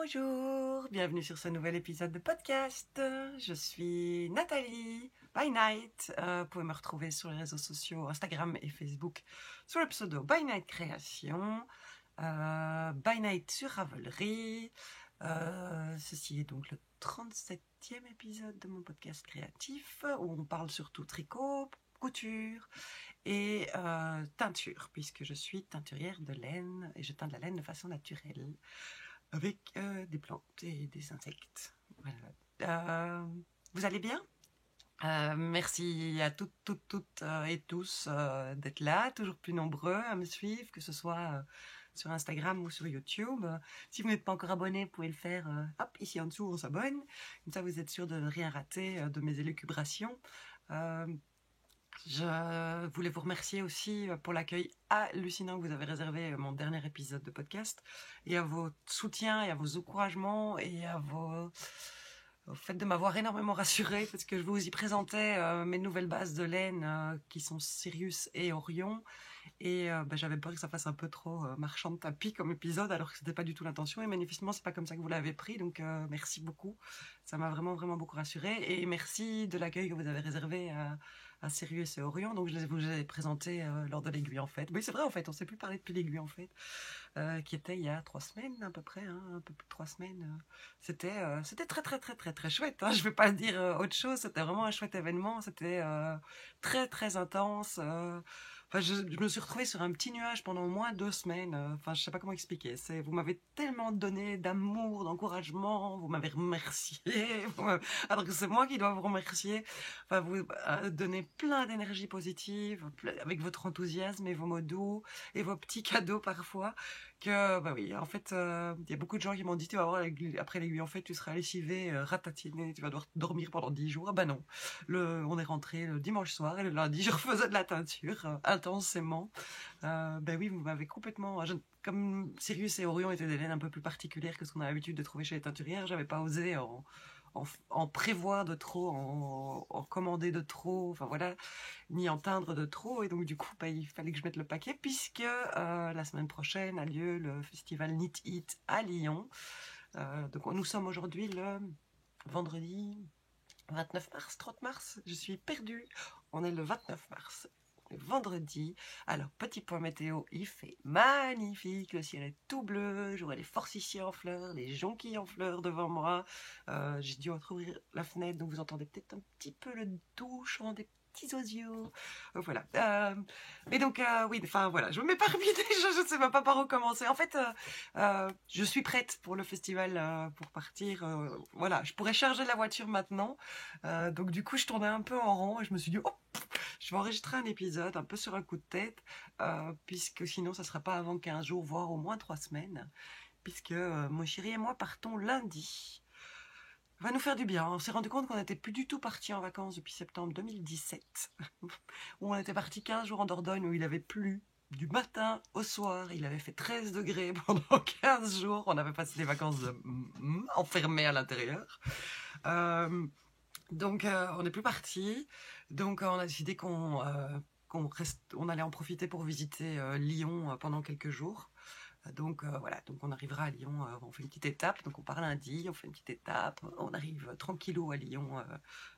Bonjour, bienvenue sur ce nouvel épisode de podcast. Je suis Nathalie, By Night. Vous pouvez me retrouver sur les réseaux sociaux Instagram et Facebook sous le pseudo By Night Création, By Night sur Ravelry. Ceci est donc le 37e épisode de mon podcast créatif où on parle surtout tricot, couture et teinture, puisque je suis teinturière de laine et je teins de la laine de façon naturelle avec des plantes et des insectes. Voilà. Vous allez bien? Merci à toutes et tous d'être là, toujours plus nombreux à me suivre, que ce soit sur Instagram ou sur YouTube. Si vous n'êtes pas encore abonné, vous pouvez le faire hop, ici en dessous, on s'abonne. Comme ça, vous êtes sûr de ne rien rater de mes élucubrations. Je voulais vous remercier aussi pour l'accueil hallucinant que vous avez réservé à mon dernier épisode de podcast et à vos soutiens et à vos encouragements et au fait de m'avoir énormément rassurée parce que je vous y présentais mes nouvelles bases de laine qui sont Sirius et Orion et j'avais peur que ça fasse un peu trop marchand de tapis comme épisode alors que c'était pas du tout l'intention et manifestement c'est pas comme ça que vous l'avez pris, donc merci beaucoup, ça m'a vraiment beaucoup rassurée et merci de l'accueil que vous avez réservé à Sirius et Orion. Donc je vous ai présenté lors de l'aiguille en fait. Oui, c'est vrai en fait, on ne s'est plus parlé depuis l'aiguille en fait, qui était il y a 3 semaines à peu près, hein, un peu plus de 3 semaines. C'était très chouette, hein, je vais pas dire autre chose, c'était vraiment un chouette événement, c'était très intense. Enfin, je me suis retrouvée sur un petit nuage pendant au moins 2 semaines. Enfin, je sais pas comment expliquer. Vous m'avez tellement donné d'amour, d'encouragement, vous m'avez remercié, alors que c'est moi qui dois vous remercier. Enfin, vous donnez plein d'énergie positive, avec votre enthousiasme et vos mots doux et vos petits cadeaux parfois. Oui, en fait, il y a beaucoup de gens qui m'ont dit, tu vas voir, après l'aiguille, en fait, tu seras lessivé, ratatiné, tu vas devoir dormir pendant 10 jours. Ah bah non. On est rentré le dimanche soir et le lundi, je refaisais de la teinture intensément. Oui, vous m'avez complètement... Comme Sirius et Orion étaient des laines un peu plus particulières que ce qu'on a l'habitude de trouver chez les teinturières, j'avais pas osé en prévoir de trop, en commander de trop, enfin voilà, ni en teindre de trop. Et donc du coup, il fallait que je mette le paquet puisque la semaine prochaine a lieu le festival Knit It à Lyon. Donc nous sommes aujourd'hui le vendredi 29 mars, 30 mars, je suis perdue. On est le 29 mars. Vendredi. Alors, petit point météo, il fait magnifique, le ciel est tout bleu, j'aurai les forsythiers en fleurs, les jonquilles en fleurs devant moi. J'ai dû ouvrir la fenêtre, donc vous entendez peut-être un petit peu le doux chant des petits oiseaux. Voilà. Et donc, oui, enfin voilà, je me m'éparpille déjà, je ne sais même pas par où commencer. En fait, je suis prête pour le festival, pour partir. Voilà, je pourrais charger la voiture maintenant. Donc du coup, je tournais un peu en rond et je me suis dit, oh, je vais enregistrer un épisode un peu sur un coup de tête, puisque sinon ça ne sera pas avant 15 jours, voire au moins 3 semaines, puisque mon chéri et moi partons lundi. Ça va nous faire du bien. On s'est rendu compte qu'on n'était plus du tout partis en vacances depuis septembre 2017, où on était partis 15 jours en Dordogne, où il avait plu du matin au soir, il avait fait 13 degrés pendant 15 jours, on avait passé des vacances enfermés à l'intérieur. Donc on n'est plus parti, donc on a décidé qu'on allait en profiter pour visiter Lyon pendant quelques jours. Donc voilà, donc on arrivera à Lyon, on fait une petite étape, donc on part lundi, on fait une petite étape, on arrive tranquillou à Lyon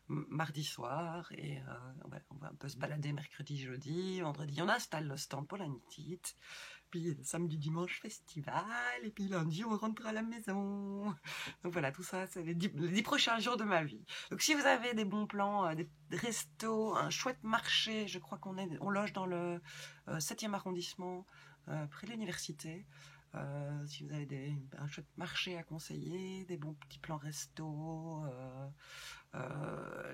mardi soir, et on va un peu se balader mercredi, jeudi, vendredi, on installe le stand pour la Knit It, puis samedi, dimanche, festival, et puis lundi, on rentre à la maison. Donc voilà, tout ça, c'est les 10 prochains jours de ma vie. Donc si vous avez des bons plans, des restos, un chouette marché, je crois on loge dans le 7e arrondissement, près de l'université. Si vous avez un chouette marché à conseiller, des bons petits plans resto,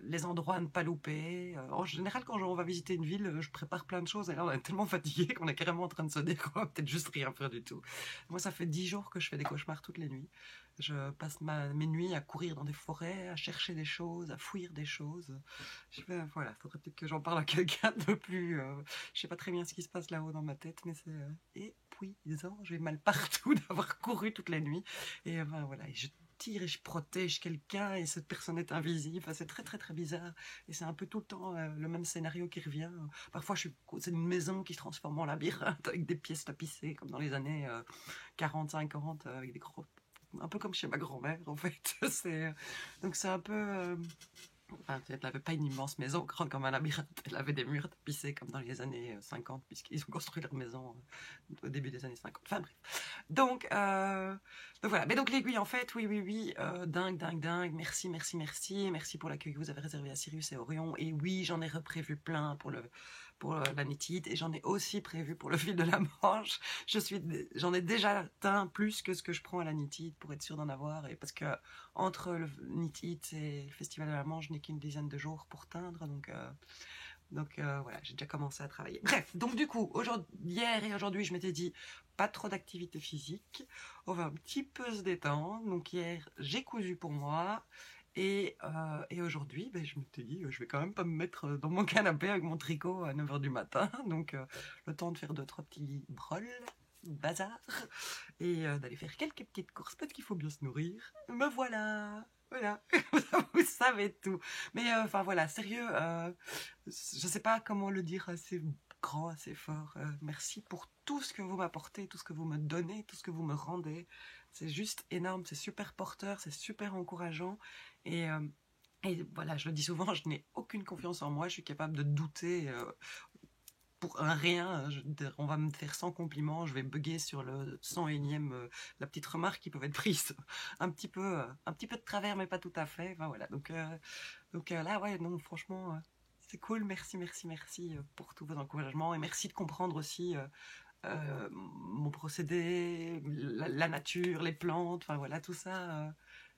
les endroits à ne pas louper. En général, quand on va visiter une ville, je prépare plein de choses et là on est tellement fatigué qu'on est carrément en train de se dire qu'on va peut-être juste rien faire du tout. Moi, ça fait 10 jours que je fais des cauchemars toutes les nuits. Je passe mes nuits à courir dans des forêts, à chercher des choses, à fouiller des choses. Voilà, faudrait peut-être que j'en parle à quelqu'un de plus... je sais pas très bien ce qui se passe là-haut dans ma tête, mais c'est épuisant. J'ai mal partout d'avoir couru toutes les nuits. Et voilà, et je tire et je protège quelqu'un et cette personne est invisible. Enfin, c'est très bizarre. Et c'est un peu tout le temps le même scénario qui revient. Parfois, c'est une maison qui se transforme en labyrinthe avec des pièces tapissées, comme dans les années 40, 50, avec des gros un peu comme chez ma grand-mère en fait. Donc c'est un peu... Enfin, elle n'avait pas une immense maison grande comme un labyrinthe. Elle avait des murs tapissés comme dans les années 50, puisqu'ils ont construit leur maison au début des années 50. Enfin bref. Donc voilà. Mais donc l'aiguille, en fait, oui. Dingue. Merci. Merci pour l'accueil que vous avez réservé à Sirius et Orion. Et oui, j'en ai reprévu plein pour l'anétite. Et j'en ai aussi prévu pour le fil de la Manche. J'en ai déjà teint plus que ce que je prends à l'anétite pour être sûr d'en avoir. Et parce que entre le Knit-It et le Festival de la Manche, je n'ai qu'une dizaine de jours pour teindre, donc voilà, j'ai déjà commencé à travailler. Bref, donc du coup, hier et aujourd'hui, je m'étais dit, pas trop d'activité physique, on va un petit peu se détendre. Donc hier, j'ai cousu pour moi, et aujourd'hui, ben, je m'étais dit, je vais quand même pas me mettre dans mon canapé avec mon tricot à 9h du matin, donc le temps de faire 2-3 petits brols, bazar, et d'aller faire quelques petites courses parce qu'il faut bien se nourrir. Me voilà, vous savez tout. Mais enfin voilà, sérieux, je sais pas comment le dire assez grand, assez fort. Merci pour tout ce que vous m'apportez, tout ce que vous me donnez, tout ce que vous me rendez. C'est juste énorme, c'est super porteur, c'est super encourageant. Et voilà, je le dis souvent, je n'ai aucune confiance en moi, je suis capable de douter pour un rien. On va me faire 100 compliments, je vais bugger sur le 101e, la petite remarque qui peut être prise un petit peu de travers, mais pas tout à fait. Enfin, voilà, donc là, ouais, non, franchement, c'est cool. Merci pour tous vos encouragements, et merci de comprendre aussi mon procédé, la nature, les plantes, enfin voilà, tout ça.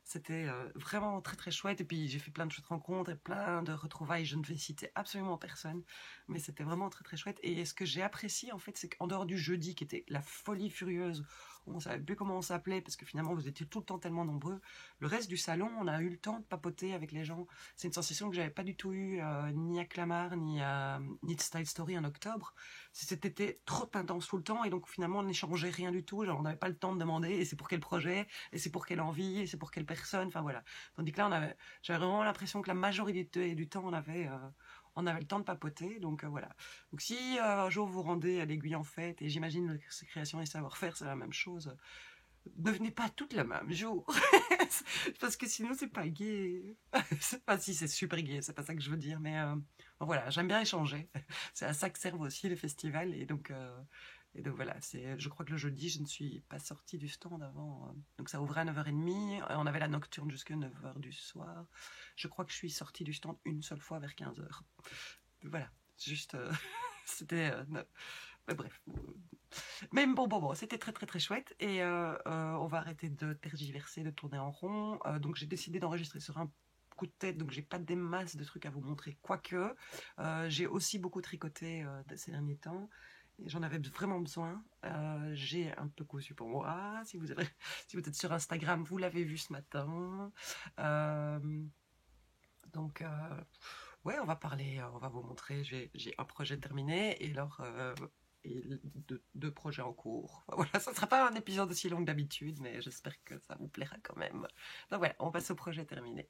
C'était vraiment très chouette. Et puis j'ai fait plein de chouettes rencontres et plein de retrouvailles. Je ne vais citer absolument personne, mais c'était vraiment très chouette. Et ce que j'ai apprécié en fait, c'est qu'en dehors du jeudi qui était la folie furieuse, où on savait plus comment on s'appelait parce que finalement vous étiez tout le temps tellement nombreux, le reste du salon, on a eu le temps de papoter avec les gens. C'est une sensation que j'avais pas du tout eue ni à Clamart ni à Style Story en octobre. C'était trop intense tout le temps, et donc finalement on n'échangeait rien du tout. Genre, on n'avait pas le temps de demander et c'est pour quel projet, et c'est pour quelle envie, et c'est pour quelle personne. Enfin voilà. Tandis que là, j'avais vraiment l'impression que la majorité du temps, on avait le temps de papoter. Donc voilà. Donc si un jour vous rendez à l'Aiguille en Fête, et j'imagine que Création et Savoir-faire, c'est la même chose, ne venez pas toutes le même jour. Parce que sinon, c'est pas gai. Enfin, si, c'est super gai, c'est pas ça que je veux dire, mais bon, voilà, j'aime bien échanger. C'est à ça que servent aussi les festivals, et donc voilà, je crois que le jeudi, je ne suis pas sortie du stand avant. Donc ça ouvrait à 9h30, on avait la nocturne jusqu'à 9h du soir. Je crois que je suis sortie du stand une seule fois vers 15h. Voilà, juste, c'était... mais bref. Mais bon, c'était très chouette, et on va arrêter de tergiverser, de tourner en rond. Donc j'ai décidé d'enregistrer sur un coup de tête, donc j'ai pas des masses de trucs à vous montrer, quoique j'ai aussi beaucoup tricoté ces derniers temps. J'en avais vraiment besoin. J'ai un peu cousu pour moi. Si vous êtes sur Instagram, vous l'avez vu ce matin. Donc, ouais, on va vous montrer. J'ai un projet terminé, et alors deux projets en cours. Enfin, voilà, ça ne sera pas un épisode aussi long que d'habitude, mais j'espère que ça vous plaira quand même. Donc voilà, on passe au projet terminé.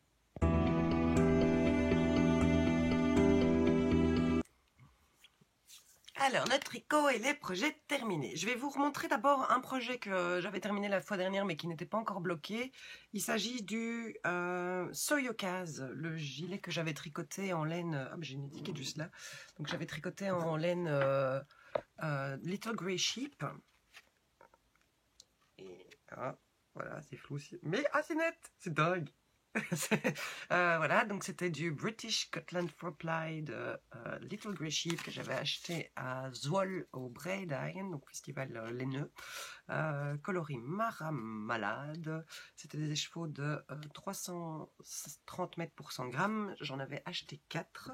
Alors, notre tricot et les projets terminés. Je vais vous remontrer d'abord un projet que j'avais terminé la fois dernière, mais qui n'était pas encore bloqué. Il s'agit du Soyokaz, le gilet que j'avais tricoté en laine... Ah, mais j'ai une étiquette juste là. Donc, j'avais tricoté en laine Little Grey Sheep. Et voilà, c'est flou aussi. Mais, c'est net, c'est dingue. Voilà, donc c'était du British Cotland Four-Ply de Little Grey Sheep que j'avais acheté à Zwolle au Breideien, donc festival laineux, coloris Mara Malade. C'était des écheveaux de 330 mètres pour 100 grammes. J'en avais acheté 4.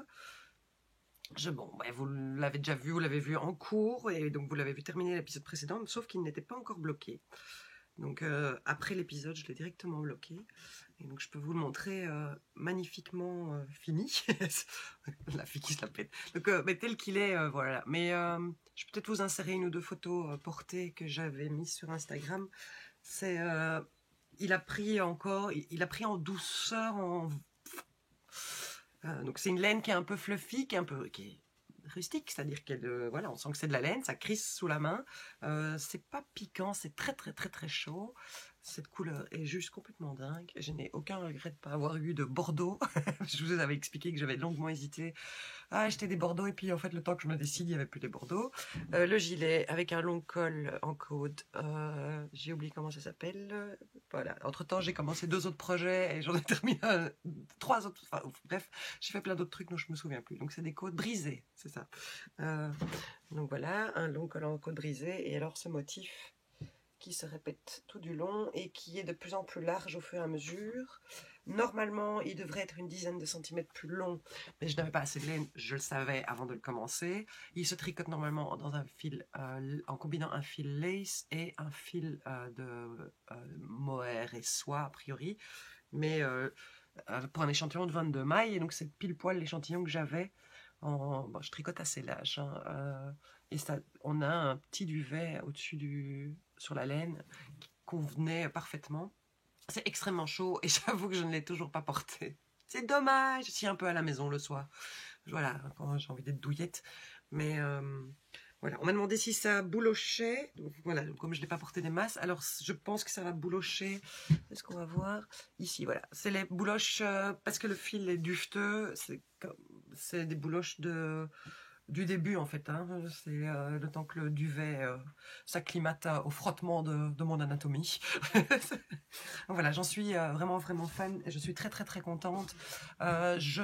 Bon, vous l'avez déjà vu, vous l'avez vu en cours, et donc vous l'avez vu terminer l'épisode précédent, sauf qu'il n'était pas encore bloqué. Donc après l'épisode, je l'ai directement bloqué. Et donc je peux vous le montrer magnifiquement fini. La fille qui se la pète. Donc mais tel qu'il est, voilà. Mais je vais peut-être vous insérer une ou deux photos portées que j'avais mises sur Instagram. Il a pris en douceur, donc c'est une laine qui est un peu fluffy, qui est rustique, c'est-à-dire qu'elle, voilà, on sent que c'est de la laine, ça crisse sous la main. C'est pas piquant, c'est très chaud. Cette couleur est juste complètement dingue. Je n'ai aucun regret de ne pas avoir eu de Bordeaux. Je vous avais expliqué que j'avais longuement hésité à acheter des Bordeaux. Et puis en fait, le temps que je me décide, il n'y avait plus des Bordeaux. Le gilet avec un long col en côte. J'ai oublié comment ça s'appelle. Voilà. Entre-temps, j'ai commencé 2 autres projets et j'en ai terminé 3 autres. Enfin, bref, j'ai fait plein d'autres trucs dont je ne me souviens plus. Donc c'est des côtes brisées, c'est ça. Donc voilà, un long col en côte brisée. Et alors ce motif qui se répète tout du long et qui est de plus en plus large au fur et à mesure. Normalement, il devrait être une dizaine de centimètres plus long, mais je n'avais pas assez de laine, je le savais avant de le commencer. Il se tricote normalement dans un fil, en combinant un fil lace et un fil de mohair et soie, a priori. Mais pour un échantillon de 22 mailles, et donc c'est pile poil l'échantillon que j'avais. Bon, je tricote assez large, hein, et ça, on a un petit duvet au-dessus sur la laine qui convenait parfaitement. C'est extrêmement chaud et j'avoue que je ne l'ai toujours pas porté. C'est dommage, je suis un peu à la maison le soir. Voilà, quand j'ai envie d'être douillette. Mais voilà, on m'a demandé si ça boulochait. Donc voilà, comme je ne l'ai pas porté des masses, alors je pense que ça va boulocher. Est-ce qu'on va voir ici, voilà. C'est les bouloches, parce que le fil est duveteux, c'est des bouloches du début en fait, hein. C'est le temps que le duvet s'acclimate au frottement de mon anatomie. Voilà, j'en suis vraiment vraiment fan, je suis très très très contente. Je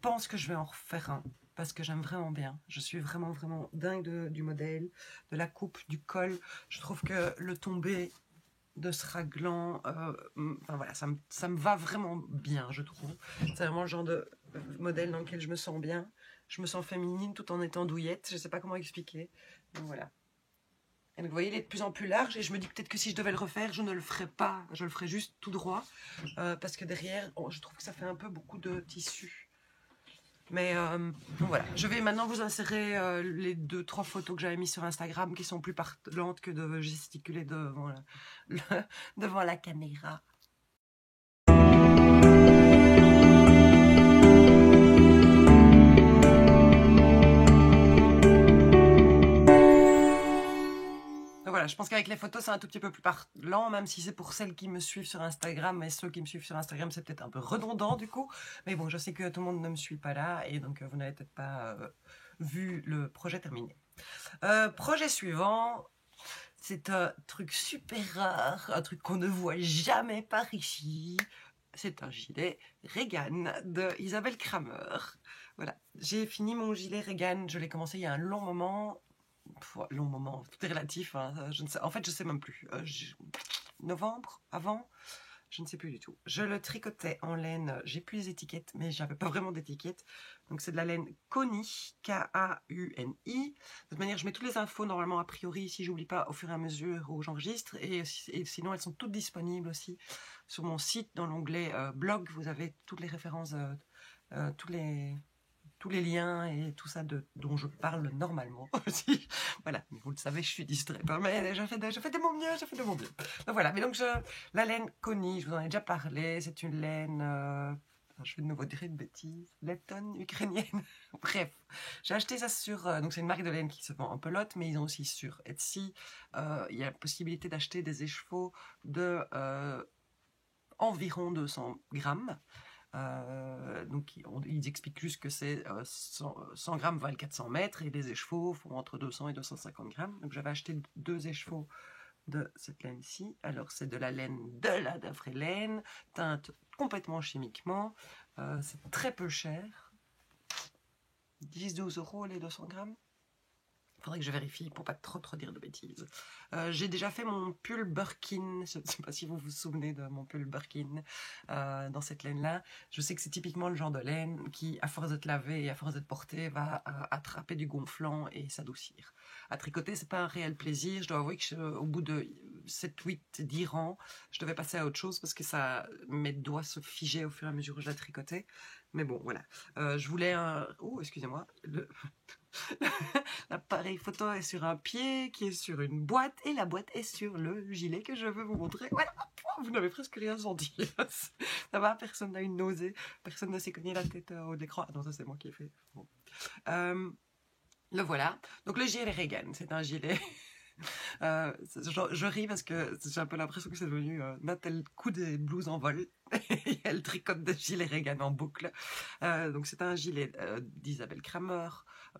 pense que je vais en refaire un parce que j'aime vraiment bien. Je suis vraiment vraiment dingue du modèle, de la coupe, du col. Je trouve que le tombé de ce raglan, enfin voilà, ça me va vraiment bien, je trouve. C'est vraiment le genre de modèle dans lequel je me sens bien. Je me sens féminine tout en étant douillette. Je ne sais pas comment expliquer. Donc voilà. Et donc, vous voyez, il est de plus en plus large. Et je me dis peut-être que si je devais le refaire, je ne le ferais pas. Je le ferais juste tout droit. Parce que derrière, je trouve que ça fait un peu beaucoup de tissu. Mais donc voilà. Je vais maintenant vous insérer les 2-3 photos que j'avais mises sur Instagram qui sont plus parlantes que de gesticuler devant la caméra. Voilà, je pense qu'avec les photos, c'est un tout petit peu plus parlant, même si c'est pour celles qui me suivent sur Instagram. Et ceux qui me suivent sur Instagram, c'est peut-être un peu redondant du coup. Mais bon, je sais que tout le monde ne me suit pas là. Et donc, vous n'avez peut-être pas vu le projet terminé. Projet suivant, c'est un truc super rare, un truc qu'on ne voit jamais par ici. C'est un gilet Regan de Isabelle Kramer. Voilà, j'ai fini mon gilet Regan, je l'ai commencé il y a un long moment. Long moment, tout est relatif, hein. Je ne sais, en fait je sais même plus. Novembre, avant, je ne sais plus du tout. Je le tricotais en laine, j'ai plus les étiquettes, mais j'avais pas vraiment d'étiquettes. Donc c'est de la laine Kauni, K-A-U-N-I. De toute manière, je mets toutes les infos normalement a priori, si j'oublie pas, au fur et à mesure où j'enregistre. Et sinon, elles sont toutes disponibles aussi sur mon site, dans l'onglet blog. Vous avez toutes les références, tous les liens et tout ça dont je parle normalement aussi. Voilà, mais vous le savez, je suis distraite. Mais je fais de mon mieux, je fais de mon mieux. Donc voilà, mais donc la laine Kauni, je vous en ai déjà parlé, c'est une laine... je vais de nouveau dire une bêtise, lettonne, ukrainienne. Bref, j'ai acheté ça sur... donc c'est une marque de laine qui se vend en pelote, mais ils ont aussi sur Etsy. Il y a la possibilité d'acheter des écheveaux de environ 200 grammes. Donc ils expliquent juste que c'est 100 grammes valent 400 mètres et les écheveaux font entre 200 et 250 grammes. Donc j'avais acheté 2 écheveaux de cette laine-ci. Alors c'est de la laine de la vraie laine, teinte complètement chimiquement. C'est très peu cher. 10-12 € les 200 grammes. Il faudrait que je vérifie pour pas trop dire de bêtises. J'ai déjà fait mon pull Birkin. Je ne sais pas si vous vous souvenez de mon pull Birkin dans cette laine-là. Je sais que c'est typiquement le genre de laine qui, à force d'être lavée et à force d'être portée, va attraper du gonflant et s'adoucir. À tricoter, c'est pas un réel plaisir. Je dois avouer qu'au bout de 7, 8, 10 rangs, je devais passer à autre chose parce que mes doigts se figeaient au fur et à mesure que je la tricotais. Mais bon, voilà. Je voulais un... Oh, excusez-moi. L'appareil photo est sur un pied qui est sur une boîte et la boîte est sur le gilet que je veux vous montrer. Voilà, vous n'avez presque rien senti. Ça va, personne n'a une nausée, personne ne s'est cogné la tête au l'écran. Ah non, ça c'est moi qui ai fait. Bon. Le voilà. Donc le gilet Regan, c'est un gilet Je ris parce que j'ai un peu l'impression que c'est devenu Nat, elle coud des blouses en vol et elle tricote des gilets Regan en boucle. Donc c'est un gilet d'Isabelle Kramer,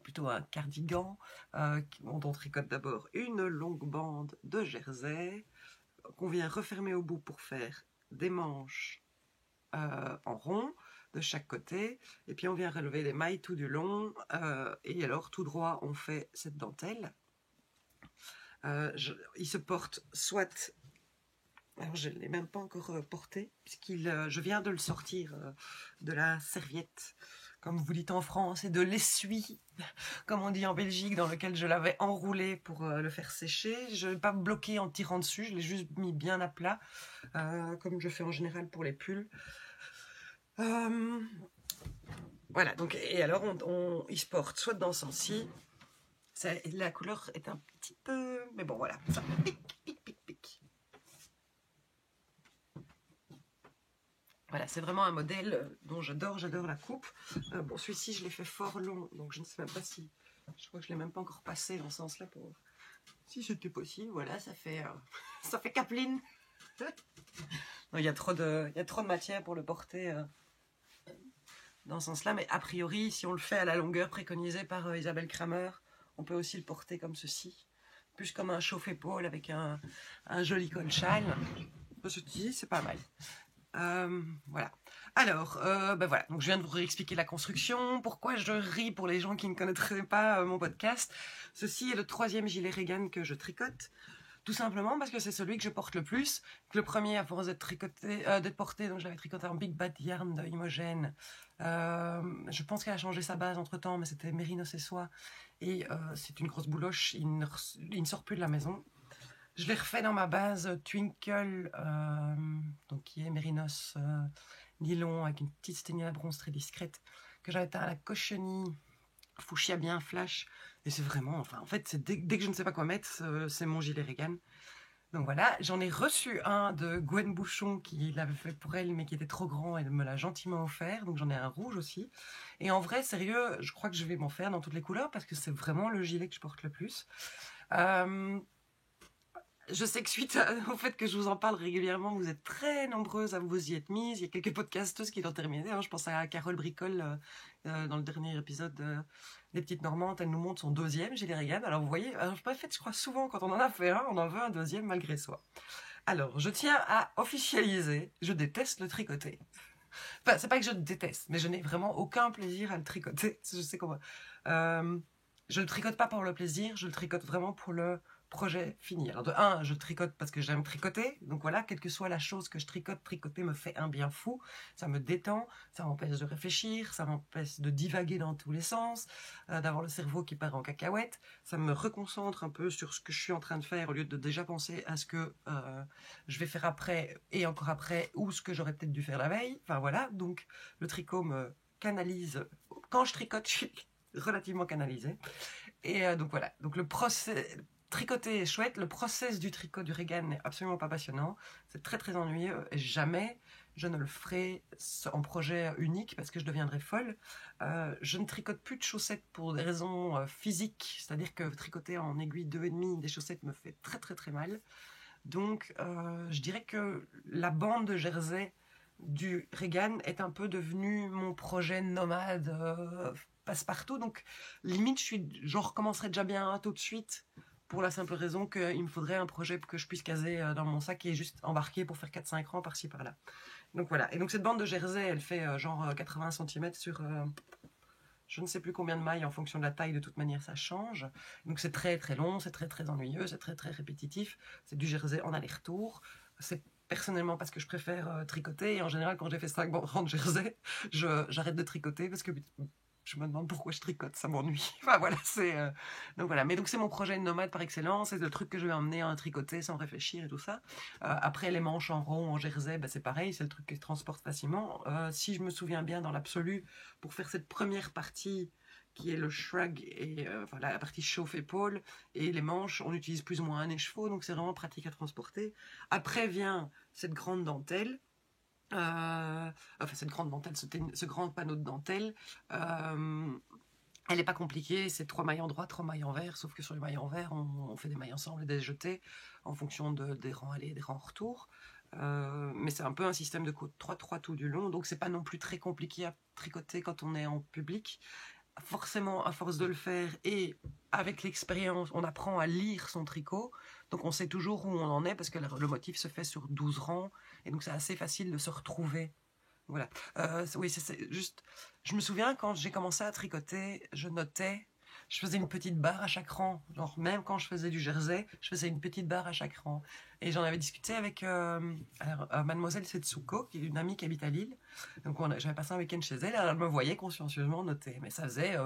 plutôt un cardigan, dont on tricote d'abord une longue bande de jersey qu'on vient refermer au bout pour faire des manches en rond de chaque côté, et puis on vient relever les mailles tout du long, et alors tout droit on fait cette dentelle. Il se porte soit, alors je ne l'ai même pas encore porté, je viens de le sortir de la serviette, comme vous dites en France, et de l'essuie, comme on dit en Belgique, dans lequel je l'avais enroulé pour le faire sécher. Je ne l'ai pas bloqué en tirant dessus, je l'ai juste mis bien à plat, comme je fais en général pour les pulls. Voilà, donc, et alors il se porte soit dans ce sens-ci, la couleur est un petit peu, mais bon voilà, ça pique, pique, pique, pique. Voilà, c'est vraiment un modèle dont j'adore la coupe. Bon, celui-ci je l'ai fait fort long, donc je ne sais même pas si, je crois que je l'ai même pas encore passé dans ce sens-là pour, si c'était possible. Voilà, ça fait capeline. Il y a trop de matière pour le porter dans ce sens-là, mais a priori, si on le fait à la longueur préconisée par Isabelle Kramer, on peut aussi le porter comme ceci, plus comme un chauffe-épaule avec un joli col châle. Ceci, c'est pas mal. Voilà. Alors, ben voilà. Donc, je viens de vous réexpliquer la construction. Pourquoi je ris pour les gens qui ne connaîtraient pas mon podcast. Ceci est le 3e gilet Regan que je tricote. Tout simplement parce que c'est celui que je porte le plus. Le premier, à force d'être porté, donc je l'avais tricoté en Big Bad Yarn de Imogen. Je pense qu'elle a changé sa base entre temps, mais c'était Mérinos et Soie. Et c'est une grosse bouloche, il ne sort plus de la maison. Je l'ai refait dans ma base Twinkle, donc qui est Mérinos nylon avec une petite steignée à bronze très discrète, que j'avais à la cochenille fuchsia bien flash. Et c'est vraiment, enfin, en fait, c'est dès que je ne sais pas quoi mettre, c'est mon gilet Regan. Donc voilà, j'en ai reçu un de Gwen Bouchon qui l'avait fait pour elle, mais qui était trop grand, elle me l'a gentiment offert. Donc j'en ai un rouge aussi. Et en vrai, sérieux, je crois que je vais m'en faire dans toutes les couleurs parce que c'est vraiment le gilet que je porte le plus. Je sais que suite au fait que je vous en parle régulièrement, vous êtes très nombreuses à vous y être mises. Il y a quelques podcasteuses qui l'ont terminé. Hein. Je pense à Carole Bricole dans le dernier épisode des Petites Normandes. Elle nous montre son 2e gilet Regan. Alors vous voyez, je crois souvent quand on en a fait un, on en veut un 2e malgré soi. Alors, je tiens à officialiser, je déteste le tricoter. Enfin, c'est pas que je déteste, mais je n'ai vraiment aucun plaisir à le tricoter. Je sais comment. Je le tricote pas pour le plaisir, je le tricote vraiment pour le projet fini. Alors de 1, je tricote parce que j'aime tricoter, donc voilà, quelle que soit la chose que je tricote, tricoter me fait un bien fou, ça me détend, ça m'empêche de réfléchir, ça m'empêche de divaguer dans tous les sens, d'avoir le cerveau qui part en cacahuète, ça me reconcentre un peu sur ce que je suis en train de faire au lieu de déjà penser à ce que je vais faire après et encore après, ou ce que j'aurais peut-être dû faire la veille, enfin voilà, donc le tricot me canalise, quand je tricote, je suis relativement canalisée, et donc voilà, donc le procès... Tricoter est chouette, le process du tricot du Regan n'est absolument pas passionnant, c'est très très ennuyeux, et jamais je ne le ferai en projet unique parce que je deviendrai folle. Je ne tricote plus de chaussettes pour des raisons physiques, c'est-à-dire que tricoter en aiguille 2,5 des chaussettes me fait très très très mal. Donc je dirais que la bande de jersey du Regan est un peu devenue mon projet nomade passe-partout, donc limite je recommencerai déjà bien tout de suite, pour la simple raison qu'il me faudrait un projet que je puisse caser dans mon sac et juste embarquer pour faire 4-5 rangs par-ci par-là. Donc voilà, et donc cette bande de jersey, elle fait genre 80 cm sur je ne sais plus combien de mailles en fonction de la taille, de toute manière ça change. Donc c'est très très long, c'est très très ennuyeux, c'est très très répétitif, c'est du jersey en aller-retour. C'est personnellement parce que je préfère tricoter, et en général quand j'ai fait 5 rangs de jersey, j'arrête de tricoter parce que je me demande pourquoi je tricote, ça m'ennuie. Enfin voilà, donc voilà. Mais donc c'est mon projet de nomade par excellence, c'est le truc que je vais emmener à tricoter sans réfléchir et tout ça. Après les manches en rond, en jersey, bah, c'est pareil, c'est le truc qui se transporte facilement. Si je me souviens bien dans l'absolu, pour faire cette première partie qui est le shrug et voilà, la partie chauffe-épaule et les manches, on utilise plus ou moins un écheveau, donc c'est vraiment pratique à transporter. Après vient cette grande dentelle. Enfin cette grande dentelle, ce grand panneau de dentelle Elle n'est pas compliquée, c'est 3 mailles en droit, 3 mailles en vert, sauf que sur les mailles en vert, on fait des mailles ensemble et des jetés en fonction des rangs aller et des rangs retour. Mais c'est un peu un système de 3-3 tout du long, donc c'est pas non plus très compliqué à tricoter quand on est en public. Forcément, à force de le faire et avec l'expérience, on apprend à lire son tricot, donc on sait toujours où on en est parce que le motif se fait sur 12 rangs, et donc c'est assez facile de se retrouver. Voilà. Oui, c'est juste. Je me souviens quand j'ai commencé à tricoter, je notais, je faisais une petite barre à chaque rang. Genre, même quand je faisais du jersey, je faisais une petite barre à chaque rang. Et j'en avais discuté avec Mademoiselle Setsuko, qui est une amie qui habite à Lille. Donc, j'avais passé un week-end chez elle, elle me voyait consciencieusement noter. Mais ça faisait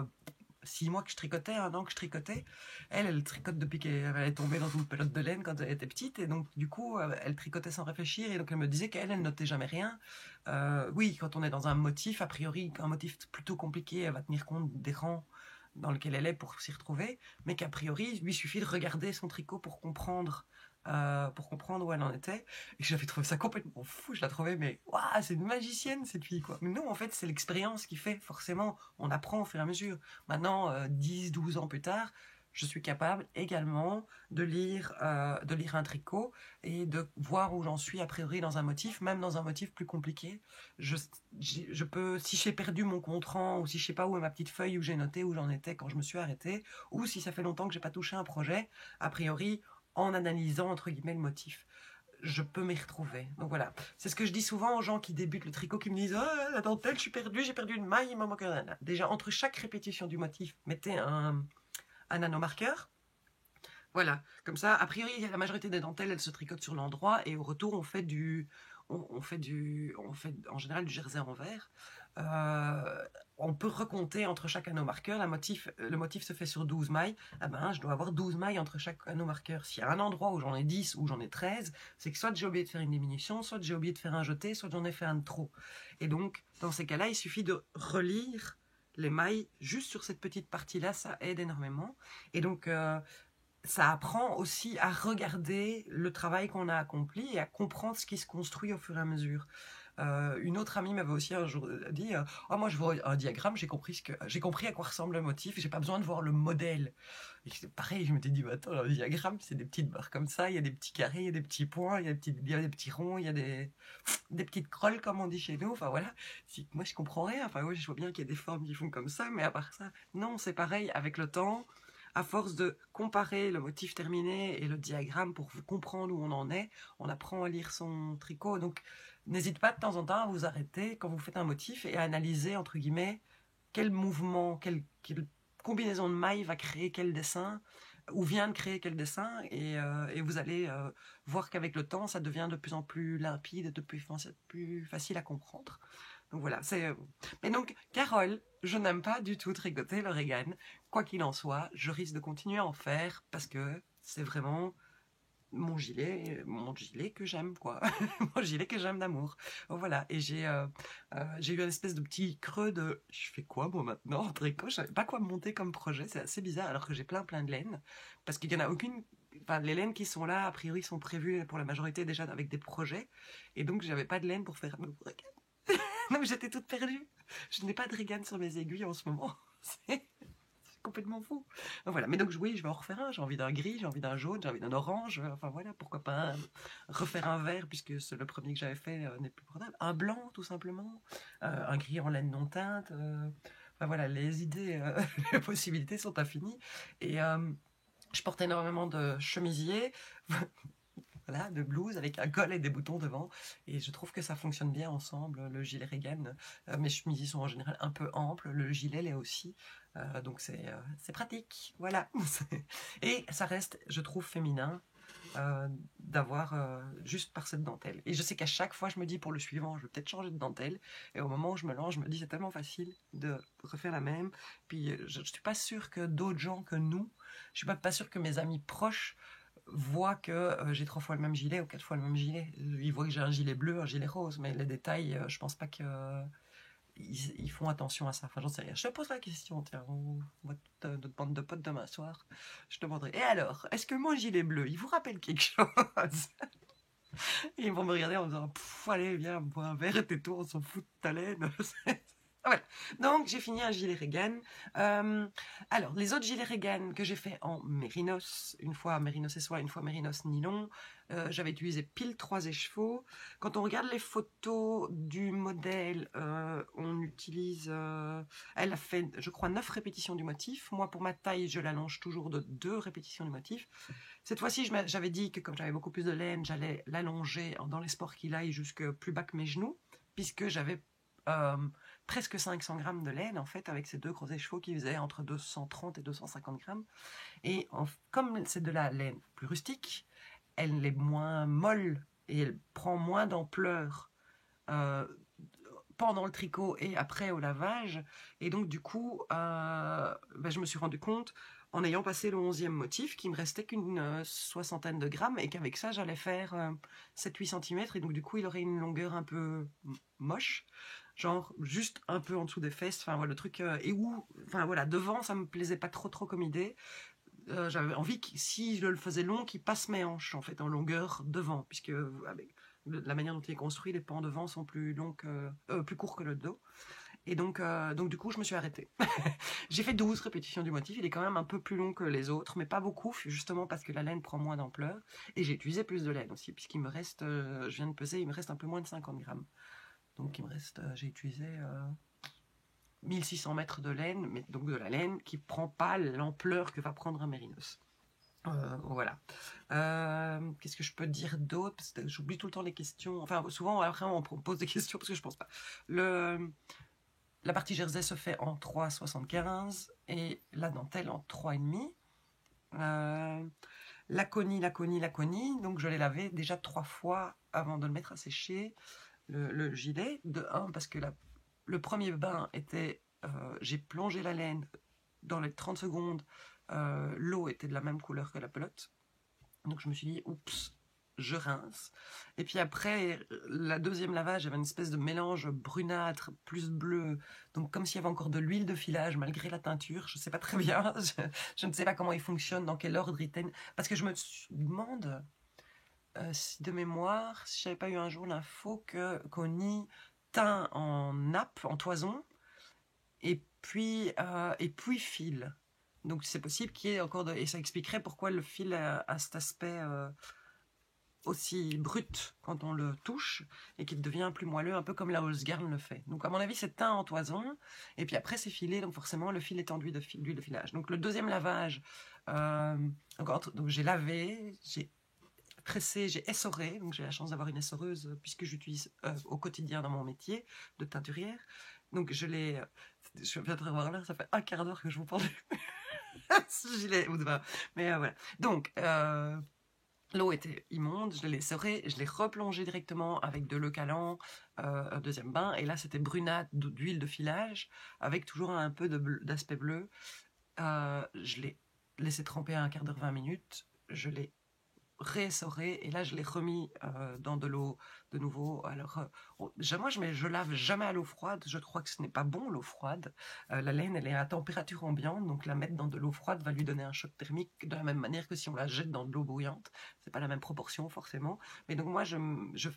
6 mois que je tricotais, 1 an que je tricotais. Elle tricote depuis qu'elle est tombée dans une pelote de laine quand elle était petite. Et donc, du coup, elle tricotait sans réfléchir. Et donc, elle me disait elle notait jamais rien. Oui, quand on est dans un motif, a priori, un motif plutôt compliqué, elle va tenir compte des rangs dans lesquels elle est pour s'y retrouver. Mais qu'a priori, il lui suffit de regarder son tricot pour comprendre où elle en était. Et j'avais trouvé ça complètement fou. Je la trouvais, mais waouh, c'est une magicienne cette fille, quoi. Mais non, en fait, c'est l'expérience qui fait, forcément, on apprend au fur et à mesure. Maintenant, 10-12 ans plus tard, je suis capable également de lire un tricot et de voir où j'en suis a priori dans un motif, même dans un motif plus compliqué. Je peux, si j'ai perdu mon compte-rang ou si je sais pas où est ma petite feuille où j'ai noté où j'en étais quand je me suis arrêtée, ou si ça fait longtemps que j'ai pas touché un projet, a priori, en analysant entre guillemets le motif, je peux m'y retrouver. Donc voilà, c'est ce que je dis souvent aux gens qui débutent le tricot, qui me disent oh, la dentelle, je suis perdu, j'ai perdu une maille, il m'en manque un. Déjà, entre chaque répétition du motif, mettez un nanomarqueur. Voilà, comme ça, a priori, la majorité des dentelles, elles se tricotent sur l'endroit et au retour, on fait en général du jersey en verre. On peut recompter entre chaque anneau marqueur. Le motif se fait sur 12 mailles. Ah ben, je dois avoir 12 mailles entre chaque anneau marqueur. S'il y a un endroit où j'en ai 10 ou j'en ai 13, c'est que soit j'ai oublié de faire une diminution, soit j'ai oublié de faire un jeté, soit j'en ai fait un de trop. Et donc, dans ces cas-là, il suffit de relire les mailles juste sur cette petite partie-là, ça aide énormément. Et donc, ça apprend aussi à regarder le travail qu'on a accompli et à comprendre ce qui se construit au fur et à mesure. Une autre amie m'avait aussi un jour dit oh, moi je vois un diagramme, j'ai compris à quoi ressemble le motif, j'ai pas besoin de voir le modèle. Et c'est pareil, je m'étais dit attends, un diagramme c'est des petites barres comme ça, il y a des petits carrés, il y a des petits points, il y a des petits ronds, il y a des petites crolles comme on dit chez nous. Enfin voilà, moi je comprends rien. Enfin ouais, je vois bien qu'il y a des formes qui font comme ça, mais à part ça, non, c'est pareil avec le temps. À force de comparer le motif terminé et le diagramme pour comprendre où on en est, on apprend à lire son tricot. Donc, n'hésite pas de temps en temps à vous arrêter quand vous faites un motif et à analyser, entre guillemets, quel mouvement, quelle combinaison de mailles va créer quel dessin, ou vient de créer quel dessin, et vous allez voir qu'avec le temps, ça devient de plus en plus limpide, de plus facile à comprendre. Donc voilà, mais donc, Carole, je n'aime pas du tout tricoter l'origane. Quoi qu'il en soit, je risque de continuer à en faire parce que c'est vraiment mon gilet que j'aime, quoi. Mon gilet que j'aime d'amour. Donc voilà, et j'ai eu une espèce de petit creux de je fais quoi moi maintenant en tricot. Je savais pas quoi monter comme projet, c'est assez bizarre alors que j'ai plein de laine. Parce qu'il y en a aucune. Enfin, les laines qui sont là, a priori, sont prévues pour la majorité déjà avec des projets. Et donc, j'avais pas de laine pour faire. Non, mais j'étais toute perdue. Je n'ai pas de rigane sur mes aiguilles en ce moment. C'est complètement fou. Donc voilà, mais donc oui, je vais en refaire un. J'ai envie d'un gris, j'ai envie d'un jaune, j'ai envie d'un orange. Enfin voilà, pourquoi pas refaire un vert puisque le premier que j'avais fait n'est plus portable. Un blanc, tout simplement. Un gris en laine non teinte. Enfin voilà, les idées, les possibilités sont infinies. Et je porte énormément de chemisiers. Voilà, de blouse avec un col et des boutons devant. Et je trouve que ça fonctionne bien ensemble. Le gilet Regan, mes chemises sont en général un peu amples. Le gilet l'est aussi. Donc c'est pratique. Voilà. Et ça reste, je trouve, féminin d'avoir juste par cette dentelle. Et je sais qu'à chaque fois, je me dis pour le suivant, je vais peut-être changer de dentelle. Et au moment où je me lance, je me dis c'est tellement facile de refaire la même. Puis je ne suis pas sûre que d'autres gens que nous, je ne suis pas sûre que mes amis proches voient que j'ai 3 fois le même gilet ou 4 fois le même gilet. Ils voient que j'ai un gilet bleu, un gilet rose, mais les détails, je pense pas que ils font attention à ça. Enfin, j'en sais rien. Je te pose la question, tiens, on voit toute notre bande de potes demain soir. Je te demanderai, et alors, est-ce que mon gilet bleu, il vous rappelle quelque chose? Et ils vont me regarder en me disant, allez, viens, bois un verre et tais-toi, on s'en fout de ta laine. Voilà. Donc, j'ai fini un gilet Regan. Alors, les autres gilets Regan que j'ai fait en mérinos, une fois mérinos et soie, une fois mérinos nylon, j'avais utilisé pile 3 écheveaux. Quand on regarde les photos du modèle, on utilise... elle a fait, je crois, 9 répétitions du motif. Moi, pour ma taille, je l'allonge toujours de 2 répétitions du motif. Cette fois-ci, j'avais dit que comme j'avais beaucoup plus de laine, j'allais l'allonger dans l'espoir qu'il aille jusque plus bas que mes genoux, puisque j'avais... presque 500 grammes de laine, en fait, avec ces 2 gros écheveaux qui faisaient entre 230 et 250 grammes. Et comme c'est de la laine plus rustique, elle est moins molle et elle prend moins d'ampleur pendant le tricot et après au lavage. Et donc, du coup, je me suis rendu compte, en ayant passé le 11e motif, qu'il me restait qu'une soixantaine de grammes et qu'avec ça, j'allais faire 7-8 cm. Et donc, du coup, il aurait une longueur un peu moche. Genre juste un peu en dessous des fesses, enfin voilà le truc, et où, enfin voilà, devant ça me plaisait pas trop comme idée. J'avais envie que si je le faisais long, qu'il passe mes hanches en fait en longueur devant, puisque avec la manière dont il est construit, les pans devant sont plus longs plus courts que le dos. Et donc du coup je me suis arrêtée. J'ai fait 12 répétitions du motif, il est quand même un peu plus long que les autres, mais pas beaucoup, justement parce que la laine prend moins d'ampleur, et j'ai utilisé plus de laine aussi, puisqu'il me reste, je viens de peser, il me reste un peu moins de 50 grammes. Donc il me reste, j'ai utilisé 1600 mètres de laine, mais donc de la laine qui prend pas l'ampleur que va prendre un mérinos. Voilà. Qu'est-ce que je peux dire d'autre? J'oublie tout le temps les questions. Enfin, souvent, après, on pose des questions parce que je pense pas. La partie jersey se fait en 3,75 et la dentelle en 3,5. La conie. Donc, je l'ai lavé déjà 3 fois avant de le mettre à sécher. Le gilet, de 1 parce que le premier bain était, j'ai plongé la laine dans les 30 secondes, l'eau était de la même couleur que la pelote, donc je me suis dit oups, je rince. Et puis après la deuxième lavage, j'avais une espèce de mélange brunâtre plus bleu, donc comme s'il y avait encore de l'huile de filage malgré la teinture, je sais pas très bien, je ne sais pas comment il fonctionne, dans quel ordre il teigne, parce que je me demande si de mémoire, si j'avais pas eu un jour l'info que Connie teint en nappe, en toison, et puis fil. Donc c'est possible qu'il y ait encore et ça expliquerait pourquoi le fil a cet aspect aussi brut quand on le touche et qu'il devient plus moelleux, un peu comme la Holzgarn le fait. Donc à mon avis c'est teint en toison et puis après c'est filé, donc forcément le fil est enduit d'huile de filage. Donc le deuxième lavage, donc j'ai lavé, j'ai pressé, j'ai essoré, donc j'ai la chance d'avoir une essoreuse puisque j'utilise au quotidien dans mon métier de teinturière. Donc je viens de revoir là, ça fait un quart d'heure que je vous parle ce gilet ou de bain. Mais voilà. Donc l'eau était immonde, je l'ai essorée, je l'ai replongée directement avec de l'eau calant, un deuxième bain, et là c'était brunâtre d'huile de filage avec toujours un peu d'aspect bleu. Je l'ai laissé tremper un quart d'heure, 20 minutes, je l'ai réessoré et là je l'ai remis dans de l'eau de nouveau. Alors moi je lave jamais à l'eau froide, je crois que ce n'est pas bon l'eau froide. La laine elle est à température ambiante, donc la mettre dans de l'eau froide va lui donner un choc thermique de la même manière que si on la jette dans de l'eau bouillante. C'est pas la même proportion forcément, mais donc moi je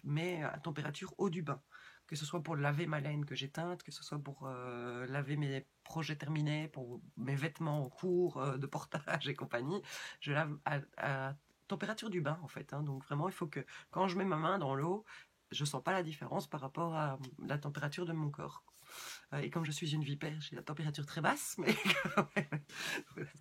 mets à température eau du bain, que ce soit pour laver ma laine que j'ai teinte, que ce soit pour laver mes projets terminés, pour mes vêtements en cours de portage et compagnie. Je lave à température du bain en fait, hein. Donc vraiment il faut que quand je mets ma main dans l'eau, je sens pas la différence par rapport à la température de mon corps. Et comme je suis une vipère, j'ai la température très basse, mais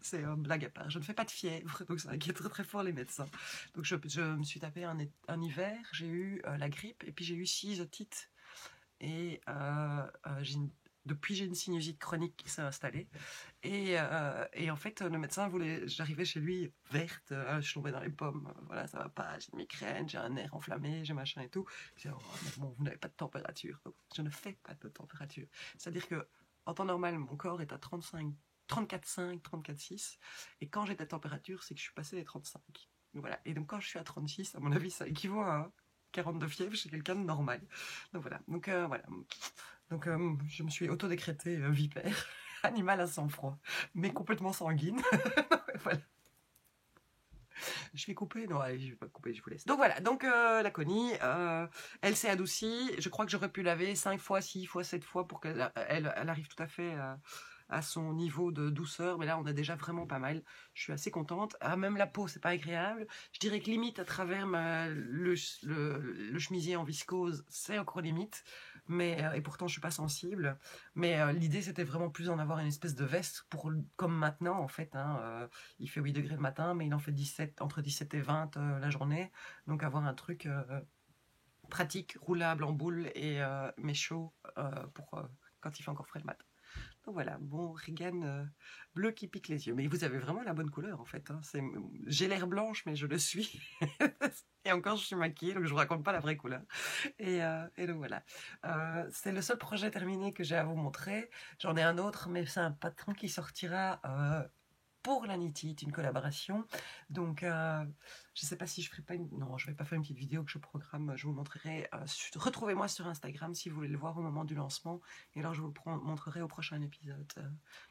c'est une blague à part. Je ne fais pas de fièvre, donc ça inquiète très très fort les médecins. Donc je me suis tapé un hiver, j'ai eu la grippe et puis j'ai eu 6 otites et depuis j'ai une sinusite chronique qui s'est installée et en fait le médecin voulait, j'arrivais chez lui verte, je tombais dans les pommes, voilà ça va pas, j'ai une migraine, j'ai un nerf enflammé, j'ai machin et tout. Je dis, oh, bon, vous n'avez pas de température. Donc, je ne fais pas de température, c'est à dire que en temps normal mon corps est à 34,5, 34,6 et quand j'ai de la température c'est que je suis passé les 35. Donc, voilà. Et donc quand je suis à 36 à mon avis ça équivaut à 42 fièvres chez quelqu'un de normal. Donc voilà. Donc voilà. Donc je me suis auto-décrétée vipère, animal à sang-froid, mais complètement sanguine. Voilà. Je je vais couper. Non, allez, je vais pas couper, je vous laisse. Donc voilà, donc la Connie, elle s'est adoucie. Je crois que j'aurais pu laver 5 fois, 6 fois, 7 fois pour qu'elle elle arrive tout à fait à son niveau de douceur. Mais là, on est déjà vraiment pas mal. Je suis assez contente. Ah, même la peau, c'est pas agréable. Je dirais que limite, à travers le chemisier en viscose, c'est encore limite. Mais, et pourtant, je suis pas sensible. Mais l'idée, c'était vraiment plus d'en avoir une espèce de veste, comme maintenant, en fait. Hein, il fait 8 degrés le matin, mais il en fait 17, entre 17 et 20 la journée. Donc, avoir un truc pratique, roulable en boule, mais chaud pour quand il fait encore frais le matin. Donc voilà, bon Regan bleu qui pique les yeux. Mais vous avez vraiment la bonne couleur en fait. Hein. J'ai l'air blanche, mais je le suis. Et encore, je suis maquillée, donc je vous raconte pas la vraie couleur. Et donc voilà. C'est le seul projet terminé que j'ai à vous montrer. J'en ai un autre, mais c'est un patron qui sortira pour la Knit-It, une collaboration. Donc, je ne sais pas si je ferai pas une... Non, je ne vais pas faire une petite vidéo que je programme. Je vous montrerai. Retrouvez-moi sur Instagram si vous voulez le voir au moment du lancement. Et alors, je vous le montrerai au prochain épisode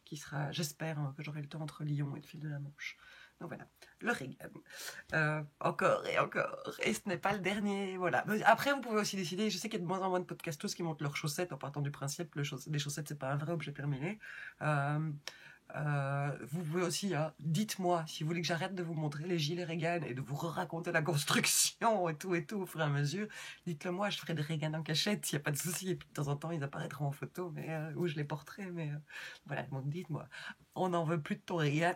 qui sera, j'espère, que j'aurai le temps entre Lyon et le fil de la Manche. Donc voilà, le Regan. Encore et encore. Et ce n'est pas le dernier. Voilà. Après, vous pouvez aussi décider. Je sais qu'il y a de moins en moins de podcasteuses qui montent leurs chaussettes en partant du principe que les chaussettes, c'est pas un vrai objet terminé. Vous pouvez aussi, dites-moi si vous voulez que j'arrête de vous montrer les gilets Regan et de vous raconter la construction et tout au fur et à mesure. Dites-le moi, je ferai des Regan en cachette, il n'y a pas de souci. Et puis de temps en temps, ils apparaîtront en photo, mais où je les porterai. Mais voilà, donc dites-moi, on n'en veut plus de ton Regan.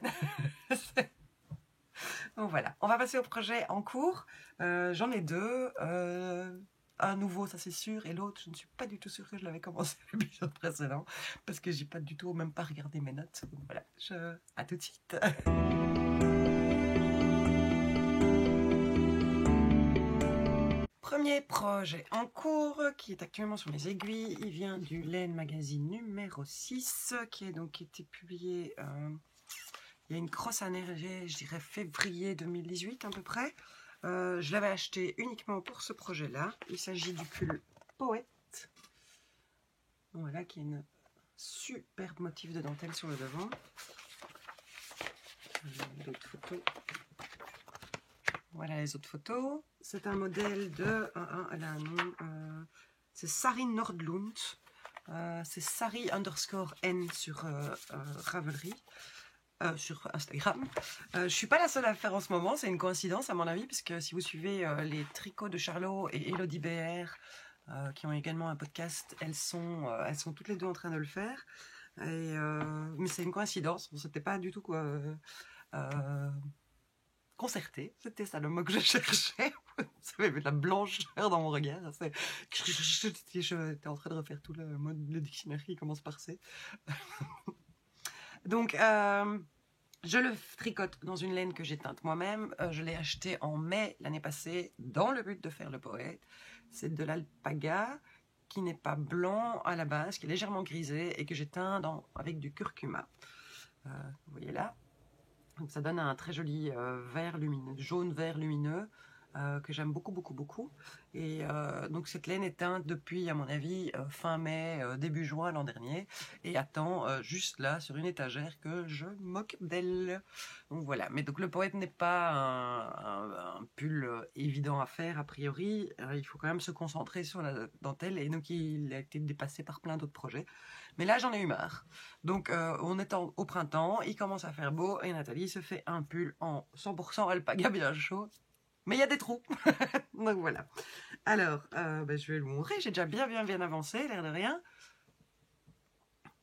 Donc voilà, on va passer au projet en cours. J'en ai deux. Un nouveau, ça c'est sûr, et l'autre, je ne suis pas du tout sûre que je l'avais commencé l'épisode précédent, parce que j'ai pas du tout, même pas regardé mes notes. Donc voilà, à tout de suite. Premier projet en cours, qui est actuellement sur mes aiguilles. Il vient du Laine Magazine numéro 6, qui a donc été publié il y a une grosse année, je dirais février 2018 à peu près. Je l'avais acheté uniquement pour ce projet-là. Il s'agit du pull Poète. Voilà, qui est une superbe motif de dentelle sur le devant. D'autres photos. Voilà les autres photos. C'est un modèle de... elle a un nom. C'est Sari Nordlund. C'est Sari_N sur Ravelry. Sur Instagram. Je suis pas la seule à le faire en ce moment, c'est une coïncidence à mon avis, parce que si vous suivez les tricots de Charlot et Elodie BR, qui ont également un podcast, elles sont toutes les deux en train de le faire. Mais c'est une coïncidence, c'était pas du tout concerté, c'était ça le mot que je cherchais. Vous savez, de la blancheur dans mon regard. J'étais en train de refaire tout le dictionnaire qui commence par C. Donc, je le tricote dans une laine que j'ai teinte moi-même. Je l'ai acheté en mai l'année passée dans le but de faire le Poète. C'est de l'alpaga qui n'est pas blanc à la base, qui est légèrement grisé et que j'ai teint avec du curcuma. Vous voyez là. Donc ça donne un très joli vert lumineux, jaune-vert lumineux. Que j'aime beaucoup, beaucoup, beaucoup. Et donc cette laine est teinte depuis, à mon avis, fin mai, début juin l'an dernier, et attend juste là, sur une étagère, que je moque d'elle. Donc voilà, mais donc le Poète n'est pas un pull évident à faire, a priori. Il faut quand même se concentrer sur la dentelle, et donc il a été dépassé par plein d'autres projets. Mais là, j'en ai eu marre. Donc, on est au printemps, il commence à faire beau, et Nathalie se fait un pull en 100% alpaga bien chaud. Mais il y a des trous. Donc voilà. Alors, je vais le montrer. J'ai déjà bien avancé, l'air de rien.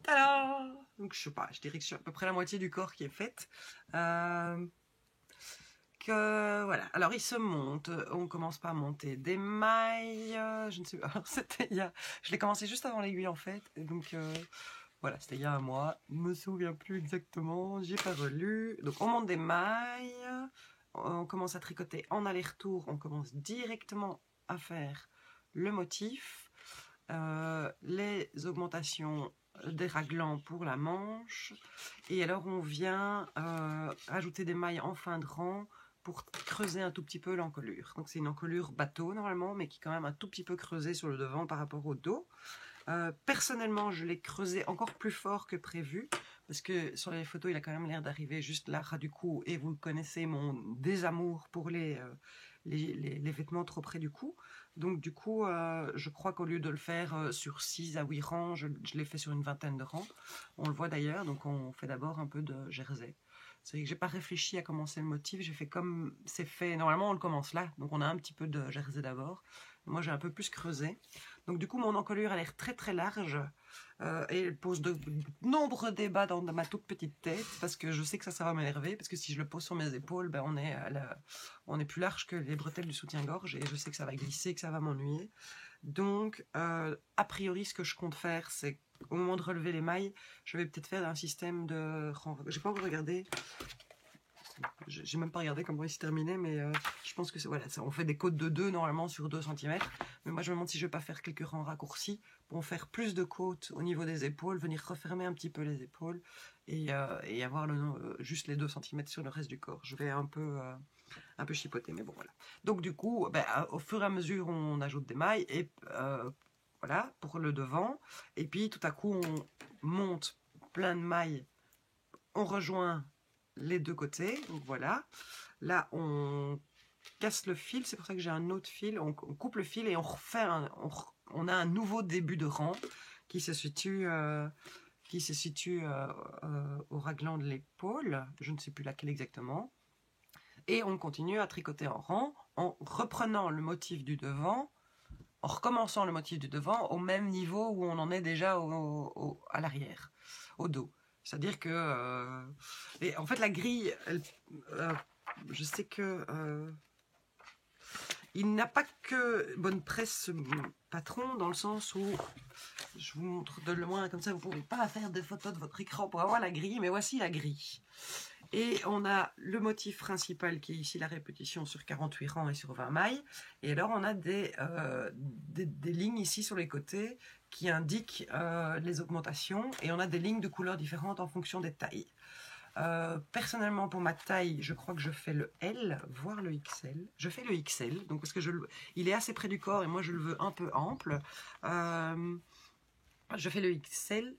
Tada! Donc je sais pas, je dirais que c'est à peu près la moitié du corps qui est faite. Voilà. Alors il se monte. On commence par monter des mailles. Je ne sais pas. Alors, je l'ai commencé juste avant l'aiguille en fait. Et donc voilà, c'était il y a un mois. Je me souviens plus exactement. J'ai pas relu. Donc on monte des mailles. On commence à tricoter en aller-retour, on commence directement à faire le motif, les augmentations des raglans pour la manche, et alors on vient ajouter des mailles en fin de rang pour creuser un tout petit peu l'encolure. Donc c'est une encolure bateau normalement, mais qui est quand même un tout petit peu creusée sur le devant par rapport au dos. Personnellement, je l'ai creusé encore plus fort que prévu, parce que sur les photos, il a quand même l'air d'arriver juste là, ras du cou, et vous connaissez mon désamour pour les vêtements trop près du cou. Donc du coup, je crois qu'au lieu de le faire sur 6 à 8 rangs, je l'ai fait sur une vingtaine de rangs. On le voit d'ailleurs, donc on fait d'abord un peu de jersey. C'est vrai que j'ai pas réfléchi à commencer le motif, j'ai fait comme c'est fait. Normalement, on le commence là, donc on a un petit peu de jersey d'abord. Moi, j'ai un peu plus creusé. Donc du coup, mon encolure a l'air très très large. Et elle pose de nombreux débats dans ma toute petite tête, parce que je sais que ça va m'énerver, parce que si je le pose sur mes épaules, ben on est plus large que les bretelles du soutien-gorge, et je sais que ça va glisser, que ça va m'ennuyer. Donc, a priori, ce que je compte faire, c'est au moment de relever les mailles, je vais peut-être faire un système de... J'ai pas encore regardé. J'ai même pas regardé comment il se terminait, mais je pense que voilà, on fait des côtes de 2 normalement sur 2 cm. Mais moi je me demande si je vais pas faire quelques rangs raccourcis pour faire plus de côtes au niveau des épaules, venir refermer un petit peu les épaules et avoir juste les 2 cm sur le reste du corps. Je vais un peu chipoter, mais bon voilà. Donc du coup, au fur et à mesure on ajoute des mailles et voilà pour le devant. Et puis tout à coup on monte plein de mailles, on rejoint les deux côtés, donc voilà. Là, on casse le fil, c'est pour ça que j'ai un autre fil. On coupe le fil et on refait on a un nouveau début de rang qui se situe au raglan de l'épaule. Je ne sais plus laquelle exactement. Et on continue à tricoter en rang en reprenant le motif du devant, en recommençant le motif du devant au même niveau où on en est déjà à l'arrière, au dos. C'est-à-dire que... et en fait, la grille, je sais que... il n'a pas que bonne presse, ce patron, dans le sens où... Je vous montre de loin, comme ça, vous ne pouvez pas faire des photos de votre écran pour avoir la grille, mais voici la grille. Et on a le motif principal qui est ici la répétition sur 48 rangs et sur 20 mailles. Et alors on a des lignes ici sur les côtés qui indiquent les augmentations. Et on a des lignes de couleurs différentes en fonction des tailles. Personnellement pour ma taille, je crois que je fais le L, voire le XL. Je fais le XL, donc parce que il est assez près du corps et moi je le veux un peu ample. Je fais le XL.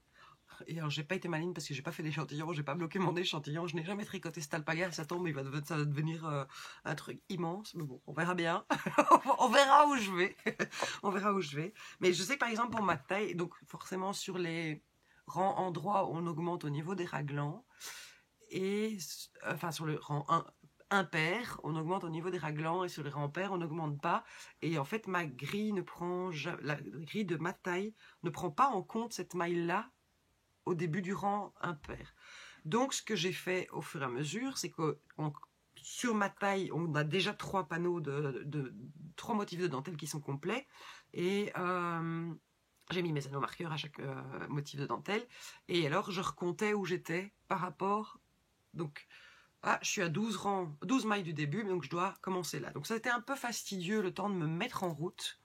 Et alors j'ai pas été maligne parce que j'ai pas fait d'échantillon, j'ai pas bloqué mon échantillon, je n'ai jamais tricoté cet alpaga, ça tombe, ça va devenir un truc immense, mais bon, on verra bien, on verra où je vais, on verra où je vais. Mais je sais que par exemple pour ma taille, donc forcément sur les rangs endroits on augmente au niveau des raglans, et enfin sur le rang impair, on augmente au niveau des raglans, et sur les rangs pairs on n'augmente pas, et en fait ma grille la grille de ma taille ne prend pas en compte cette maille là au début du rang impair. Donc ce que j'ai fait au fur et à mesure, c'est que sur ma taille, on a déjà 3 panneaux 3 motifs de dentelle qui sont complets, et j'ai mis mes anneaux marqueurs à chaque motif de dentelle, et alors je recomptais où j'étais par rapport, donc je suis à 12 mailles du début, donc je dois commencer là. Donc ça a été un peu fastidieux le temps de me mettre en route.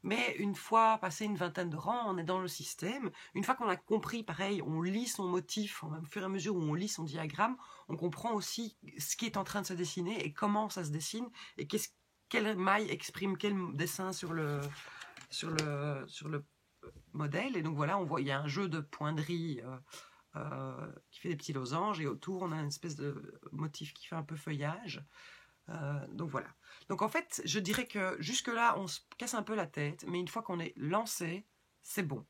Mais une fois passé une vingtaine de rangs, on est dans le système. Une fois qu'on a compris, pareil, on lit son motif, au fur et à mesure où on lit son diagramme, on comprend aussi ce qui est en train de se dessiner et comment ça se dessine et quelle maille exprime quel dessin sur le modèle. Et donc voilà, on voit, il y a un jeu de poinderie qui fait des petits losanges, et autour on a une espèce de motif qui fait un peu feuillage. Donc voilà. Donc en fait, je dirais que jusque-là, on se casse un peu la tête, mais une fois qu'on est lancé, c'est bon.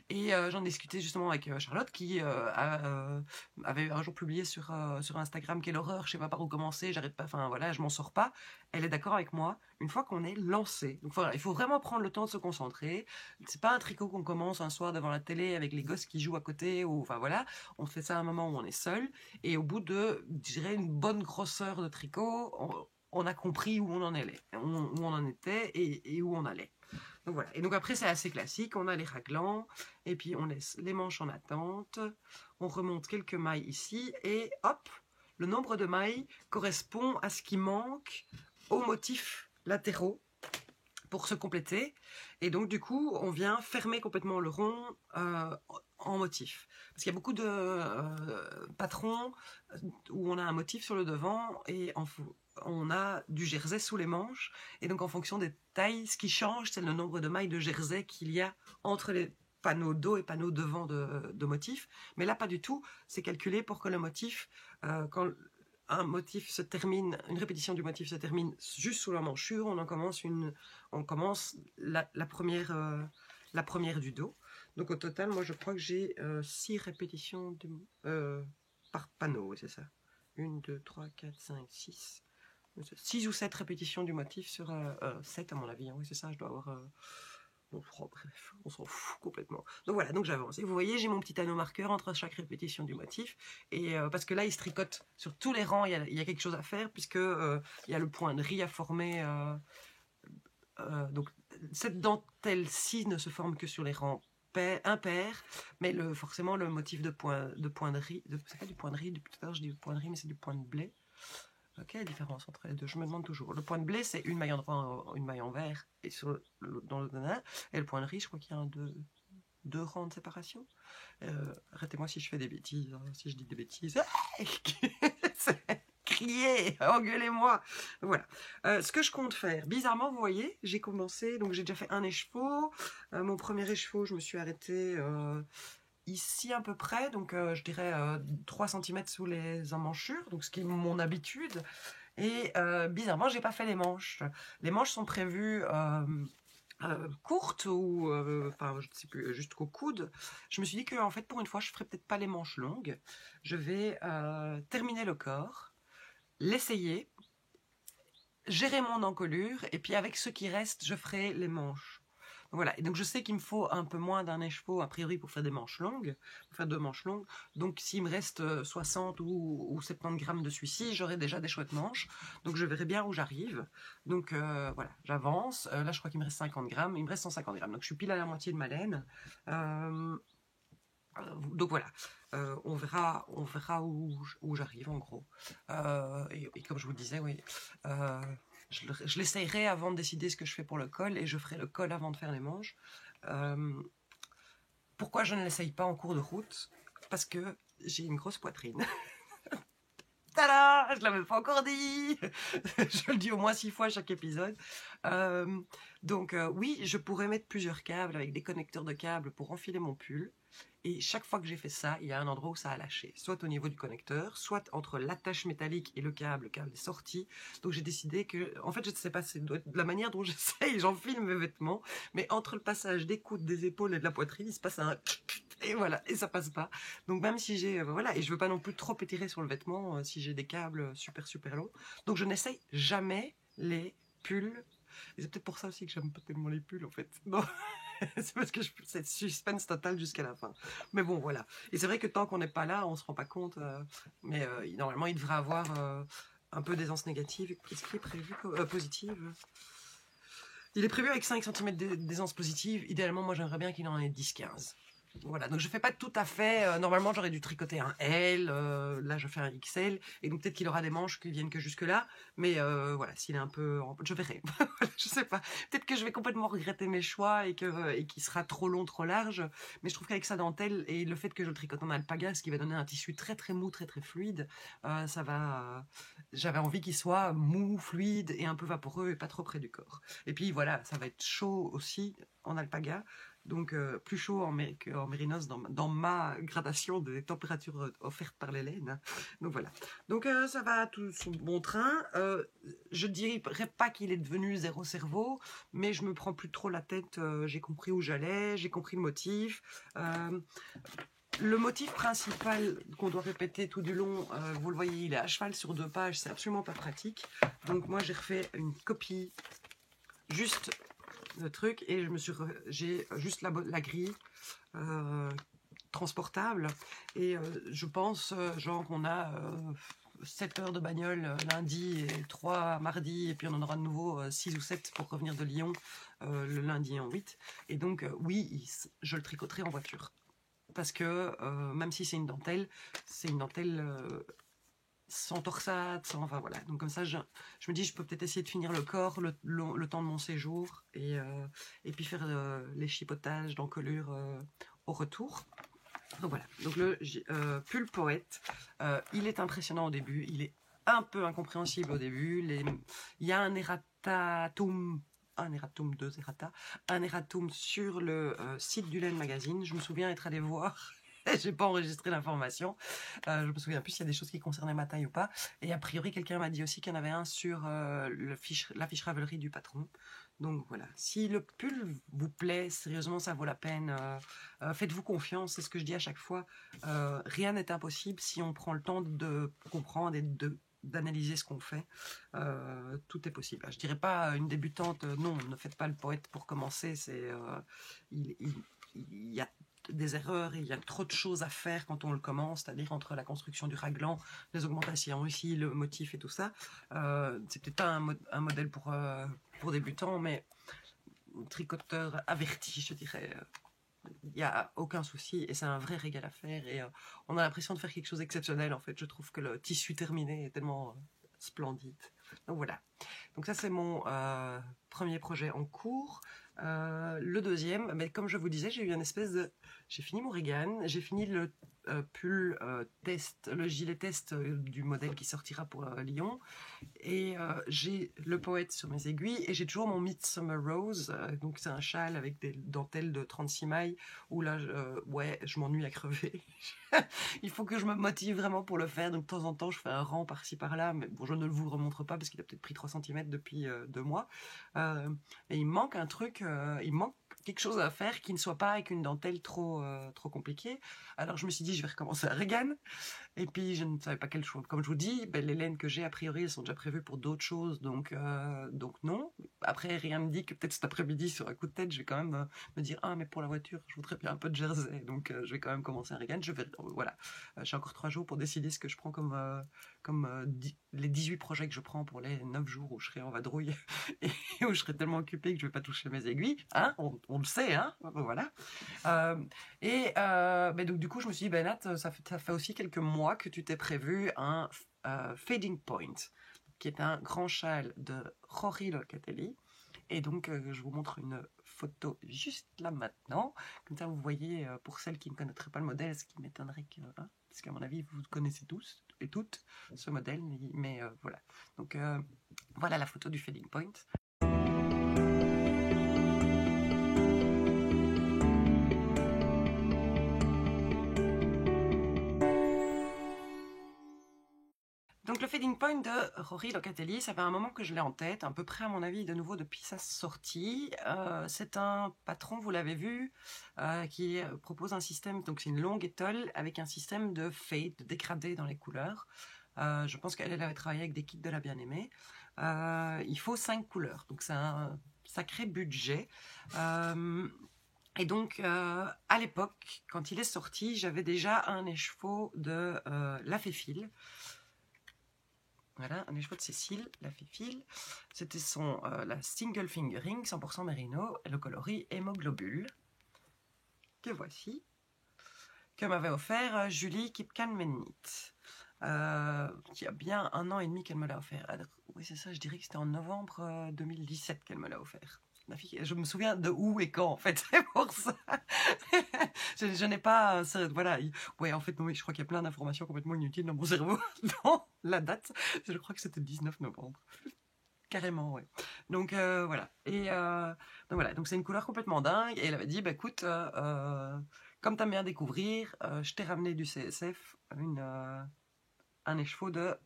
Et j'en discutais justement avec Charlotte qui avait un jour publié sur Instagram: quelle horreur, je sais pas par où commencer, j'arrête pas, enfin voilà, je m'en sors pas. Elle est d'accord avec moi, une fois qu'on est lancé. Donc voilà, il faut vraiment prendre le temps de se concentrer. C'est pas un tricot qu'on commence un soir devant la télé avec les gosses qui jouent à côté, ou enfin voilà, on fait ça à un moment où on est seul, et au bout de, je dirais, une bonne grosseur de tricot, on a compris où on en allait, où on en était et où on allait. Donc voilà. Et donc après c'est assez classique, on a les raglans, et puis on laisse les manches en attente, on remonte quelques mailles ici, et hop, le nombre de mailles correspond à ce qui manque aux motifs latéraux pour se compléter. Et donc du coup on vient fermer complètement le rond en motif. Parce qu'il y a beaucoup de patrons où on a un motif sur le devant et on a du jersey sous les manches, et donc en fonction des tailles, ce qui change, c'est le nombre de mailles de jersey qu'il y a entre les panneaux dos et panneaux devant de motifs. Mais là, pas du tout. C'est calculé pour que le motif, quand un motif se termine, une répétition du motif se termine juste sous l'emmanchure, on commence la première du dos. Donc au total, moi je crois que j'ai 6 répétitions par panneau, c'est ça. 1, 2, 3, 4, 5, 6. 6 ou 7 répétitions du motif sur 7 à mon avis. Hein. Oui, c'est ça, je dois avoir... Bon, bref, on s'en fout complètement. Donc voilà, donc j'avance. Et vous voyez, j'ai mon petit anneau marqueur entre chaque répétition du motif. Et parce que là, il se tricote sur tous les rangs, il y a quelque chose à faire, puisque il y a le point de riz à former. Donc cette dentelle-ci ne se forme que sur les rangs impairs, mais forcément le motif de point de riz, c'est pas du point de riz, depuis tout à l'heure je dis point de riz, mais c'est du point de blé. Quelle est la différence entre les deux? Je me demande toujours. Le point de blé, c'est une maille en droit, une maille en vert, et dans le donneur, et le point de riz, je crois qu'il y a deux rangs de séparation. Arrêtez-moi si je fais des bêtises, hein, si je dis des bêtises. Criez, engueulez-moi. Voilà. Ce que je compte faire, bizarrement, vous voyez, j'ai commencé, donc j'ai déjà fait un écheveau. Mon premier écheveau, je me suis arrêtée ici à peu près, donc je dirais 3 cm sous les emmanchures, donc ce qui est mon habitude. Et bizarrement, j'ai pas fait les manches. Les manches sont prévues courtes ou enfin je ne sais plus, jusqu'au coude. Je me suis dit que en fait pour une fois, je ferais peut-être pas les manches longues. Je vais terminer le corps, l'essayer, gérer mon encolure, et puis avec ce qui reste, je ferai les manches. Voilà, et donc je sais qu'il me faut un peu moins d'un écheveau a priori pour faire des manches longues, pour faire 2 manches longues. Donc s'il me reste 60 ou 70 grammes de celui-ci, j'aurai déjà des chouettes manches. Donc je verrai bien où j'arrive. Donc voilà, j'avance. Là je crois qu'il me reste 50 grammes, il me reste 150 grammes. Donc je suis pile à la moitié de ma laine. Donc voilà, on verra où j'arrive en gros. Et comme je vous le disais, oui. Je l'essayerai avant de décider ce que je fais pour le col, et je ferai le col avant de faire les manches. Pourquoi je ne l'essaye pas en cours de route? Parce que j'ai une grosse poitrine. Tada! Je ne l'avais pas encore dit. Je le dis au moins 6 fois à chaque épisode. Donc oui, je pourrais mettre plusieurs câbles avec des connecteurs de câbles pour enfiler mon pull. Et chaque fois que j'ai fait ça, il y a un endroit où ça a lâché. Soit au niveau du connecteur, soit entre l'attache métallique et le câble est sorti. Donc j'ai décidé que... En fait, je ne sais pas, c'est de la manière dont j'essaye, j'enfile mes vêtements. Mais entre le passage des coudes, des épaules et de la poitrine, il se passe un... Et voilà, et ça passe pas. Donc même si j'ai... voilà, et je veux pas non plus trop étirer sur le vêtement si j'ai des câbles super longs. Donc je n'essaye jamais les pulls. Et c'est peut-être pour ça aussi que j'aime pas tellement les pulls en fait. Non. C'est parce que c'est suspense total jusqu'à la fin. Mais bon, voilà. Et c'est vrai que tant qu'on n'est pas là, on se rend pas compte. Mais normalement, il devrait avoir un peu d'aisance négative. Qu'est-ce qui est prévu positive? Il est prévu avec 5 cm d'aisance positive. Idéalement, moi, j'aimerais bien qu'il en ait 10-15. Voilà, donc je fais pas tout à fait. Normalement, j'aurais dû tricoter un L. Là, je fais un XL. Et donc, peut-être qu'il aura des manches qui viennent que jusque-là. Mais voilà, s'il est un peu... Je verrai. Je sais pas. Peut-être que je vais complètement regretter mes choix et qu'il sera trop long, trop large. Mais je trouve qu'avec sa dentelle et le fait que je le tricote en alpaga, ce qui va donner un tissu très mou, très fluide, ça va... J'avais envie qu'il soit mou, fluide et un peu vaporeux et pas trop près du corps. Et puis voilà, ça va être chaud aussi en alpaga. Donc plus chaud qu'en mérinos dans ma gradation des températures offertes par les laines. Donc voilà. Donc ça va tout son bon train. Je dirais pas qu'il est devenu zéro cerveau, mais je me prends plus trop la tête. J'ai compris où j'allais, j'ai compris le motif. Le motif principal qu'on doit répéter tout du long, vous le voyez, il est à cheval sur 2 pages, c'est absolument pas pratique. Donc moi j'ai refait une copie juste le truc, et j'ai juste la grille transportable, et je pense genre qu'on a 7 heures de bagnole lundi et 3 mardi, et puis on en aura de nouveau 6 ou 7 pour revenir de Lyon le lundi en 8. Et donc oui, je le tricoterai en voiture, parce que même si c'est une dentelle sans torsade, enfin voilà. Donc comme ça, je me dis, je peux peut-être essayer de finir le corps le temps de mon séjour, et puis faire les chipotages d'encolure au retour. Donc voilà. Donc le pull poète, il est impressionnant au début, il est un peu incompréhensible au début. Il y a un erratatum un erratum, deux errata, un erratum sur le site du Laine Magazine. Je me souviens être allée voir. J'ai pas enregistré l'information. Je me souviens plus s'il y a des choses qui concernaient ma taille ou pas. Et a priori, quelqu'un m'a dit aussi qu'il y en avait un sur la fiche Ravelry du patron. Donc voilà, si le pull vous plaît, sérieusement, ça vaut la peine. Faites-vous confiance, c'est ce que je dis à chaque fois. Rien n'est impossible si on prend le temps de comprendre et d'analyser ce qu'on fait. Tout est possible. Je dirais pas à une débutante, non, ne faites pas le poète pour commencer. Il y a des erreurs, il y a trop de choses à faire quand on le commence, c'est-à-dire entre la construction du raglan, les augmentations ici, le motif et tout ça. C'est peut-être pas un modèle pour débutants, mais tricoteur averti, je dirais. Il n'y a aucun souci et c'est un vrai régal à faire et on a l'impression de faire quelque chose d'exceptionnel en fait. Je trouve que le tissu terminé est tellement splendide. Donc voilà. Donc ça c'est mon premier projet en cours. Le deuxième, mais comme je vous disais, j'ai eu une espèce de... J'ai fini mon Regan, j'ai fini le pull test, le gilet test du modèle qui sortira pour Lyon. Et j'ai le poète sur mes aiguilles et j'ai toujours mon Midsummer Rose, donc c'est un châle avec des dentelles de 36 mailles où là, ouais, je m'ennuie à crever. Il faut que je me motive vraiment pour le faire, donc de temps en temps je fais un rang par-ci par-là, mais bon, je ne vous le remontre pas parce qu'il a peut-être pris 3 cm depuis 2 mois. Et il manque un truc, il manque quelque chose à faire qui ne soit pas avec une dentelle trop compliquée. Alors je me suis dit, je vais recommencer à Regan. Et puis, je ne savais pas quelle chose. Comme je vous dis, ben, les laines que j'ai, a priori, elles sont déjà prévues pour d'autres choses. Donc non. Après, rien me dit que peut-être cet après-midi, sur un coup de tête, je vais quand même me dire « Ah, mais pour la voiture, je voudrais bien un peu de jersey. » Donc, je vais quand même commencer à Regan. Voilà. J'ai encore 3 jours pour décider ce que je prends les 18 projets que je prends pour les 9 jours où je serai en vadrouille et où je serai tellement occupée que je ne vais pas toucher mes aiguilles. Hein, on le sait, hein. Voilà. Donc du coup, je me suis dit, Nat, ça fait aussi quelques mois que tu t'es prévu un Fading Point, qui est un grand châle de Rory Locatelli. Et donc, je vous montre une photo juste là maintenant. Comme ça, vous voyez, pour celles qui ne connaîtraient pas le modèle, ce qui m'étonnerait que... Hein, parce qu'à mon avis, vous connaissez tous et toutes ce modèle. Mais voilà. Donc, voilà la photo du Fading Point. Donc le Fading Point de Rory Locatelli, ça fait un moment que je l'ai en tête, à peu près à mon avis de nouveau depuis sa sortie. C'est un patron, vous l'avez vu, qui propose un système, donc c'est une longue étole avec un système de fade, de dégradé dans les couleurs. Je pense qu'elle avait travaillé avec des kits de la bien-aimée. Il faut 5 couleurs, donc c'est un sacré budget. Et donc, à l'époque, quand il est sorti, j'avais déjà un écheveau de La Féfile. Voilà, un écheveau de Cécile, La Féfile. C'était la single fingering, 100% mérino, le coloris hémoglobule, que voici, que m'avait offert Julie Kipkan-Mennit, qui a bien 1 an et demi qu'elle me l'a offert. Alors, oui, c'est ça, je dirais que c'était en novembre 2017 qu'elle me l'a offert. Je me souviens de où et quand, en fait, c'est pour ça. je n'ai pas... voilà. Ouais, en fait, non, je crois qu'il y a plein d'informations complètement inutiles dans mon cerveau. Dans la date, je crois que c'était le 19 novembre. Carrément, ouais. Donc, voilà. Et donc, voilà. Donc, c'est une couleur complètement dingue. Et elle avait dit, bah, écoute, comme t'aimes bien découvrir, je t'ai ramené du CSF un écheveau de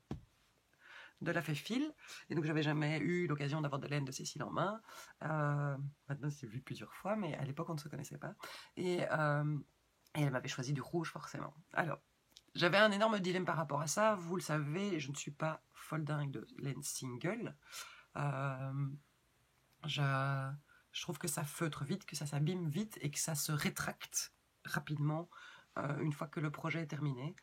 La Féfile. Et donc, j'avais jamais eu l'occasion d'avoir de laine de Cécile en main. Maintenant, c'est vu plusieurs fois, mais à l'époque, on ne se connaissait pas. Et elle m'avait choisi du rouge, forcément. Alors, j'avais un énorme dilemme par rapport à ça. Vous le savez, je ne suis pas folle dingue de laine single. Je trouve que ça feutre vite, que ça s'abîme vite et que ça se rétracte rapidement une fois que le projet est terminé.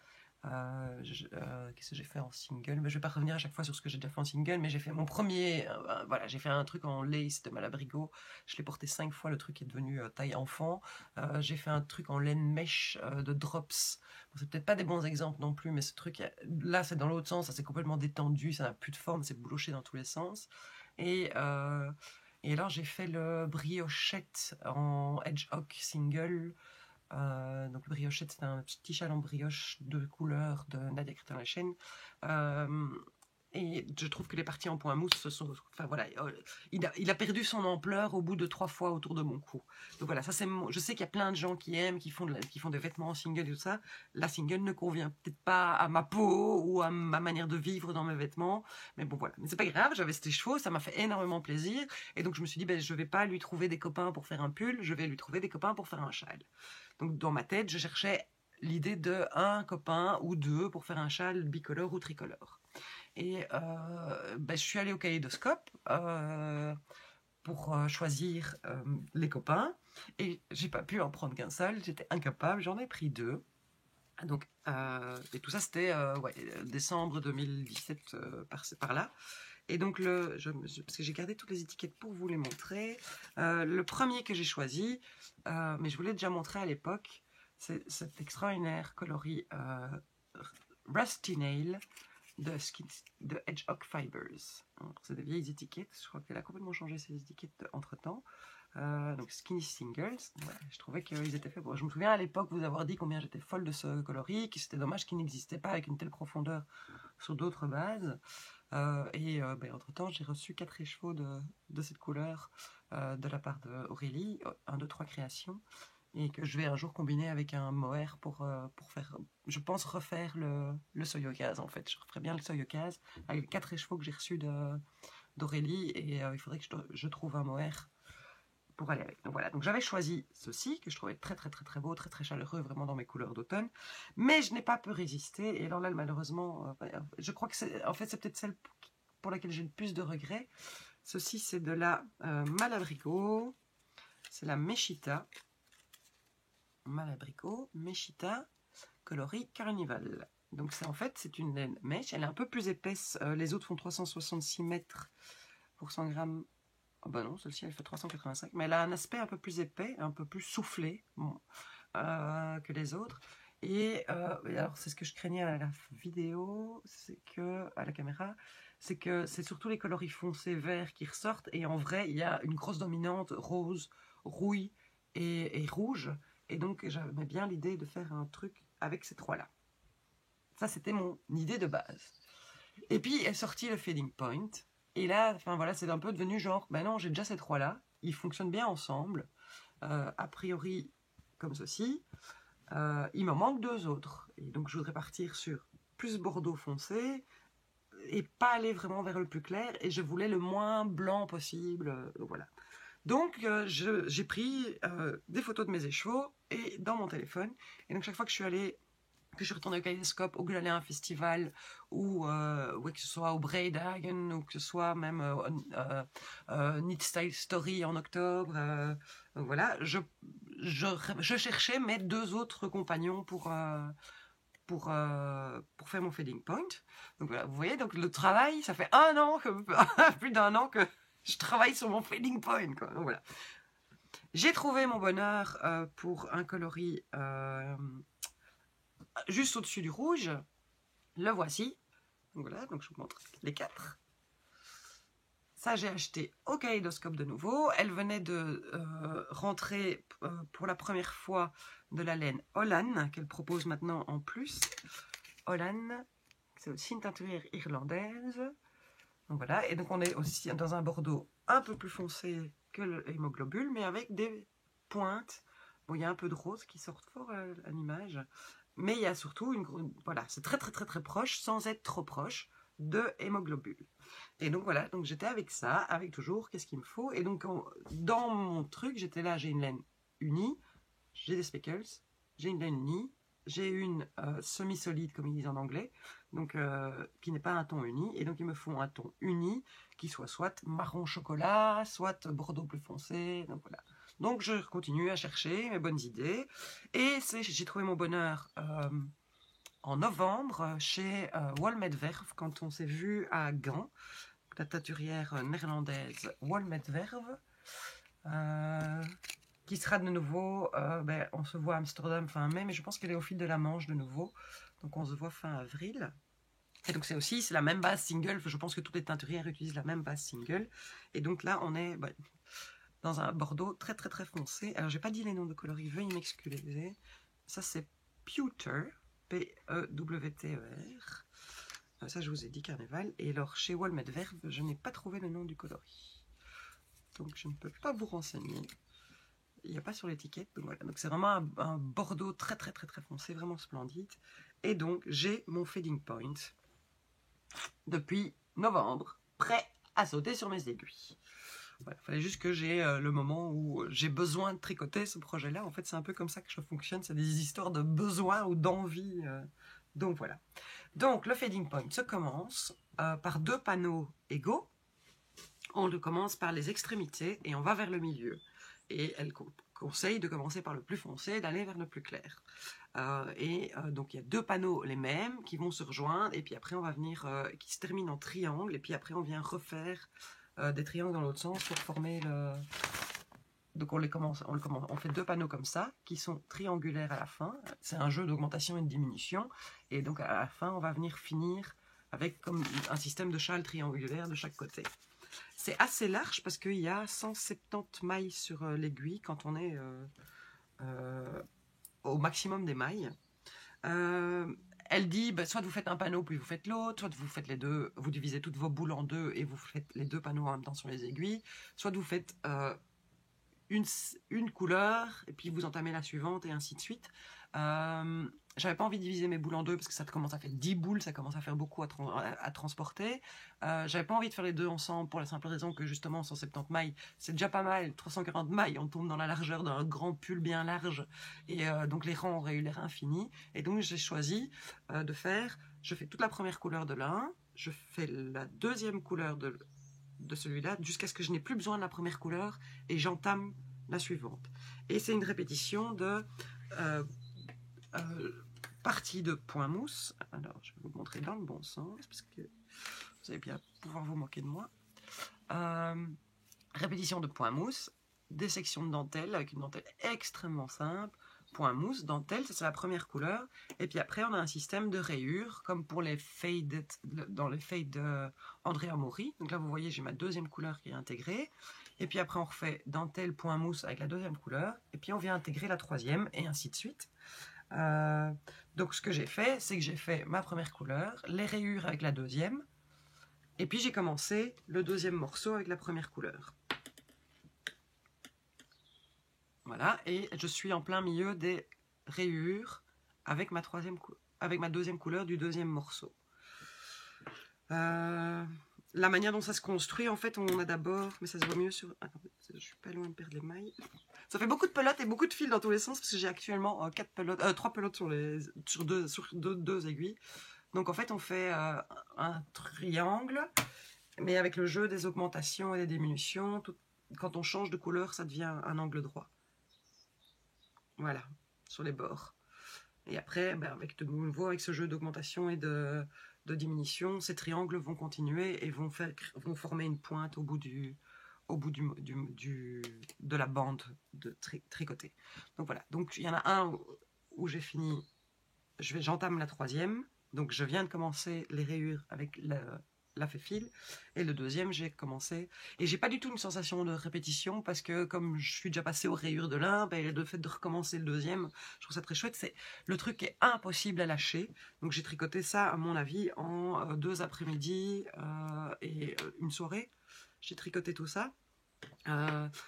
Qu'est-ce que j'ai fait en single? Mais je vais pas revenir à chaque fois sur ce que j'ai déjà fait en single, mais j'ai fait mon premier, voilà, j'ai fait un truc en lace de Malabrigo, je l'ai porté 5 fois, le truc est devenu taille enfant. J'ai fait un truc en laine mèche de Drops. Bon, c'est peut-être pas des bons exemples non plus, mais ce truc là c'est dans l'autre sens, ça s'est complètement détendu, ça n'a plus de forme, c'est bouloché dans tous les sens. Et alors j'ai fait le briochette en Edge Hock single. Donc le briochette, c'est un petit châle en brioche de couleur de Nadia Crétin-Lachaine. Et je trouve que les parties en point mousse se sont... Enfin voilà, il a perdu son ampleur au bout de 3 fois autour de mon cou. Donc voilà, ça c'est je sais qu'il y a plein de gens qui aiment, qui font des vêtements en single et tout ça. La single ne convient peut-être pas à ma peau ou à ma manière de vivre dans mes vêtements. Mais bon voilà, mais c'est pas grave, j'avais ces chevaux, ça m'a fait énormément plaisir. Et donc je me suis dit, ben, je vais pas lui trouver des copains pour faire un pull, je vais lui trouver des copains pour faire un châle. Donc dans ma tête, je cherchais l'idée de un copain ou deux pour faire un châle bicolore ou tricolore. Et je suis allée au kaléidoscope pour choisir les copains. Et j'ai pas pu en prendre qu'un seul, j'étais incapable, j'en ai pris 2. Donc, et tout ça, c'était décembre 2017, par là. Et donc, parce que j'ai gardé toutes les étiquettes pour vous les montrer. Le premier que j'ai choisi, mais je vous l'ai déjà montré à l'époque, c'est cet extraordinaire coloris Rusty Nail de Hedgehog Fibers. C'est des vieilles étiquettes, je crois qu'elle a complètement changé ses étiquettes entre-temps. Donc Skinny Singles, je trouvais qu'ils étaient faits pour... Je me souviens à l'époque vous avoir dit combien j'étais folle de ce coloris, que c'était dommage qu'il n'existait pas avec une telle profondeur sur d'autres bases. Entre-temps, j'ai reçu 4 écheveaux de cette couleur de la part d'Aurélie, 1, 2, 3 créations, et que je vais un jour combiner avec un mohair pour faire, je pense, refaire le Soyokaz en fait. Je referai bien le Soyokaz avec les 4 écheveaux que j'ai reçus d'Aurélie, et il faudrait que je trouve un mohair pour aller avec. Donc voilà, donc j'avais choisi ceci, que je trouvais très très très très beau, très très chaleureux, vraiment dans mes couleurs d'automne, mais je n'ai pas pu résister, et alors là, malheureusement, je crois que c'est peut-être celle pour laquelle j'ai le plus de regrets. Ceci, c'est de la Malabrigo, c'est la Meshita, Meshita, coloris Carnival. Donc c'est une laine mèche, elle est un peu plus épaisse, les autres font 366 mètres pour 100 grammes. Oh bah non, celle-ci elle fait 385, mais elle a un aspect un peu plus épais, un peu plus soufflé que les autres. Et alors c'est ce que je craignais à la vidéo, c'est que à la caméra, c'est que c'est surtout les coloris foncés verts qui ressortent, et en vrai il y a une grosse dominante rose, rouille et rouge, et donc j'avais bien l'idée de faire un truc avec ces 3-là. Ça c'était mon idée de base. Et puis est sorti le Fading Point. Et là, enfin voilà, c'est un peu devenu genre, ben non, j'ai déjà ces 3-là, ils fonctionnent bien ensemble, a priori comme ceci, il m'en manque 2 autres. Et donc je voudrais partir sur plus bordeaux foncé, et pas aller vraiment vers le plus clair, et je voulais le moins blanc possible, voilà. Donc j'ai pris des photos de mes écheveaux, et dans mon téléphone, et donc chaque fois que je suis retournée au kaléidoscope, ou que j'allais à un festival, ou que ce soit au Breidagen, ou que ce soit même Knit Style Story en octobre, voilà, je cherchais mes 2 autres compagnons pour faire mon Fading Point. Donc voilà, vous voyez, donc le travail, ça fait plus d'1 an que je travaille sur mon Fading Point, quoi. Donc voilà. J'ai trouvé mon bonheur pour un coloris juste au-dessus du rouge, le voici. Donc voilà, donc je vous montre les 4. Ça, j'ai acheté au kaléidoscope de nouveau. Elle venait de rentrer pour la première fois de la laine Holland, qu'elle propose maintenant en plus. Holland, c'est aussi une teinturière irlandaise. Donc voilà, et donc on est aussi dans un bordeaux un peu plus foncé que le hémoglobule, mais avec des pointes. Bon, il y a un peu de rose qui sort fort à l'image. Mais il y a surtout voilà, c'est très très très très proche, sans être trop proche, de hémoglobule. Et donc voilà, donc j'étais avec ça, avec toujours, qu'est-ce qu'il me faut. Et donc dans mon truc, j'étais là, j'ai une laine unie, j'ai des speckles, j'ai une laine unie, j'ai une semi-solide, comme ils disent en anglais, donc qui n'est pas un ton uni. Et donc il me faut un ton uni, qui soit marron chocolat, soit bordeaux plus foncé, donc voilà. Donc je continue à chercher mes bonnes idées, et j'ai trouvé mon bonheur en novembre chez Walmetverve, quand on s'est vu à Gand, la teinturière néerlandaise Walmetverve, qui sera de nouveau, on se voit à Amsterdam fin mai, mais je pense qu'elle est au fil de la Manche de nouveau, donc on se voit fin avril. Et donc c'est la même base single, je pense que toutes les teinturières utilisent la même base single, et donc là on est dans un bordeaux très très très foncé. Alors j'ai pas dit les noms de coloris, veuillez m'excuser. Ça c'est Pewter, P-E-W-T-E-R. Ça, je vous ai dit Carnival. Et alors, chez Walmet Verve, je n'ai pas trouvé le nom du coloris. Donc, je ne peux pas vous renseigner. Il n'y a pas sur l'étiquette. Donc, voilà. Donc, c'est vraiment un bordeaux très, très, très, très foncé, vraiment splendide. Et donc, j'ai mon fading point depuis novembre, prêt à sauter sur mes aiguilles. Voilà, il fallait juste que j'ai le moment où j'ai besoin de tricoter ce projet-là. En fait, c'est un peu comme ça que je fonctionne. C'est des histoires de besoin ou d'envie. Donc, voilà. Donc, le fading point se commence par 2 panneaux égaux. On le commence par les extrémités et on va vers le milieu. Et elle conseille de commencer par le plus foncé, d'aller vers le plus clair. Donc il y a 2 panneaux les mêmes qui vont se rejoindre et puis après on va venir, qui se terminent en triangle et puis après on vient refaire des triangles dans l'autre sens pour former le... Donc on fait 2 panneaux comme ça qui sont triangulaires à la fin. C'est un jeu d'augmentation et de diminution et donc à la fin on va venir finir avec comme un système de châle triangulaire de chaque côté. C'est assez large parce qu'il y a 170 mailles sur l'aiguille quand on est au maximum des mailles. Elle dit, soit vous faites un panneau puis vous faites l'autre, soit vous faites les deux, vous divisez toutes vos boules en 2 et vous faites les 2 panneaux en même temps sur les aiguilles, soit vous faites une couleur et puis vous entamez la suivante et ainsi de suite. J'avais pas envie de diviser mes boules en 2 parce que ça commence à faire 10 boules, ça commence à faire beaucoup à transporter. J'avais pas envie de faire les 2 ensemble pour la simple raison que justement 170 mailles, c'est déjà pas mal. 340 mailles, on tombe dans la largeur d'un grand pull bien large et donc les rangs auraient eu l'air infinis. Et donc j'ai choisi de faire, je fais toute la première couleur de l'un, je fais la deuxième couleur de celui-là jusqu'à ce que je n'ai plus besoin de la première couleur et j'entame la suivante. Et c'est une répétition de partie de point mousse. Alors, je vais vous montrer dans le bon sens parce que vous allez bien pouvoir vous moquer de moi. Répétition de point mousse, des sections de dentelle avec une dentelle extrêmement simple. Point mousse, dentelle, ça c'est la première couleur. Et puis après, on a un système de rayures, comme pour les fades, dans les fades Andrea Mori. Donc là, vous voyez, j'ai ma deuxième couleur qui est intégrée. Et puis après, on refait dentelle, point mousse avec la deuxième couleur. Et puis on vient intégrer la troisième, et ainsi de suite. Donc ce que j'ai fait, c'est que j'ai fait ma première couleur, les rayures avec la deuxième. Et puis j'ai commencé le deuxième morceau avec la première couleur. Voilà, et je suis en plein milieu des rayures avec ma deuxième couleur du deuxième morceau. La manière dont ça se construit, en fait, on a d'abord, mais ça se voit mieux sur... Attendez, je suis pas loin de perdre les mailles. Ça fait beaucoup de pelotes et beaucoup de fils dans tous les sens parce que j'ai actuellement 3 pelotes sur deux aiguilles. Donc en fait, on fait un triangle, mais avec le jeu des augmentations et des diminutions. Quand on change de couleur, ça devient un angle droit. Voilà, sur les bords. Et après, avec ce jeu d'augmentation et de diminution, ces triangles vont continuer et vont former une pointe au bout de la bande de tricotée. Donc voilà, donc il y en a un où j'ai fini, j'entame la troisième, donc je viens de commencer les rayures avec la fait-fil, et le deuxième j'ai commencé, et j'ai pas du tout une sensation de répétition parce que comme je suis déjà passée aux rayures de l'un, le fait de recommencer le deuxième, je trouve ça très chouette. C'est le truc qui est impossible à lâcher, donc j'ai tricoté ça à mon avis en 2 après-midi et une soirée. J'ai tricoté tout ça.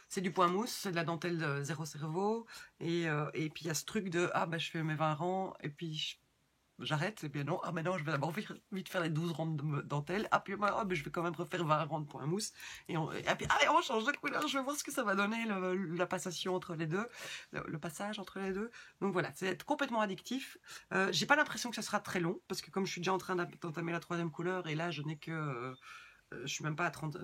C'est du point mousse, c'est de la dentelle de zéro cerveau, et puis il y a ce truc de je fais mes 20 rangs et puis j'arrête, et puis non, maintenant je vais d'abord vite faire les 12 rangs de dentelle, puis je vais quand même refaire 20 rangs de point mousse, et puis allez, on change de couleur, je vais voir ce que ça va donner, la passation entre les deux, le passage entre les deux. Donc voilà, c'est complètement addictif. J'ai pas l'impression que ça sera très long, parce que comme je suis déjà en train d'entamer la troisième couleur, et là je n'ai que... je suis même pas à 30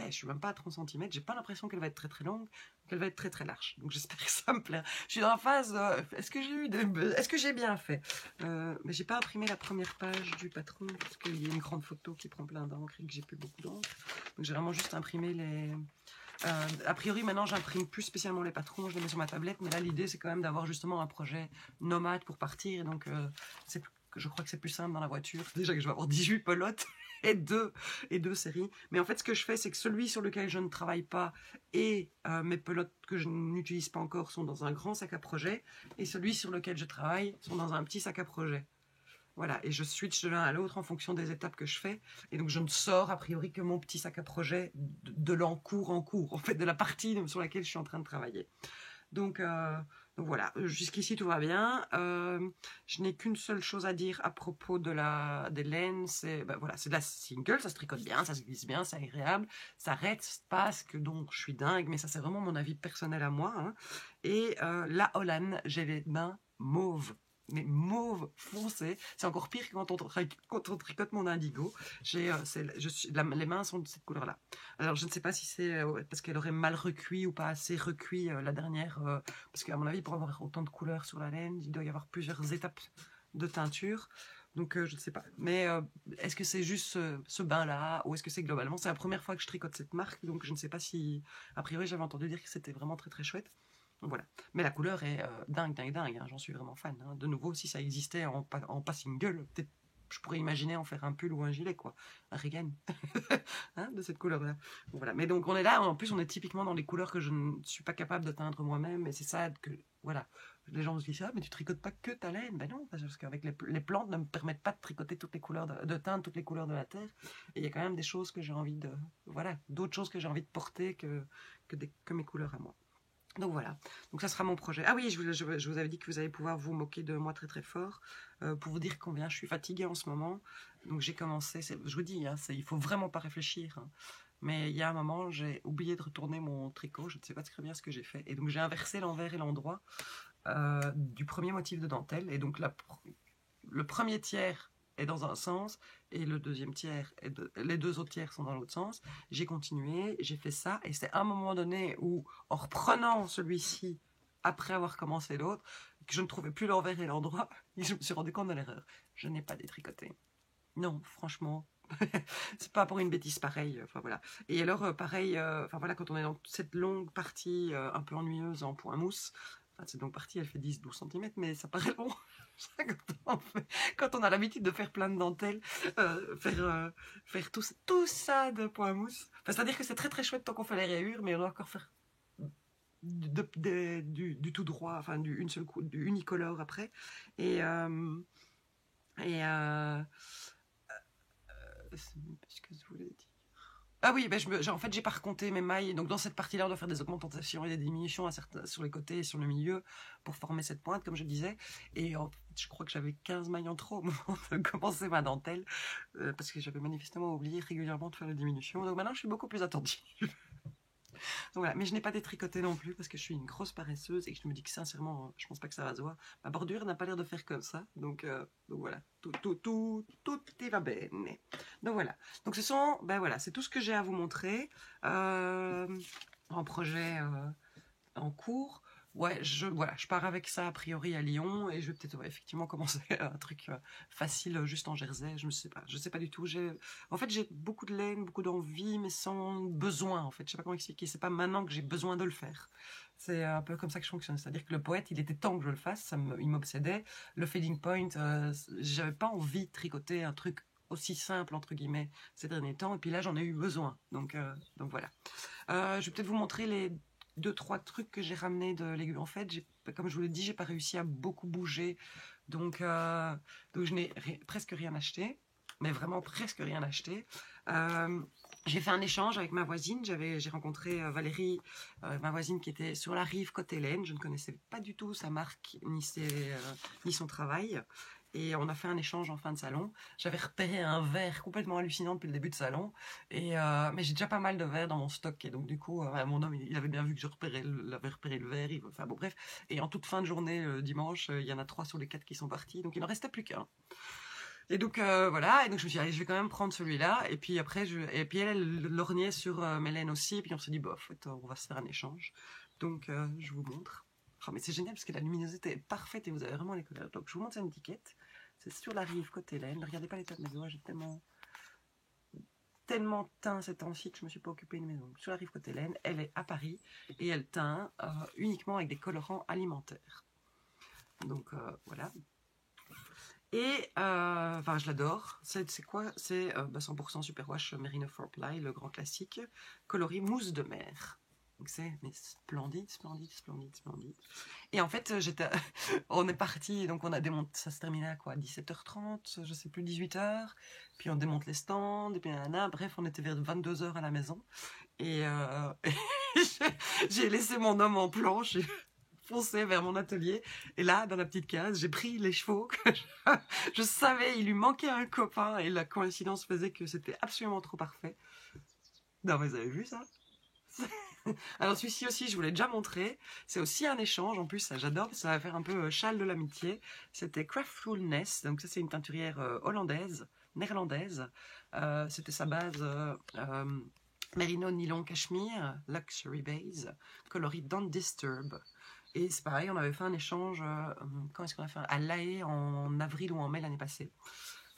je suis même pas à 30 cm, j'ai pas l'impression qu'elle va être très très longue, qu'elle va être très très large, donc j'espère que ça me plaît. Je suis dans la phase est-ce que j'ai bien fait, mais j'ai pas imprimé la première page du patron parce qu'il y a une grande photo qui prend plein d'encre et que j'ai plus beaucoup d'encre, donc j'ai vraiment juste imprimé les a priori maintenant j'imprime plus spécialement les patrons, je les mets sur ma tablette, mais là l'idée c'est quand même d'avoir justement un projet nomade pour partir, et donc je crois que c'est plus simple dans la voiture, déjà que je vais avoir 18 pelotes et deux séries. Mais en fait, ce que je fais, c'est que celui sur lequel je ne travaille pas et mes pelotes que je n'utilise pas encore sont dans un grand sac à projet, et celui sur lequel je travaille sont dans un petit sac à projet. Voilà, et je switch de l'un à l'autre en fonction des étapes que je fais. Et donc, je ne sors a priori que mon petit sac à projet de l'encours en cours, en fait, de la partie sur laquelle je suis en train de travailler. Donc voilà, jusqu'ici tout va bien. Je n'ai qu'une seule chose à dire à propos des laines. C'est voilà, c'est de la single, ça se tricote bien, ça se glisse bien, c'est agréable. Ça reste pas ce que donc je suis dingue, mais ça c'est vraiment mon avis personnel à moi. Hein. Et la Holland, j'ai les mains mauves. Mais mauve foncé, c'est encore pire que quand on tricote mon indigo. Les mains sont de cette couleur-là. Alors je ne sais pas si c'est parce qu'elle aurait mal recuit ou pas assez recuit la dernière, parce qu'à mon avis pour avoir autant de couleurs sur la laine, il doit y avoir plusieurs étapes de teinture. Donc je ne sais pas. Mais est-ce que c'est juste ce bain-là ou est-ce que c'est globalement? C'est la première fois que je tricote cette marque, donc je ne sais pas si... A priori j'avais entendu dire que c'était vraiment très très chouette. Voilà. Mais la couleur est dingue. Hein. J'en suis vraiment fan. Hein. De nouveau, si ça existait en pas single, peut-être je pourrais imaginer en faire un pull ou un gilet, quoi. Un Regan. Hein, de cette couleur-là. Voilà. Mais donc, on est là. En plus, on est typiquement dans les couleurs que je ne suis pas capable de teindre moi-même. Et c'est ça que, voilà. Les gens se disent, ah, mais tu tricotes pas que ta laine. Ben non, parce qu'avec les plantes ne me permettent pas de tricoter toutes les couleurs, de teindre toutes les couleurs de la terre. Et il y a quand même des choses que j'ai envie de, voilà, d'autres choses que j'ai envie de porter que mes couleurs à moi. Donc voilà, donc ça sera mon projet. Ah oui, je vous avais dit que vous allez pouvoir vous moquer de moi très très fort, pour vous dire combien je suis fatiguée en ce moment. Donc j'ai commencé, je vous dis, hein, il faut vraiment pas réfléchir. Hein. Mais il y a un moment, j'ai oublié de retourner mon tricot, je ne sais pas très bien ce que j'ai fait. Et donc j'ai inversé l'envers et l'endroit du premier motif de dentelle. Et donc le premier tiers est dans un sens et le deuxième tiers, les deux autres tiers sont dans l'autre sens. J'ai continué, j'ai fait ça et c'est à un moment donné où, en reprenant celui-ci après avoir commencé l'autre, que je ne trouvais plus l'envers et l'endroit et je me suis rendu compte de l'erreur. Je n'ai pas détricoté. Non, franchement, c'est pas pour une bêtise pareille. Enfin voilà. Et alors pareil, enfin voilà, quand on est dans cette longue partie un peu ennuyeuse en point mousse, enfin cette longue partie elle fait 10-12 cm, mais ça paraît long. Quand on a l'habitude de faire plein de dentelles, faire tout ça de point mousse. Enfin, c'est-à-dire que c'est très très chouette tant qu'on fait les rayures, mais on doit encore faire du tout droit, enfin du unicolore après. Et ce que je voulais dire. Ah oui, ben en fait, j'ai pas recompté mes mailles. Donc, dans cette partie-là, on doit faire des augmentations et des diminutions sur les côtés et sur le milieu pour former cette pointe, comme je disais. Et je crois que j'avais 15 mailles en trop au moment de commencer ma dentelle, parce que j'avais manifestement oublié régulièrement de faire les diminutions. Donc, maintenant, je suis beaucoup plus attentive. Donc voilà, mais je n'ai pas détricoté non plus parce que je suis une grosse paresseuse et que je me dis que sincèrement, je pense pas que ça va se voir. Ma bordure n'a pas l'air de faire comme ça, donc voilà, tout va bien. Donc voilà, donc c'est tout ce que j'ai à vous montrer en projet en cours. Ouais, je pars avec ça a priori à Lyon et je vais peut-être effectivement commencer un truc facile juste en jersey. Je sais pas du tout. En fait, j'ai beaucoup de laine, beaucoup d'envie, mais sans besoin. En fait, je sais pas comment expliquer. C'est pas maintenant que j'ai besoin de le faire. C'est un peu comme ça que je fonctionne. C'est-à-dire que le poète, il était temps que je le fasse. Il m'obsédait. Le fading point, j'avais pas envie de tricoter un truc aussi simple entre guillemets ces derniers temps. Et puis là, j'en ai eu besoin. Donc voilà. Je vais peut-être vous montrer les 2-3 trucs que j'ai ramenés de légumes. En fait, comme je vous l'ai dit, j'ai pas réussi à beaucoup bouger, donc je n'ai presque rien acheté, mais vraiment presque rien acheté. J'ai fait un échange avec ma voisine. J'ai rencontré Valérie, ma voisine qui était sur la rive côté laine. Je ne connaissais pas du tout sa marque ni son travail. Et on a fait un échange en fin de salon. J'avais repéré un verre complètement hallucinant depuis le début de salon. Mais j'ai déjà pas mal de verres dans mon stock. Et donc, du coup, mon homme, il avait bien vu que j'avais repéré le verre. Enfin, bon, bref. Et en toute fin de journée, dimanche, il y en a 3 sur les 4 qui sont partis. Donc, il n'en restait plus qu'un. Et donc, voilà. Et donc, je me suis dit, allez, je vais quand même prendre celui-là. Et puis, après, elle lorgnait sur Mélène aussi. Et puis, on s'est dit, bah, en fait, on va se faire un échange. Donc, je vous montre. Oh, mais c'est génial parce que la luminosité est parfaite et vous avez vraiment les couleurs. Donc je vous montre une étiquette. C'est sur la rive côté laine. Ne regardez pas l'état de mes doigts, j'ai tellement teint ces temps-ci que je ne me suis pas occupée de mes ongles. Sur la rive côté laine, elle est à Paris et elle teint uniquement avec des colorants alimentaires. Donc voilà. Et je l'adore. C'est quoi? C'est 100% Superwash Merino 4 Ply, le grand classique, coloris mousse de mer. Donc c'est mais splendide, splendide, splendide, splendide. Et en fait, on est parti, donc on a démonté, ça se terminait à quoi, 17h30, je sais plus, 18h. Puis on démonte les stands, et puis bref, on était vers 22h à la maison. Et j'ai laissé mon homme en planche, j'ai foncé vers mon atelier. Et là, dans la petite case, j'ai pris les chevaux que je savais, il lui manquait un copain. Et la coïncidence faisait que c'était absolument trop parfait. Non, mais vous avez vu ça? Alors celui-ci aussi, je vous l'ai déjà montré. C'est aussi un échange. En plus, ça j'adore. Ça va faire un peu châle de l'amitié. C'était Craftfulness. Donc ça, c'est une teinturière néerlandaise. C'était sa base Merino Nylon Cashmere Luxury Base, coloris Don't Disturb. Et c'est pareil, on avait fait un échange. Quand est-ce qu'on a fait à La Haye en avril ou en mai l'année passée.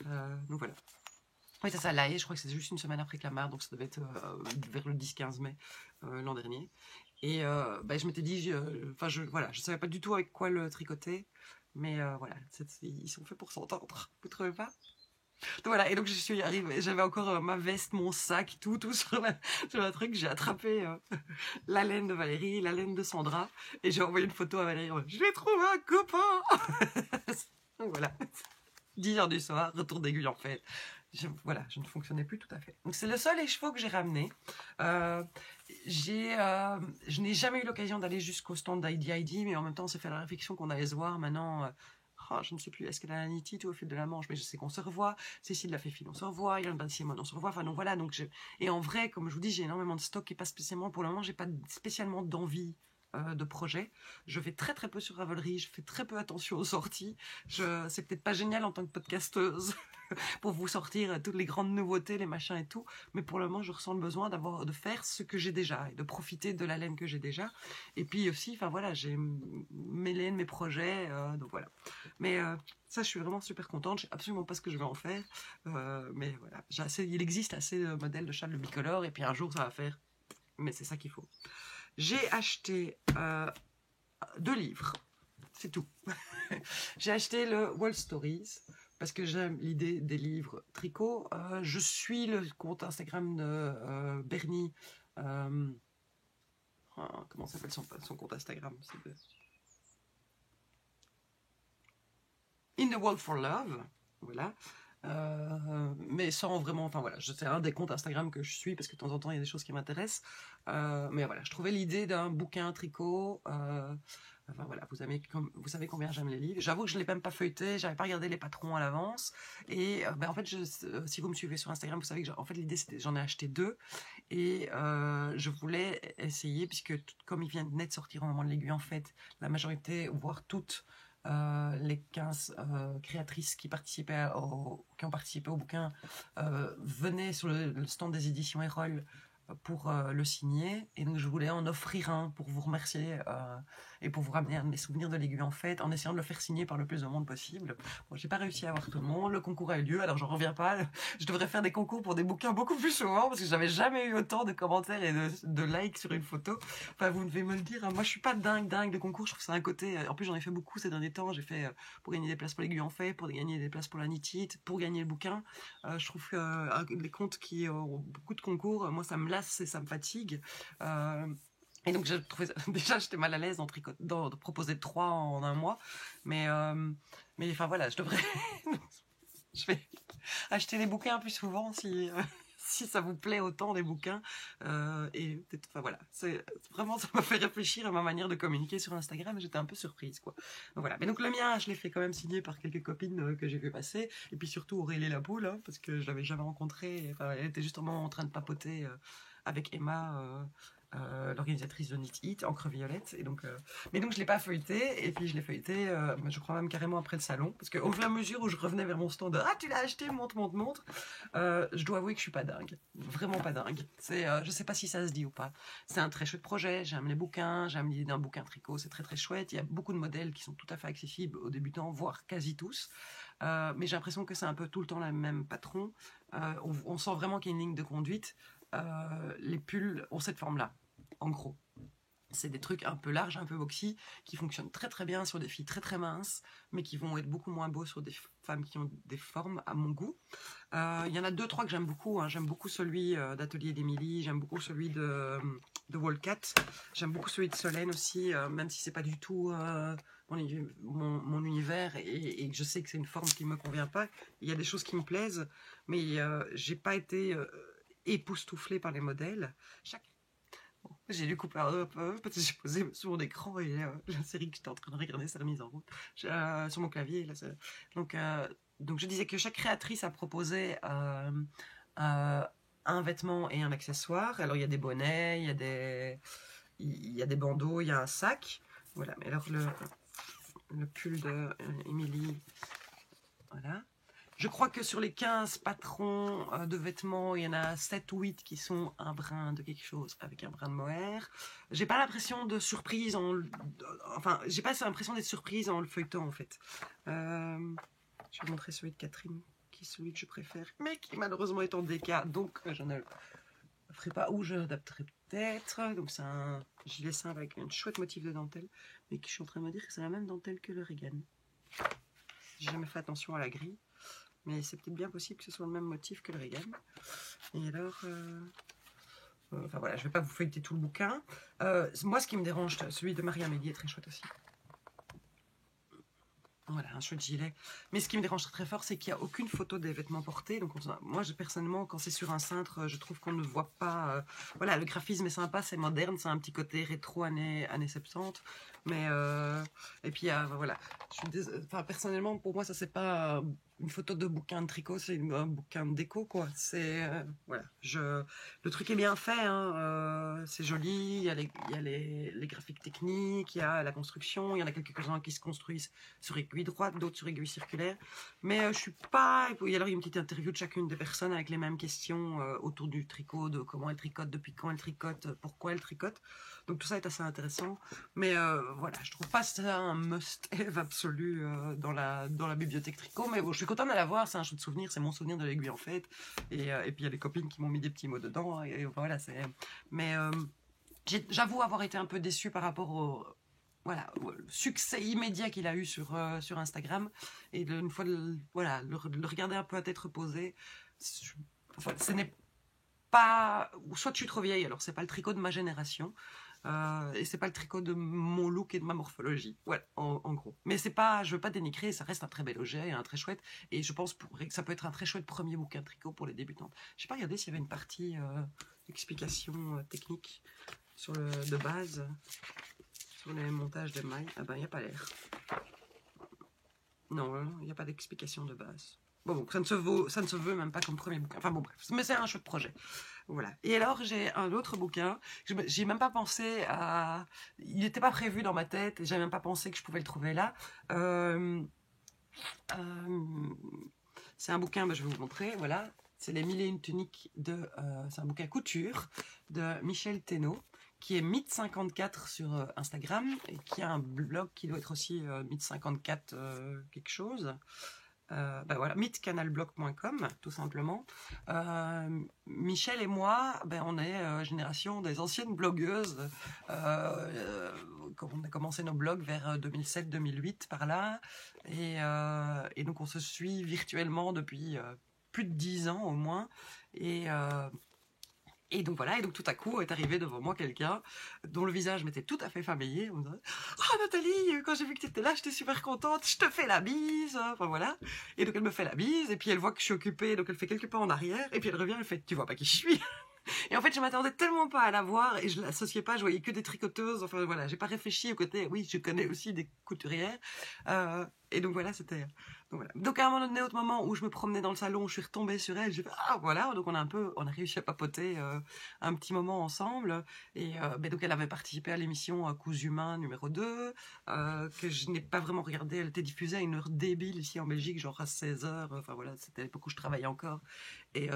Donc voilà. Oui, c'est ça, La Haye, je crois que c'est juste une semaine après Clamart, donc ça devait être vers le 10-15 mai l'an dernier. Et je m'étais dit, voilà, je savais pas du tout avec quoi le tricoter, mais voilà, ils sont faits pour s'entendre, vous trouvez pas? Donc voilà, et donc je suis arrivée, j'avais encore ma veste, mon sac, tout sur le truc, j'ai attrapé la laine de Valérie, la laine de Sandra, et j'ai envoyé une photo à Valérie, je l'ai trouvé un copain. Donc voilà, 10h du soir, retour d'aiguille en fait. Je ne fonctionnais plus tout à fait. Donc c'est le seul écheveau que j'ai ramené. Je n'ai jamais eu l'occasion d'aller jusqu'au stand d'IDID, mais en même temps on s'est fait la réflexion qu'on allait se voir maintenant. Je ne sais plus, est-ce qu'elle a la nitite ou au fil de la Manche, mais je sais qu'on se revoit. Cécile la Féfine, on se revoit. Yann Simone, on se revoit. Enfin donc voilà. Et en vrai, comme je vous dis, j'ai énormément de stock et pas spécialement pour le moment, j'ai pas spécialement d'envie de projet. Je fais très très peu sur Ravelry, je fais très peu attention aux sorties. C'est peut-être pas génial en tant que podcasteuse pour vous sortir toutes les grandes nouveautés, les machins et tout, mais pour le moment je ressens le besoin de faire ce que j'ai déjà et de profiter de la laine que j'ai déjà. Et puis aussi, enfin voilà, j'ai mes laines, mes projets, donc voilà. Mais ça, je suis vraiment super contente. Je sais absolument pas ce que je vais en faire, mais voilà, il existe assez de modèles de châle bicolore et puis un jour ça va faire. Mais c'est ça qu'il faut. J'ai acheté 2 livres, c'est tout. J'ai acheté le Wall Stories parce que j'aime l'idée des livres tricot. Je suis le compte Instagram de Bernie. Comment s'appelle son compte Instagram? In the World for Love. Voilà. Mais sans vraiment, enfin voilà, c'est un des comptes Instagram que je suis parce que de temps en temps il y a des choses qui m'intéressent. Mais voilà, je trouvais l'idée d'un bouquin tricot. Enfin voilà, vous savez combien j'aime les livres. J'avoue que je ne l'ai même pas feuilleté, j'avais pas regardé les patrons à l'avance. Et en fait, si vous me suivez sur Instagram, vous savez que en fait l'idée c'était j'en ai acheté 2 et je voulais essayer puisque comme ils viennent net sortir au moment de l'aiguille en fait, la majorité voire toutes les 15 créatrices qui ont participé au bouquin venaient sur le stand des éditions Erol pour le signer, et donc je voulais en offrir un pour vous remercier et pour vous ramener un de mes souvenirs de l'aiguille en fait, en essayant de le faire signer par le plus de monde possible. Bon, j'ai pas réussi à avoir tout le monde, le concours a eu lieu, alors j'en reviens pas, je devrais faire des concours pour des bouquins beaucoup plus souvent, parce que j'avais jamais eu autant de commentaires et de likes sur une photo. Enfin, vous devez me le dire, hein. Moi je suis pas dingue de concours, je trouve ça un côté, en plus j'en ai fait beaucoup ces derniers temps, j'ai fait pour gagner des places pour l'aiguille en fait, pour gagner des places pour la nitite, pour gagner le bouquin. Je trouve que les comptes qui ont beaucoup de concours, moi ça me lasse et ça me fatigue. Et donc, déjà, j'étais mal à l'aise de proposer 3 en un mois. Mais enfin voilà, je vais acheter des bouquins plus souvent si ça vous plaît autant des bouquins. Et enfin voilà, vraiment, ça m'a fait réfléchir à ma manière de communiquer sur Instagram. J'étais un peu surprise, quoi. Donc voilà. Mais donc, le mien, je l'ai fait quand même signer par quelques copines que j'ai vu passer. Et puis surtout Aurélie Laboule, hein, parce que je l'avais jamais rencontrée. Enfin, elle était justement en train de papoter avec Emma. L'organisatrice de Knit It, encre violette, et donc mais donc je l'ai pas feuilleté, et puis je l'ai feuilleté je crois même carrément après le salon, parce qu'au fur et à mesure où je revenais vers mon stand tu l'as acheté, montre, je dois avouer que je suis pas dingue, vraiment pas dingue. Je sais pas si ça se dit ou pas. C'est un très chouette projet, j'aime les bouquins, j'aime l'idée d'un bouquin tricot, c'est très très chouette. Il y a beaucoup de modèles qui sont tout à fait accessibles aux débutants, voire quasi tous, mais j'ai l'impression que c'est un peu tout le temps le même patron. On sent vraiment qu'il y a une ligne de conduite. Les pulls ont cette forme là, en gros. C'est des trucs un peu larges, un peu boxy, qui fonctionnent très très bien sur des filles très très minces, mais qui vont être beaucoup moins beaux sur des femmes qui ont des formes à mon goût. Il y en a 2-3 que j'aime beaucoup. Hein. J'aime beaucoup celui d'Atelier d'Émilie, j'aime beaucoup celui de Wallcat, j'aime beaucoup celui de Solène aussi, même si c'est pas du tout mon univers et que je sais que c'est une forme qui me convient pas. Il y a des choses qui me plaisent, mais j'ai pas été époustouflée par les modèles. Bon, j'ai dû couper un peu parce que j'ai posé sur mon écran et la série que j'étais en train de regarder s'est remise en route sur mon clavier. Là, donc je disais que chaque créatrice a proposé un vêtement et un accessoire. Alors il y a des bonnets, il y a des bandeaux, il y a un sac. Voilà, mais alors le pull de Émilie, voilà. Je crois que sur les 15 patrons de vêtements, il y en a 7 ou 8 qui sont un brin de quelque chose avec un brin de mohair. J'ai pas l'impression de surprise enfin, j'ai pas l'impression d'être surprise en le feuilletant en fait. Je vais vous montrer celui de Catherine, qui est celui que je préfère, mais qui malheureusement est en DK, donc je ne le ferai pas, ou je l'adapterai peut-être. Donc c'est un gilet simple avec un chouette motif de dentelle, mais je suis en train de me dire que c'est la même dentelle que le Regan. J'ai jamais fait attention à la grille. Mais c'est peut-être bien possible que ce soit le même motif que le Regan. Et alors, enfin voilà, je ne vais pas vous feuilleter tout le bouquin. Moi, ce qui me dérange, celui de Marie Amélie est très chouette aussi. Voilà, un chouette gilet. Mais ce qui me dérange très fort, c'est qu'il n'y a aucune photo des vêtements portés. Donc moi, personnellement, quand c'est sur un cintre, je trouve qu'on ne voit pas... voilà, le graphisme est sympa, c'est moderne, c'est un petit côté rétro années 70. Mais... et puis, voilà. Enfin, personnellement, pour moi, ça, c'est pas une photo de bouquin de tricot, c'est un bouquin de déco, quoi. C'est... voilà. Le truc est bien fait, hein. C'est joli, il y a les graphiques techniques, il y a la construction, il y en a quelques-uns qui se construisent sur aiguille droite, d'autres sur aiguille circulaire. Mais je suis pas... Alors, il y a une petite interview de chacune des personnes avec les mêmes questions autour du tricot, de comment elle tricote, depuis quand elle tricote, pourquoi elle tricote. Donc tout ça est assez intéressant. Mais voilà, je trouve pas ça un must-have absolu dans la bibliothèque tricot. Mais bon, je suis contente de la voir, c'est un chouette souvenir, c'est mon souvenir de l'aiguille en fait. Et puis il y a des copines qui m'ont mis des petits mots dedans. Et voilà, c'est... Mais j'avoue avoir été un peu déçue par rapport au... Voilà, le succès immédiat qu'il a eu sur Instagram, et une fois le regarder un peu à tête reposée, enfin, ce n'est pas, soit je suis trop vieille, alors c'est pas le tricot de ma génération, et c'est pas le tricot de mon look et de ma morphologie, voilà, en gros. Mais c'est pas, je veux pas dénigrer, ça reste un très bel objet, un très chouette, et je pense que ça peut être un très chouette premier bouquin de tricot pour les débutantes. Je sais pas regardé s'il y avait une partie explication technique sur de base. Sur les montages de mailles, ah ben il n'y a pas l'air. Non, il n'y a pas d'explication de base. Bon, ça ne se veut même pas comme premier bouquin. Enfin bon, bref, mais c'est un chouette projet. Voilà. Et alors, j'ai un autre bouquin. J'ai même pas pensé à... Il n'était pas prévu dans ma tête, et j'avais même pas pensé que je pouvais le trouver là. C'est un bouquin, je vais vous montrer, voilà. C'est Les 1001 tuniques c'est un bouquin couture de Michel Thénault, qui est Mythe54 sur Instagram, et qui a un blog qui doit être aussi Mythe54 quelque chose. Voilà, mythecanalblog.com, tout simplement. Michel et moi, on est génération des anciennes blogueuses. On a commencé nos blogs vers 2007-2008, par là. Et donc, on se suit virtuellement depuis plus de 10 ans au moins. Et donc voilà, et donc tout à coup est arrivé devant moi quelqu'un dont le visage m'était tout à fait familier. On me disait, oh Nathalie, quand j'ai vu que tu étais là, j'étais super contente, je te fais la bise. Enfin voilà. Et donc elle me fait la bise, et puis elle voit que je suis occupée, donc elle fait quelques pas en arrière, et puis elle revient, elle fait, tu vois pas qui je suis? Et en fait, je m'attendais tellement pas à la voir, et je l'associais pas, je voyais que des tricoteuses. Enfin voilà, j'ai pas réfléchi au côté, oui, je connais aussi des couturières. Et donc voilà, c'était... Donc à un autre moment où je me promenais dans le salon, je suis retombée sur elle, j'ai fait ah voilà, donc on a réussi à papoter un petit moment ensemble, et donc elle avait participé à l'émission Coups Humains numéro 2, que je n'ai pas vraiment regardé, elle était diffusée à une heure débile ici en Belgique, genre à 16h, enfin voilà, c'était l'époque où je travaillais encore, et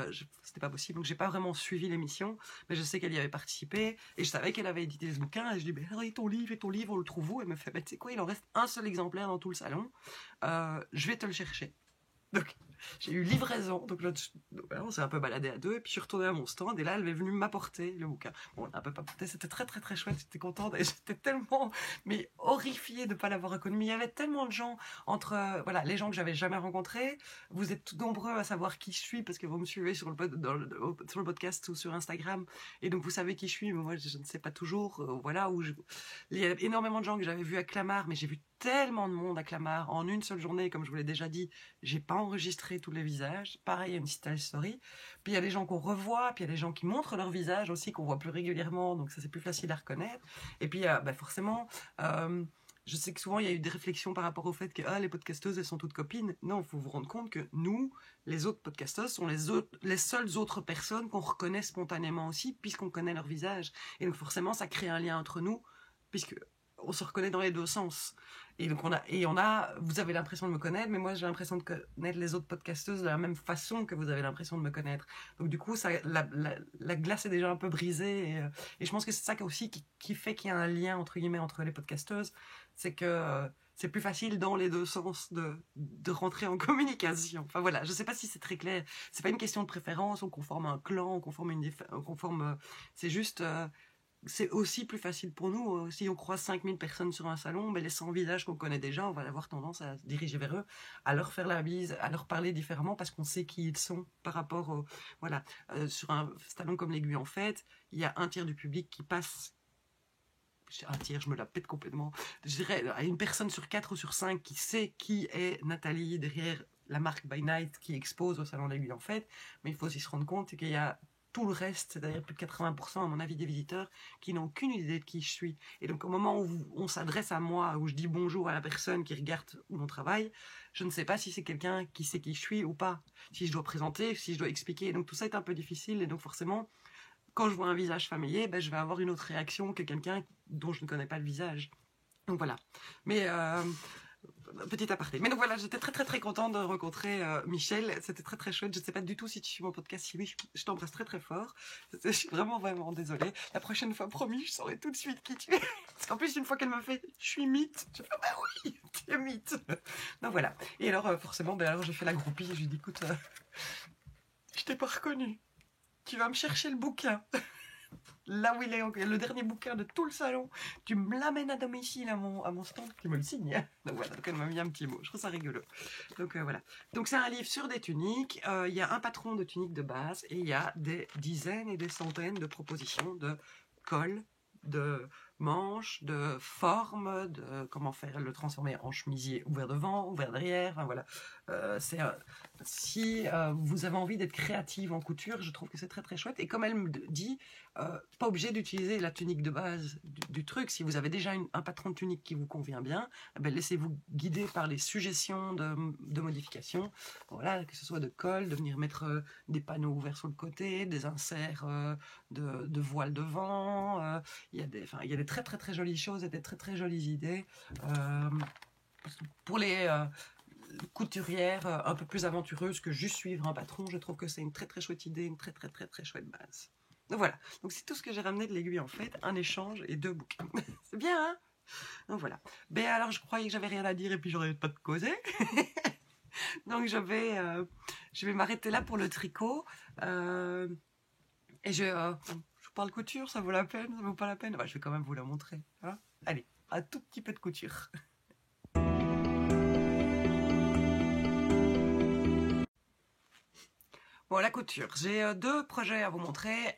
c'était pas possible, donc j'ai pas vraiment suivi l'émission, mais je sais qu'elle y avait participé, et je savais qu'elle avait édité ce bouquin, et je lui dis et ton livre, on le trouve où? Elle me fait tu sais quoi, il en reste un seul exemplaire dans tout le salon, je vais te le chercher. Donc j'ai eu livraison. Donc là, on s'est un peu baladé à deux, et puis je suis retournée à mon stand, et là, elle est venue m'apporter le bouquin. Bon, on a un peu papoté, c'était très très très chouette, j'étais contente, et j'étais tellement, mais horrifiée de ne pas l'avoir reconnue. Mais il y avait tellement de gens, entre, voilà, les gens que j'avais jamais rencontrés. Vous êtes nombreux à savoir qui je suis, parce que vous me suivez sur le podcast ou sur Instagram, et donc vous savez qui je suis, mais moi, je ne sais pas toujours, voilà, il y a énormément de gens que j'avais vus à Clamart, mais j'ai vu tellement de monde à Clamart en une seule journée, comme je vous l'ai déjà dit, j'ai pas enregistré tous les visages. Pareil, il y a une style story. Puis il y a des gens qu'on revoit, puis il y a des gens qui montrent leur visage aussi, qu'on voit plus régulièrement, donc ça c'est plus facile à reconnaître. Et puis forcément, je sais que souvent il y a eu des réflexions par rapport au fait que les podcasteuses elles sont toutes copines. Non, il faut vous rendre compte que nous, les autres podcasteuses, sont les seules autres personnes qu'on reconnaît spontanément aussi, puisqu'on connaît leur visage. Et donc forcément, ça crée un lien entre nous, puisque on se reconnaît dans les deux sens. Et donc vous avez l'impression de me connaître, mais moi j'ai l'impression de connaître les autres podcasteuses de la même façon que vous avez l'impression de me connaître. Donc du coup, la glace est déjà un peu brisée, et je pense que c'est ça aussi qui fait qu'il y a un lien entre guillemets entre les podcasteuses, c'est que c'est plus facile dans les deux sens de rentrer en communication. Enfin voilà, je sais pas si c'est très clair. C'est pas une question de préférence, on conforme un clan, on conforme c'est juste c'est aussi plus facile pour nous. Si on croise 5000 personnes sur un salon, les 100 visages qu'on connaît déjà, on va avoir tendance à se diriger vers eux, à leur faire la bise, à leur parler différemment parce qu'on sait qui ils sont par rapport au... Voilà, sur un salon comme l'Aiguille en Fête, il y a un tiers du public qui passe... Un tiers, je me la pète complètement. Je dirais à une personne sur 4 ou sur 5 qui sait qui est Nathalie derrière la marque By Night qui expose au salon de l'Aiguille en Fête, mais il faut aussi se rendre compte qu'il y a tout le reste, c'est-à-dire plus de 80% à mon avis des visiteurs qui n'ont aucune idée de qui je suis. Et donc au moment où on s'adresse à moi, où je dis bonjour à la personne qui regarde mon travail, je ne sais pas si c'est quelqu'un qui sait qui je suis ou pas, si je dois présenter, si je dois expliquer. Donc tout ça est un peu difficile, et donc forcément, quand je vois un visage familier, je vais avoir une autre réaction que quelqu'un dont je ne connais pas le visage. Donc voilà. Mais... petit aparté. Mais donc voilà, j'étais très très très contente de rencontrer Michel. C'était très très chouette. Je ne sais pas du tout si tu suis mon podcast. Si oui, je t'embrasse très très fort. Je suis vraiment vraiment désolée. La prochaine fois, promis, je saurai tout de suite qui tu es. Parce qu'en plus, une fois qu'elle m'a fait « je suis mythe », je fais « bah oui, tu es mythe ». Donc voilà. Et alors forcément, alors j'ai fait la groupie. Je lui ai dit « écoute, je t'ai pas reconnu. Tu vas me chercher le bouquin ». Là où il est, le dernier bouquin de tout le salon, tu me l'amènes à domicile à mon stand, tu me le signes. Donc voilà, donc elle m'a mis un petit mot, je trouve ça rigolo. Donc voilà. Donc c'est un livre sur des tuniques, il y a un patron de tuniques de base, et il y a des dizaines et des centaines de propositions de cols, de manches, de formes, de comment faire le transformer en chemisier ouvert devant, ouvert derrière, enfin voilà. Si vous avez envie d'être créative en couture, je trouve que c'est très très chouette. Et comme elle me dit, pas obligé d'utiliser la tunique de base du truc. Si vous avez déjà un patron de tunique qui vous convient bien, laissez-vous guider par les suggestions de modifications. Voilà, que ce soit de col, de venir mettre des panneaux ouverts sur le côté, des inserts de voile devant. Il y a des très très très jolies choses et des très très jolies idées. Pour les couturières un peu plus aventureuses que juste suivre un patron, je trouve que c'est une très très chouette idée, une très très très très chouette base. Donc voilà, donc c'est tout ce que j'ai ramené de l'Aiguille en Fête, un échange et 2 bouquins. C'est bien, hein? Donc voilà. Ben alors je croyais que j'avais rien à dire et puis j'aurais pas de causer. Donc je vais m'arrêter là pour le tricot. Et je parle couture, ça vaut la peine, ça vaut pas la peine. Je vais quand même vous la montrer. Hein, allez, un tout petit peu de couture. Bon, la couture. J'ai 2 projets à vous montrer.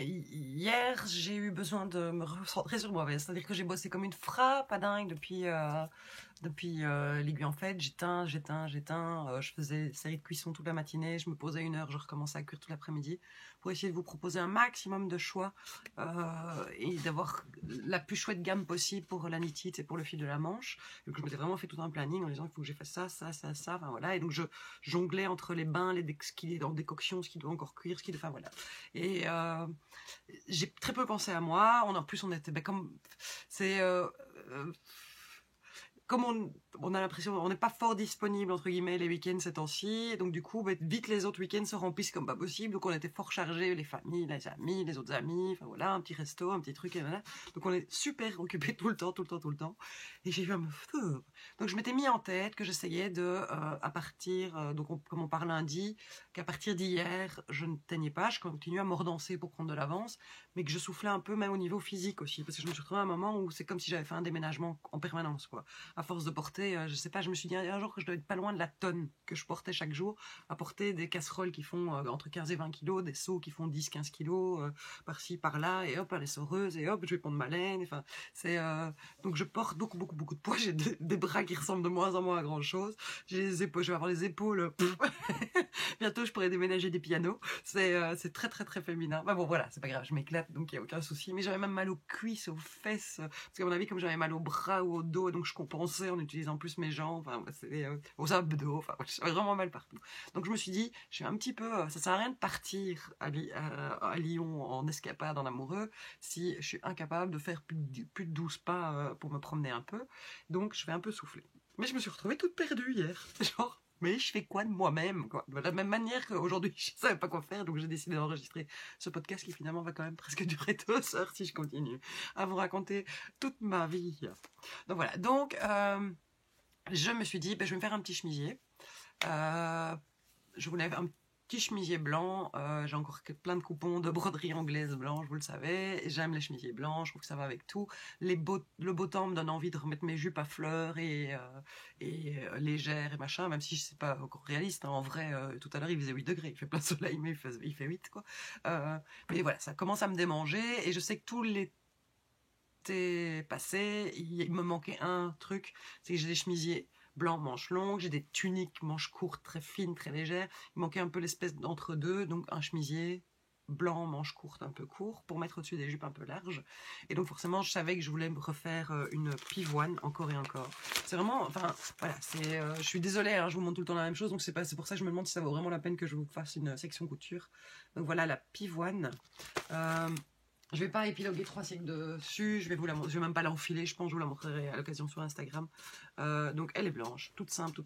Hier, j'ai eu besoin de me recentrer sur moi. C'est-à-dire que j'ai bossé comme une frappe à dingue depuis l'Aiguille en Fête. J'éteins. Je faisais une série de cuissons toute la matinée. Je me posais 1 heure, je recommençais à cuire tout l'après-midi pour essayer de vous proposer un maximum de choix et d'avoir la plus chouette gamme possible pour la knitite et pour le fil de la manche. Donc je m'étais vraiment fait tout un planning en disant qu'il faut que j'ai fait ça. Enfin voilà. Et donc je jonglais entre les bains, ce qui est en décoction, ce qui doit encore cuire, enfin voilà. Et j'ai très peu pensé à moi. En plus, on était comme c'est comme on a l'impression, on n'est pas fort disponible, entre guillemets, les week-ends ces temps-ci, donc du coup, vite les autres week-ends se remplissent comme pas possible, donc on était fort chargés, les familles, les amis, les autres amis, enfin voilà, un petit resto, un petit truc, et voilà. Donc on est super occupés tout le temps, et j'ai eu un meuf. Donc je m'étais mis en tête que j'essayais à partir, comme on part lundi, qu'à partir d'hier, je ne teignais pas, je continuais à mordancer pour prendre de l'avance, mais que je soufflais un peu même au niveau physique aussi, parce que je me suis retrouvée à un moment où c'est comme si j'avais fait un déménagement en permanence, quoi. À force de porter, je sais pas, je me suis dit un jour que je devais être pas loin de la tonne que je portais chaque jour, à porter des casseroles qui font entre 15 et 20 kilos, des seaux qui font 10-15 kilos, par-ci, par-là, et hop, les soreuses, et hop, je vais prendre ma laine, enfin, donc je porte beaucoup de poids, j'ai des bras qui ressemblent de moins en moins à grand chose, j'ai les épaules, je vais avoir les épaules, bientôt je pourrais déménager des pianos, c'est très féminin, bah bon voilà, c'est pas grave, je m'éclate, donc il y a aucun souci, mais j'avais même mal aux cuisses, aux fesses, parce qu'à mon avis, comme j'avais mal au bras ou au dos, donc je compensais en utilisant plus mes jambes, enfin, aux abdos, enfin, j'avais vraiment mal partout. Donc je me suis dit, je suis un petit peu, ça sert à rien de partir à Lyon en escapade, en amoureux, si je suis incapable de faire plus de 12 pas pour me promener un peu, donc je vais un peu souffler. Mais je me suis retrouvée toute perdue hier, genre, mais je fais quoi de moi-même, quoi. De la même manière qu'aujourd'hui, je savais pas quoi faire, donc j'ai décidé d'enregistrer ce podcast qui finalement va quand même presque durer 2 heures si je continue à vous raconter toute ma vie. Donc voilà, je me suis dit, je vais me faire un petit chemisier. Je voulais un petit chemisier blanc, j'ai encore plein de coupons de broderie anglaise blanche, vous le savez, j'aime les chemisiers blancs, je trouve que ça va avec tout, le beau temps me donne envie de remettre mes jupes à fleurs et légères et machin, même si c'est pas encore réaliste, hein. En vrai, tout à l'heure il faisait 8 degrés, il fait plein soleil, mais il fait 8, quoi. Mais voilà, ça commence à me démanger, et je sais que tout l'été passé, il me manquait un truc, c'est que j'ai des chemisiers blanc manches longues, j'ai des tuniques manches courtes très fines, très légères, il manquait un peu l'espèce d'entre-deux, donc un chemisier blanc manches courtes un peu court pour mettre au-dessus des jupes un peu larges, et donc forcément je savais que je voulais me refaire une pivoine encore et encore. C'est vraiment, enfin voilà, je suis désolée, hein, je vous montre tout le temps la même chose, donc c'est pour ça que je me demande si ça vaut vraiment la peine que je vous fasse une section couture. Donc voilà la pivoine. Je vais pas épiloguer 3 siècles dessus, je vais même pas l'enfiler, je pense que je vous la montrerai à l'occasion sur Instagram. Donc elle est blanche, toute simple,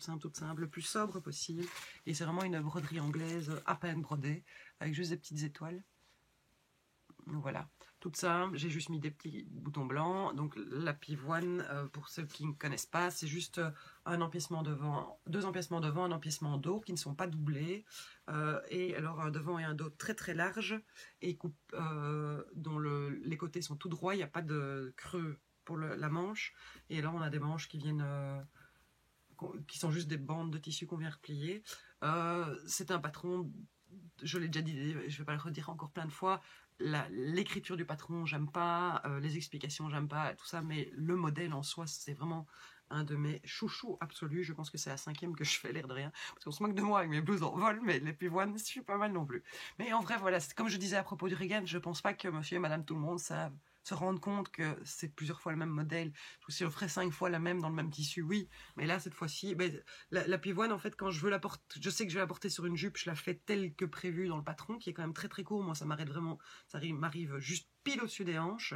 le plus sobre possible. Et c'est vraiment une broderie anglaise à peine brodée, avec juste des petites étoiles. Donc voilà, toute simple, j'ai juste mis des petits boutons blancs. Donc la pivoine, pour ceux qui ne connaissent pas, c'est juste un empiècement devant, 2 empiècements devant, un empiècement dos qui ne sont pas doublés. Et alors un devant et un dos très large, et dont les côtés sont tout droits, il n'y a pas de creux pour la manche. Et alors on a des manches qui qui sont juste des bandes de tissu qu'on vient replier. C'est un patron, je l'ai déjà dit, je ne vais pas le redire encore plein de fois, l'écriture du patron j'aime pas, les explications j'aime pas, tout ça, mais le modèle en soi c'est vraiment un de mes chouchous absolus. Je pense que c'est la 5e que je fais, l'air de rien, parce qu'on se moque de moi avec mes blouses en vol, mais les pivoines je suis pas mal non plus. Mais en vrai voilà, comme je disais à propos du Reagan, je pense pas que monsieur et madame tout le monde savent se rendre compte que c'est plusieurs fois le même modèle. Si on ferait 5 fois la même dans le même tissu, oui, mais là cette fois-ci, la pivoine en fait, quand je veux la porter, je sais que je vais la porter sur une jupe, je la fais telle que prévue dans le patron, qui est quand même très court. Moi ça m'arrive juste pile au-dessus des hanches,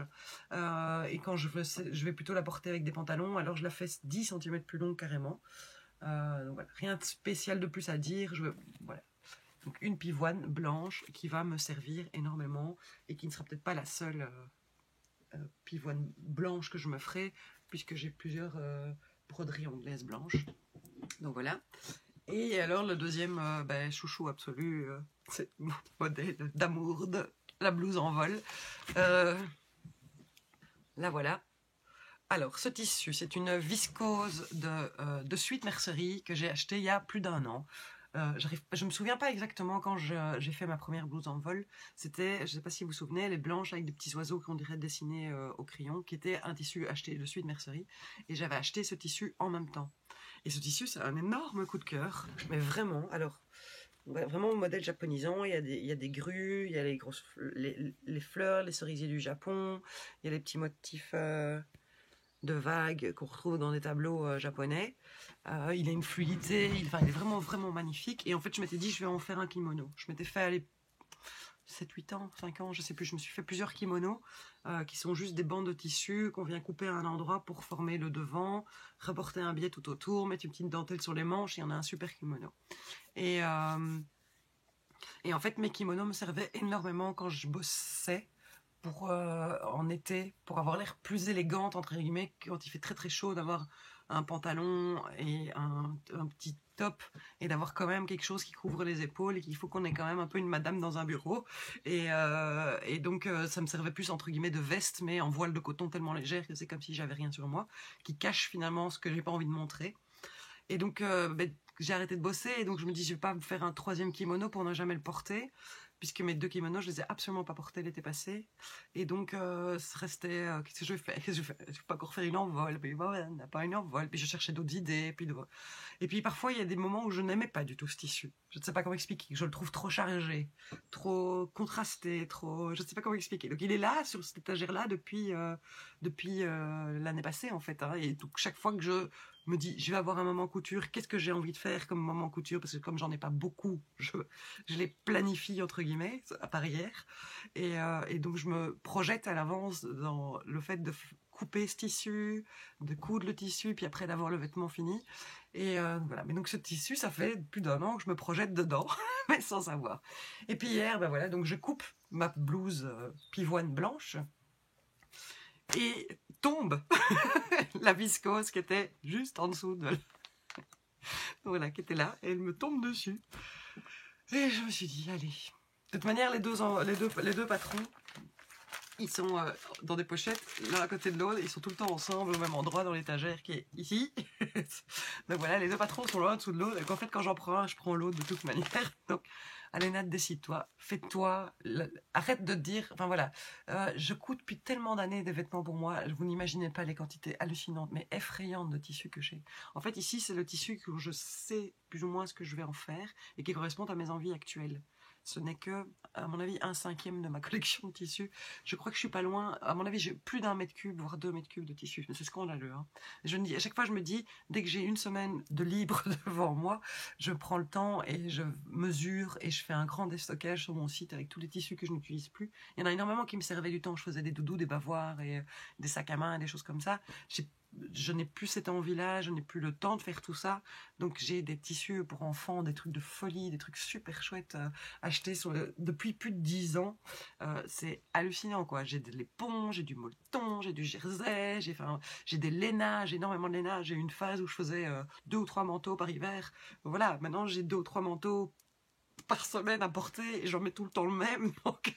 et quand je vais plutôt la porter avec des pantalons, alors je la fais 10 cm plus longue carrément. Donc voilà, rien de spécial de plus à dire. Voilà. Donc une pivoine blanche qui va me servir énormément, et qui ne sera peut-être pas la seule pivoine blanche que je me ferai, puisque j'ai plusieurs broderies anglaises blanches. Donc voilà. Et alors le deuxième chouchou absolu, c'est mon modèle d'amour de la blouse en vol. Là voilà. Alors ce tissu, c'est une viscose de Sweet Mercery que j'ai acheté il y a plus d'1 an. Je me souviens pas exactement quand j'ai fait ma première blouse en vol. C'était, je sais pas si vous vous souvenez, elle est blanche avec des petits oiseaux qu'on dirait dessinés au crayon, qui était un tissu acheté de Sweet Mercery, et j'avais acheté ce tissu en même temps. Et ce tissu, c'est un énorme coup de cœur, mais vraiment. Alors vraiment modèle japonisant, il y a des grues, il y a les fleurs, les cerisiers du Japon, il y a les petits motifs de vagues qu'on retrouve dans des tableaux japonais. Il a une fluidité, il est vraiment magnifique. Et en fait, je m'étais dit, je vais en faire un kimono. Je m'étais fait aller 7-8 ans, 5 ans, je sais plus, je me suis fait plusieurs kimonos qui sont juste des bandes de tissu qu'on vient couper à un endroit pour former le devant, reporter un biais tout autour, mettre une petite dentelle sur les manches, et il y en a un super kimono. Et en fait, mes kimonos me servaient énormément quand je bossais en été, pour avoir l'air plus élégante, entre guillemets, quand il fait très très chaud, d'avoir un pantalon et un petit top, et d'avoir quand même quelque chose qui couvre les épaules, et qu'il faut qu'on ait quand même un peu une madame dans un bureau. Et donc, ça me servait plus, entre guillemets, de veste, mais en voile de coton tellement légère que c'est comme si j'avais rien sur moi, qui cache finalement ce que j'ai pas envie de montrer. Et donc, j'ai arrêté de bosser, et donc je me dis, je vais pas me faire un 3e kimono pour ne jamais le porter, puisque mes 2 kimonos, je les ai absolument pas portés l'été passé. Et donc, ça restait, qu'est-ce que je vais faire? Je vais pas encore faire une envol, puis bon, on n'a pas une envol, puis je cherchais d'autres idées, et puis parfois, il y a des moments où je n'aimais pas du tout ce tissu. Je ne sais pas comment expliquer, je le trouve trop chargé, trop contrasté, je ne sais pas comment expliquer. Donc il est là, sur cette étagère-là, depuis l'année passée, en fait, hein. Et donc chaque fois que je me dis, je vais avoir un moment couture, qu'est-ce que j'ai envie de faire comme moment couture? Parce que comme j'en ai pas beaucoup, je les planifie, entre guillemets, par hier. Et donc je me projette à l'avance dans le fait de couper ce tissu, de coudre le tissu, puis après d'avoir le vêtement fini. Et voilà. Mais donc ce tissu, ça fait plus d'1 an que je me projette dedans, mais sans savoir. Et puis hier, voilà, donc je coupe ma blouse pivoine blanche, et tombe la viscose qui était juste en dessous de... Voilà, qui était là, et elle me tombe dessus. Et je me suis dit, allez. De toute manière, les deux patrons, ils sont dans des pochettes, l'un à côté de l'autre, ils sont tout le temps ensemble au même endroit dans l'étagère qui est ici. Donc voilà, les 2 patrons sont l'un en dessous de l'autre, et qu'en fait, quand j'en prends un, je prends l'autre de toute manière. Donc, allez Nat, décide-toi, fais-toi, arrête de te dire, enfin voilà, je coud depuis tellement d'années des vêtements pour moi, vous n'imaginez pas les quantités hallucinantes, mais effrayantes de tissus que j'ai. En fait, ici, c'est le tissu que je sais plus ou moins ce que je vais en faire, et qui correspond à mes envies actuelles. Ce n'est que, à mon avis, 1/5 de ma collection de tissus. Je crois que je suis pas loin. À mon avis, j'ai plus d'1 mètre cube, voire 2 mètres cubes de tissus. C'est scandaleux, hein. À chaque fois, je me dis, dès que j'ai une semaine de libre devant moi, je prends le temps et je mesure et je fais un grand déstockage sur mon site avec tous les tissus que je n'utilise plus. Il y en a énormément qui me servaient du temps. Je faisais des doudous, des bavoirs et des sacs à main et des choses comme ça. Je n'ai plus cette envie-là, je n'ai plus le temps de faire tout ça. Donc j'ai des tissus pour enfants, des trucs de folie, des trucs super chouettes achetés depuis plus de 10 ans. C'est hallucinant, quoi. J'ai de l'éponge, j'ai du molleton, j'ai du jersey, j'ai des lainages, j'ai énormément de lainages. J'ai eu une phase où je faisais 2 ou 3 manteaux par hiver. Voilà, maintenant j'ai 2 ou 3 manteaux par semaine à porter, et j'en mets tout le temps le même, donc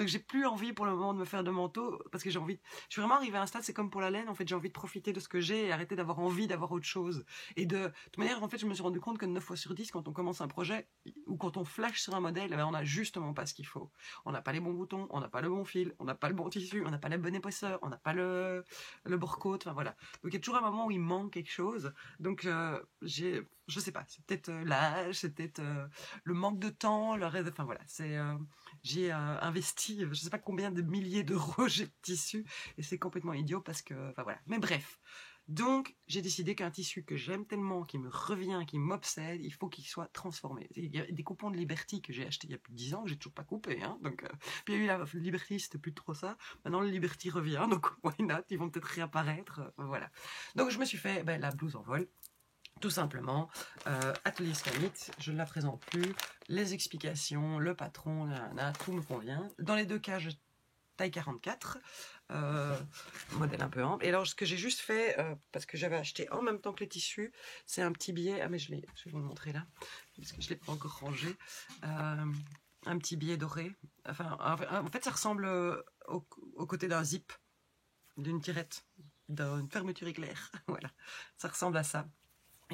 j'ai plus envie pour le moment de me faire de manteau, parce que je suis vraiment arrivée à un stade, c'est comme pour la laine, en fait, j'ai envie de profiter de ce que j'ai et arrêter d'avoir envie d'avoir autre chose. Et de toute manière, en fait, je me suis rendu compte que 9 fois sur 10, quand on commence un projet ou quand on flash sur un modèle, eh ben, on a justement pas ce qu'il faut. On n'a pas les bons boutons, on n'a pas le bon fil, on n'a pas le bon tissu, on n'a pas la bonne épaisseur, on n'a pas le bord-côte, enfin voilà. Donc il y a toujours un moment où il manque quelque chose. Donc je sais pas, c'est peut-être l'âge, c'est peut-être le manque de temps, enfin voilà, j'ai investi, je sais pas combien de milliers d'euros j'ai de tissu, et c'est complètement idiot parce que, enfin voilà. Mais bref, donc j'ai décidé qu'un tissu que j'aime tellement, qui me revient, qui m'obsède, il faut qu'il soit transformé. Il y a des coupons de Liberty que j'ai acheté il y a plus de 10 ans, que j'ai toujours pas coupé, hein, donc puis il y a eu la Liberty, c'était plus trop ça. Maintenant le Liberty revient, donc why not, ils vont peut-être réapparaître, voilà. Donc je me suis fait la blouse en vol. Tout simplement, Atelier Scanit, je ne la présente plus, les explications, le patron, tout me convient. Dans les 2 cas, je taille 44, modèle un peu ample. Et alors, ce que j'ai juste fait, parce que j'avais acheté en même temps que les tissus, c'est un petit billet, mais je vais vous le montrer là, parce que je ne l'ai pas encore rangé, un petit billet doré. Enfin, en fait, ça ressemble au côté d'un zip, d'une tirette, d'une fermeture éclair. Voilà, ça ressemble à ça.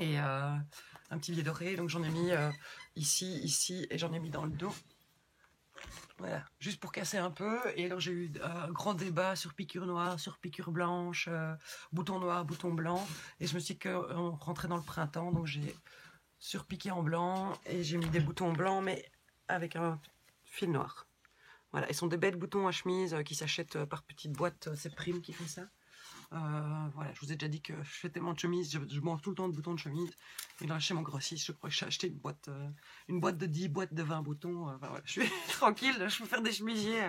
Et un petit billet doré, donc j'en ai mis ici, et j'en ai mis dans le dos. Voilà, juste pour casser un peu. Et alors j'ai eu un grand débat sur piqûre noire, sur piqûre blanche, bouton noir, bouton blanc. Et je me suis dit qu'on rentrait dans le printemps, donc j'ai surpiqué en blanc, et j'ai mis des boutons blancs, mais avec un fil noir. Voilà, ils sont des belles boutons à chemise qui s'achètent par petites boîtes, c'est Prime qui fait ça. Voilà, je vous ai déjà dit que je fais tellement de chemises, je mange tout le temps de boutons de chemise. Et là, chez mon grossiste, je crois que j'ai acheté une boîte de 10 boîtes de 20 boutons. Enfin, voilà, je suis tranquille, je peux faire des chemisiers.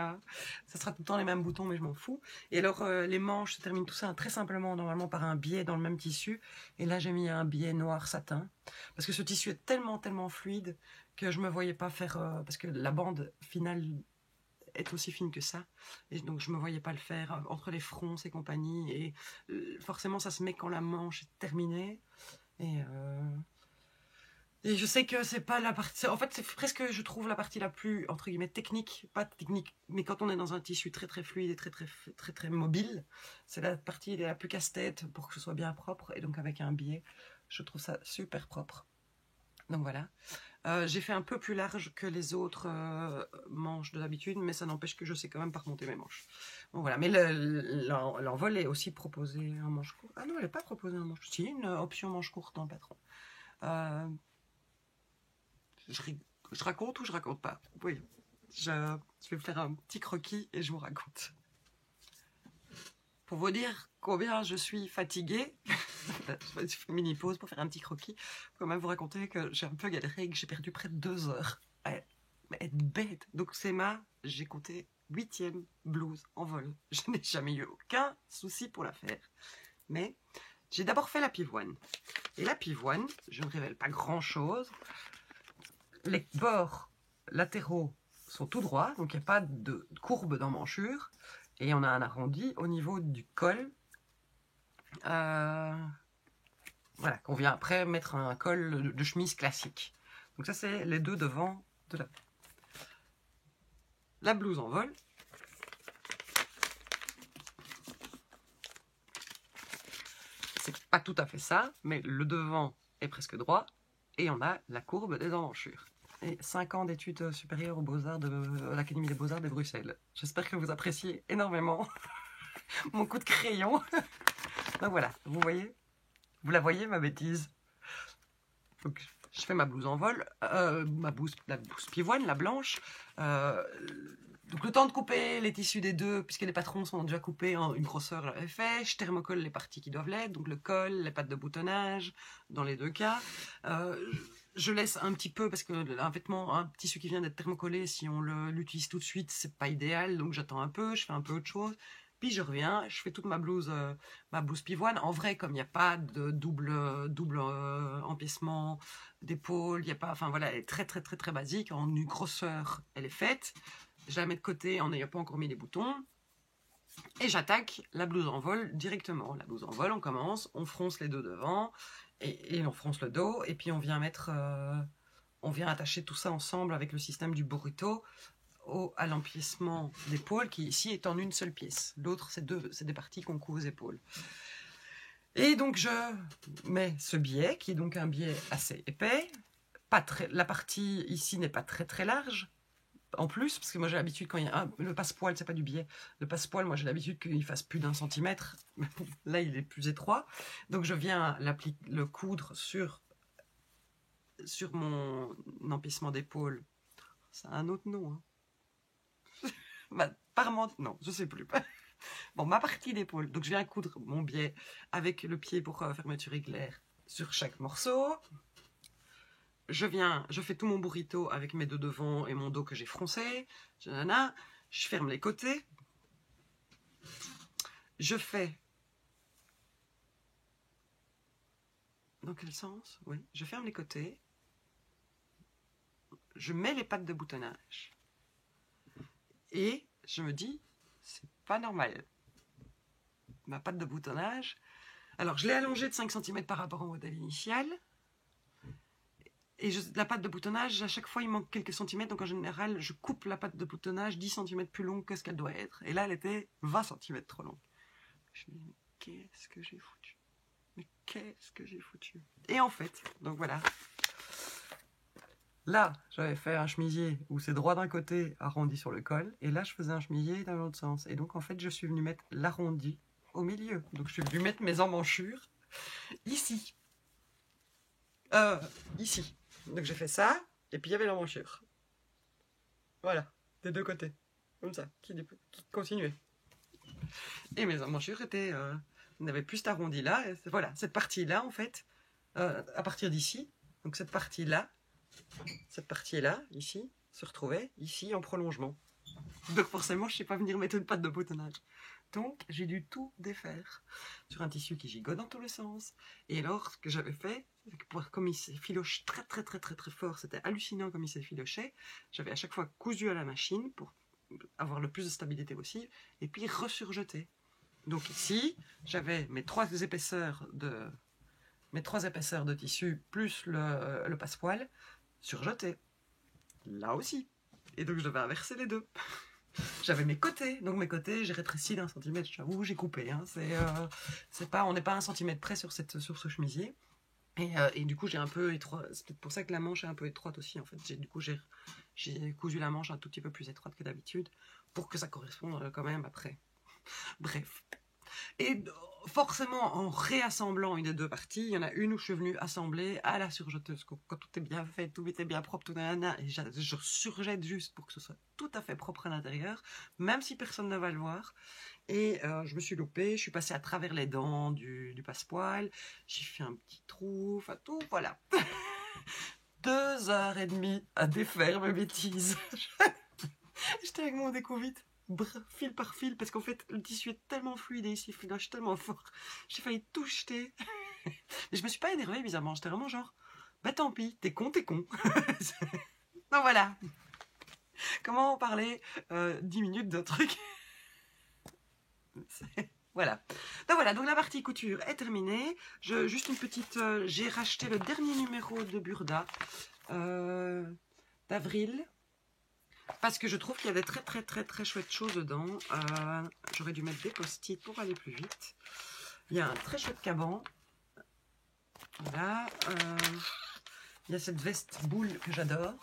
Ça sera tout le temps les mêmes boutons, mais je m'en fous. Et alors, les manches, je termine tout ça très simplement, normalement par un biais dans le même tissu. Et là, j'ai mis un biais noir satin. Parce que ce tissu est tellement fluide que je me voyais pas faire... parce que la bande finale est aussi fine que ça, et donc je me voyais pas le faire entre les fronces et compagnie, et forcément ça se met quand la manche est terminée, et je sais que c'est pas la partie, en fait c'est presque, je trouve, la partie la plus entre guillemets technique, pas technique, mais quand on est dans un tissu très fluide et très mobile, c'est la partie la plus casse-tête pour que ce soit bien propre, et donc avec un biais je trouve ça super propre. Donc voilà. J'ai fait un peu plus large que les autres manches de d'habitude, mais ça n'empêche que je sais quand même pas remonter mes manches. Bon voilà, mais l'envol est aussi proposé en manche courte. Ah non, elle n'est pas proposée en manche courte. Si, une option manche courte dans le patron. Je raconte ou je raconte pas? Oui, je vais vous faire un petit croquis et je vous raconte. Pour vous dire combien je suis fatiguée, je fais une mini pause pour faire un petit croquis. Pour quand même vous raconter que j'ai un peu galéré et que j'ai perdu près de 2 heures à être bête. Donc j'ai compté 8e blouse en vol. Je n'ai jamais eu aucun souci pour la faire. Mais j'ai d'abord fait la pivoine. Et la pivoine, je ne révèle pas grand chose. Les bords latéraux sont tout droits, donc il n'y a pas de courbe d'emmanchure. Et on a un arrondi au niveau du col. Voilà, qu'on vient après mettre un col de chemise classique. Donc ça, c'est les deux devant de la blouse en vol. C'est pas tout à fait ça, mais le devant est presque droit et on a la courbe des emmanchures. Et 5 ans d'études supérieures aux Beaux-Arts de l'Académie des Beaux-Arts de Bruxelles. J'espère que vous appréciez énormément mon coup de crayon. Donc voilà, vous voyez? Vous la voyez, ma bêtise? Donc, je fais ma blouse en vol, la blouse pivoine, la blanche. Donc le temps de couper les tissus des deux, puisque les patrons sont déjà coupés en une grosseur, j'avais fait. Je thermocolle les parties qui doivent l'être, donc le col, les pattes de boutonnage, dans les deux cas. Je laisse un petit peu, parce qu'un vêtement, un tissu qui vient d'être thermocollé, si on l'utilise tout de suite, c'est pas idéal, donc j'attends un peu, je fais un peu autre chose. Puis je reviens, je fais toute ma blouse pivoine. En vrai, comme il n'y a pas de double empiècement d'épaule, il y a pas, enfin voilà, elle est très basique. En une grosseur, elle est faite. Je la mets de côté en n'ayant pas encore mis les boutons. Et j'attaque la blouse en vol directement. La blouse en vol, on commence, on fronce les deux devant et on fronce le dos. Et puis on vient attacher tout ça ensemble avec le système du burrito à l'empiècement d'épaule qui ici est en une seule pièce. L'autre, c'est des parties qu'on coud aux épaules. Et donc je mets ce biais qui est donc un biais assez épais. La partie ici n'est pas très large. En plus, parce que moi j'ai l'habitude quand il y a le passe-poil, c'est pas du biais. Le passe-poil, moi j'ai l'habitude qu'il fasse plus d'1 centimètre. Là, il est plus étroit. Donc je viens le coudre sur mon empiècement d'épaule. C'est un autre nom. Hein. Non, je sais plus. Bon, ma partie d'épaule. Donc je viens coudre mon biais avec le pied pour fermeture éclair sur chaque morceau. Je fais tout mon burrito avec mes deux devants et mon dos que j'ai froncé. Je ferme les côtés. Je fais... Dans quel sens? Oui, je ferme les côtés. Je mets les pattes de boutonnage. Et je me dis, c'est pas normal. Ma patte de boutonnage... Alors, je l'ai allongée de 5 cm par rapport au modèle initial. Et la patte de boutonnage, à chaque fois, il manque quelques centimètres. Donc, en général, je coupe la patte de boutonnage 10 cm plus longue que ce qu'elle doit être. Et là, elle était 20 cm trop longue. Je me dis, mais qu'est-ce que j'ai foutu? Mais qu'est-ce que j'ai foutu? Et en fait, donc voilà. Là, j'avais fait un chemisier où c'est droit d'un côté, arrondi sur le col. Et là, je faisais un chemisier dans l'autre sens. Et donc, en fait, je suis venue mettre l'arrondi au milieu. Donc, je suis venue mettre mes emmanchures ici. Ici. Donc j'ai fait ça, et puis il y avait l'emmanchure. Voilà, des deux côtés. Comme ça, qui continuait. Et mes emmanchures étaient Vous n'avez plus cet arrondi-là. Voilà, cette partie-là, en fait, à partir d'ici, donc cette partie-là, ici, se retrouvait ici en prolongement. Donc forcément, je ne sais pas venir mettre une patte de boutonnage. Donc, j'ai dû tout défaire sur un tissu qui gigote dans tous les sens. Et alors, ce que j'avais fait, comme il s'effiloche très très très très très fort, c'était hallucinant comme il s'effilochait, j'avais à chaque fois cousu à la machine pour avoir le plus de stabilité possible, et puis resurjeter. Donc ici, j'avais mes trois épaisseurs de tissu plus le passepoil surjeté. Là aussi. Et donc je devais inverser les deux. J'avais mes côtés, donc mes côtés, j'ai rétréci d'1 centimètre, j'avoue, j'ai coupé. Hein. On n'est pas 1 centimètre près sur ce chemisier. Et du coup, j'ai un peu étroit. C'est peut-être pour ça que la manche est un peu étroite aussi, en fait. Du coup, j'ai cousu la manche un tout petit peu plus étroite que d'habitude pour que ça corresponde quand même après. Bref. Et forcément, en réassemblant une des deux parties, il y en a une où je suis venue assembler à la surjeteuse. Quand tout est bien fait, tout était bien propre, tout et je surjette juste pour que ce soit tout à fait propre à l'intérieur, même si personne ne va le voir. Et je me suis loupée, je suis passée à travers les dents du passepoil, j'ai fait un petit trou, enfin tout, voilà. 2 heures et demie à défaire mes bêtises. J'étais avec mon découvite, fil par fil, parce qu'en fait, le tissu est tellement fluide et ici, il filoche tellement fort. J'ai failli tout jeter. Mais je me suis pas énervée, bizarrement. J'étais vraiment genre, bah tant pis, t'es con, t'es con. Non, voilà. Comment parler 10 minutes d'un truc. Voilà. Donc la partie couture est terminée. Juste une petite... j'ai racheté le dernier numéro de Burda d'avril. Parce que je trouve qu'il y a des très très très très chouettes choses dedans. J'aurais dû mettre des post-it pour aller plus vite. Il y a un très chouette caban. Voilà. Il y a cette veste boule que j'adore.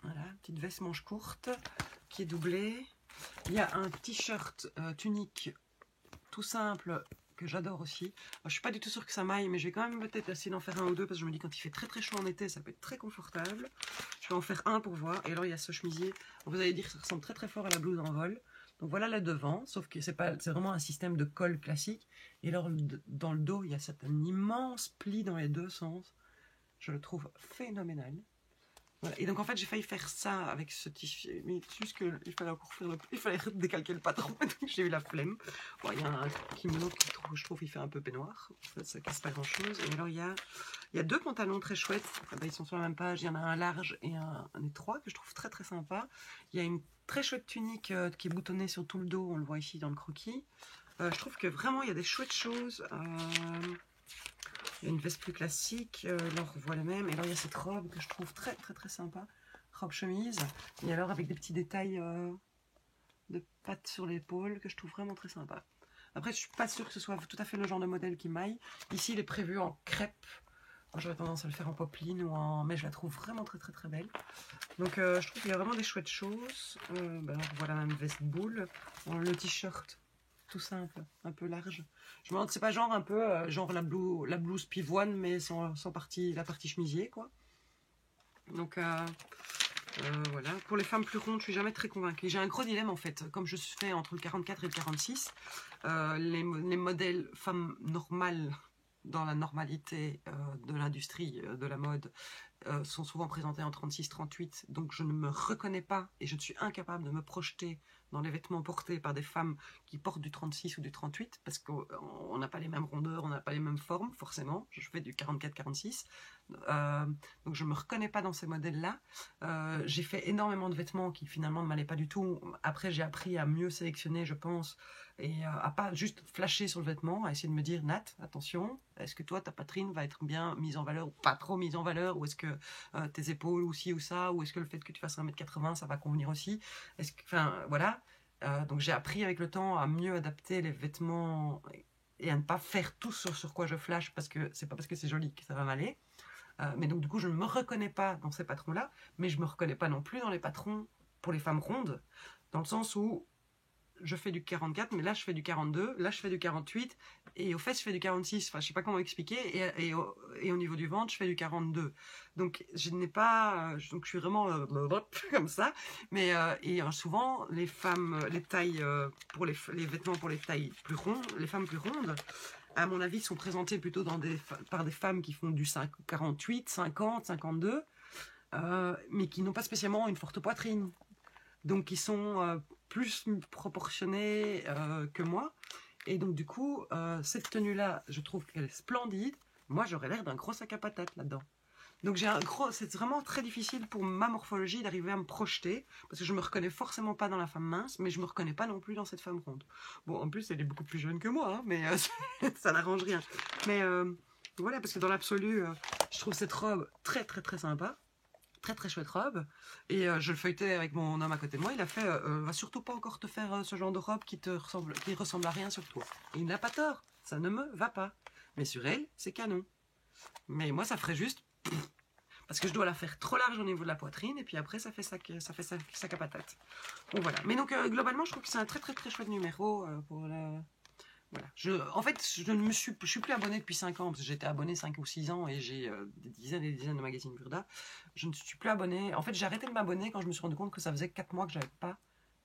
Voilà, petite veste manche courte qui est doublée. Il y a un t-shirt tunique tout simple que j'adore aussi. Alors, je suis pas du tout sûre que ça m'aille, mais je vais quand même peut-être essayer d'en faire un ou deux parce que je me dis quand il fait très très chaud en été, ça peut être très confortable. Je vais en faire un pour voir. Et alors il y a ce chemisier. Vous allez dire que ça ressemble très très fort à la blouse en vol. Donc voilà le devant, sauf que c'est vraiment un système de colle classique. Et alors dans le dos, il y a un immense pli dans les deux sens. Je le trouve phénoménal. Voilà. Et donc en fait j'ai failli faire ça avec ce tissu, mais juste qu'il fallait encore il fallait décalquer le patron, donc j'ai eu la flemme. Bon, il y a un kimono qui je trouve il fait un peu peignoir, ça casse pas grand chose. Et alors il y a 2 pantalons très chouettes, ils sont sur la même page, il y en a un large et un étroit que je trouve très très sympa. Il y a une très chouette tunique qui est boutonnée sur tout le dos, on le voit ici dans le croquis. Je trouve que vraiment il y a des chouettes choses. Il y a une veste plus classique, là on revoit la même. Et là il y a cette robe que je trouve très très très sympa, robe chemise. Et alors avec des petits détails de pattes sur l'épaule que je trouve vraiment très sympa. Après je suis pas sûre que ce soit tout à fait le genre de modèle qui m'aille. Ici il est prévu en crêpe. J'aurais tendance à le faire en popeline ou en... mais je la trouve vraiment très très très belle. Donc je trouve qu'il y a vraiment des chouettes choses. Voilà même veste boule. Le t-shirt tout simple, un peu large. Je me demande, c'est pas genre un peu genre la blouse pivoine, mais sans la partie chemisier, quoi. Donc voilà. Pour les femmes plus rondes, je suis jamais très convaincue. J'ai un gros dilemme en fait, comme je fais entre le 44 et le 46, les modèles femmes normales dans la normalité de l'industrie de la mode sont souvent présentés en 36-38, donc je ne me reconnais pas et je suis incapable de me projeter dans les vêtements portés par des femmes qui portent du 36 ou du 38, parce qu'on n'a pas les mêmes rondeurs, on n'a pas les mêmes formes, forcément. Je fais du 44-46, donc je ne me reconnais pas dans ces modèles-là. J'ai fait énormément de vêtements qui finalement ne m'allaient pas du tout. Après, j'ai appris à mieux sélectionner, je pense, et à pas juste flasher sur le vêtement, à essayer de me dire, Nat, attention, est-ce que toi, ta poitrine va être bien mise en valeur ou pas trop mise en valeur, ou est-ce que tes épaules ou ci ou ça, ou est-ce que le fait que tu fasses 1m80, ça va convenir aussi. Enfin, voilà. Donc j'ai appris avec le temps à mieux adapter les vêtements et à ne pas faire tout sur quoi je flash, parce que c'est pas parce que c'est joli que ça va m'aller. Mais donc du coup je ne me reconnais pas dans ces patrons-là, mais je me reconnais pas non plus dans les patrons pour les femmes rondes, dans le sens où je fais du 44, mais là je fais du 42, là je fais du 48, et aux fesses je fais du 46, enfin je sais pas comment expliquer, et au niveau du ventre je fais du 42. Donc je n'ai pas, donc je suis vraiment comme ça, mais souvent les femmes, les tailles, pour les vêtements pour les tailles plus rondes, les femmes plus rondes, à mon avis sont présentées plutôt par des femmes qui font du 48, 50, 52, mais qui n'ont pas spécialement une forte poitrine. Donc qui sont plus proportionnées que moi. Et donc du coup, cette tenue-là, je trouve qu'elle est splendide. Moi, j'aurais l'air d'un gros sac à patates là-dedans. Donc c'est vraiment très difficile pour ma morphologie d'arriver à me projeter, parce que je me reconnais forcément pas dans la femme mince, mais je me reconnais pas non plus dans cette femme ronde. Bon, en plus, elle est beaucoup plus jeune que moi, hein, mais ça n'arrange rien. Mais voilà, parce que dans l'absolu, je trouve cette robe très très très sympa. Très très chouette robe, et je le feuilletais avec mon homme à côté de moi. Il a fait va surtout pas encore te faire ce genre de robe qui ressemble à rien sur toi. Et il n'a pas tort, ça ne me va pas, mais sur elle c'est canon. Mais moi ça ferait juste parce que je dois la faire trop large au niveau de la poitrine, et puis après ça fait sac à patate. Bon voilà, mais donc globalement je trouve que c'est un très très très chouette numéro pour la... Voilà. En fait, je suis plus abonnée depuis 5 ans, parce que j'étais abonnée 5 ou 6 ans et j'ai des dizaines et des dizaines de magazines Burda. Je ne suis plus abonnée. En fait, j'ai arrêté de m'abonner quand je me suis rendu compte que ça faisait 4 mois que j'avais pas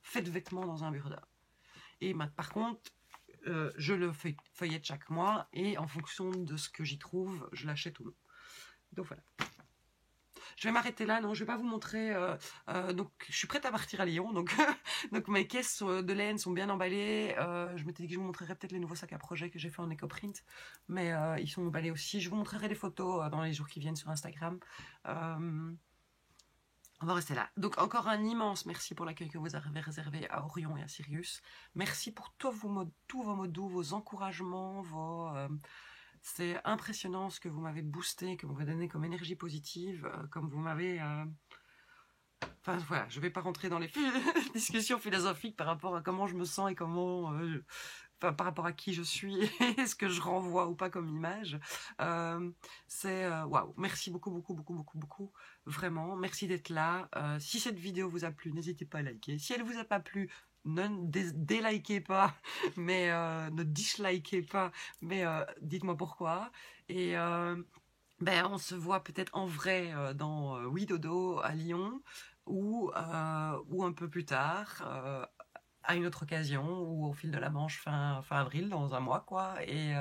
fait de vêtements dans un Burda. Et par contre, je le feuillette chaque mois, et en fonction de ce que j'y trouve, je l'achète ou non. Donc voilà. Je vais m'arrêter là, non, je vais pas vous montrer. Donc, je suis prête à partir à Lyon. Donc, donc mes caisses de laine sont bien emballées. Je m'étais dit que je vous montrerais peut-être les nouveaux sacs à projet que j'ai fait en éco-print, mais ils sont emballés aussi. Je vous montrerai des photos dans les jours qui viennent sur Instagram. On va rester là. Donc, encore un immense merci pour l'accueil que vous avez réservé à Orion et à Sirius. Merci pour tous vos mots doux, vos encouragements, c'est impressionnant ce que vous m'avez boosté, que vous m'avez donné comme énergie positive, comme vous m'avez... Enfin voilà, je ne vais pas rentrer dans les discussions philosophiques par rapport à comment je me sens et comment... Enfin, par rapport à qui je suis et ce que je renvoie ou pas comme image. C'est... Waouh, merci beaucoup, beaucoup, beaucoup, beaucoup, beaucoup. Vraiment, merci d'être là. Si cette vidéo vous a plu, n'hésitez pas à liker. Si elle ne vous a pas plu, ne délikez pas, mais ne dislikez pas, mais dites-moi pourquoi. Et on se voit peut-être en vrai dans Oui Dodo à Lyon, ou un peu plus tard, à une autre occasion, ou au fil de la Manche fin avril, dans un mois, quoi. Et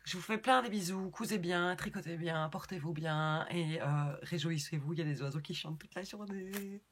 je vous fais plein de bisous, cousez bien, tricotez bien, portez-vous bien, et réjouissez-vous, il y a des oiseaux qui chantent toute la journée.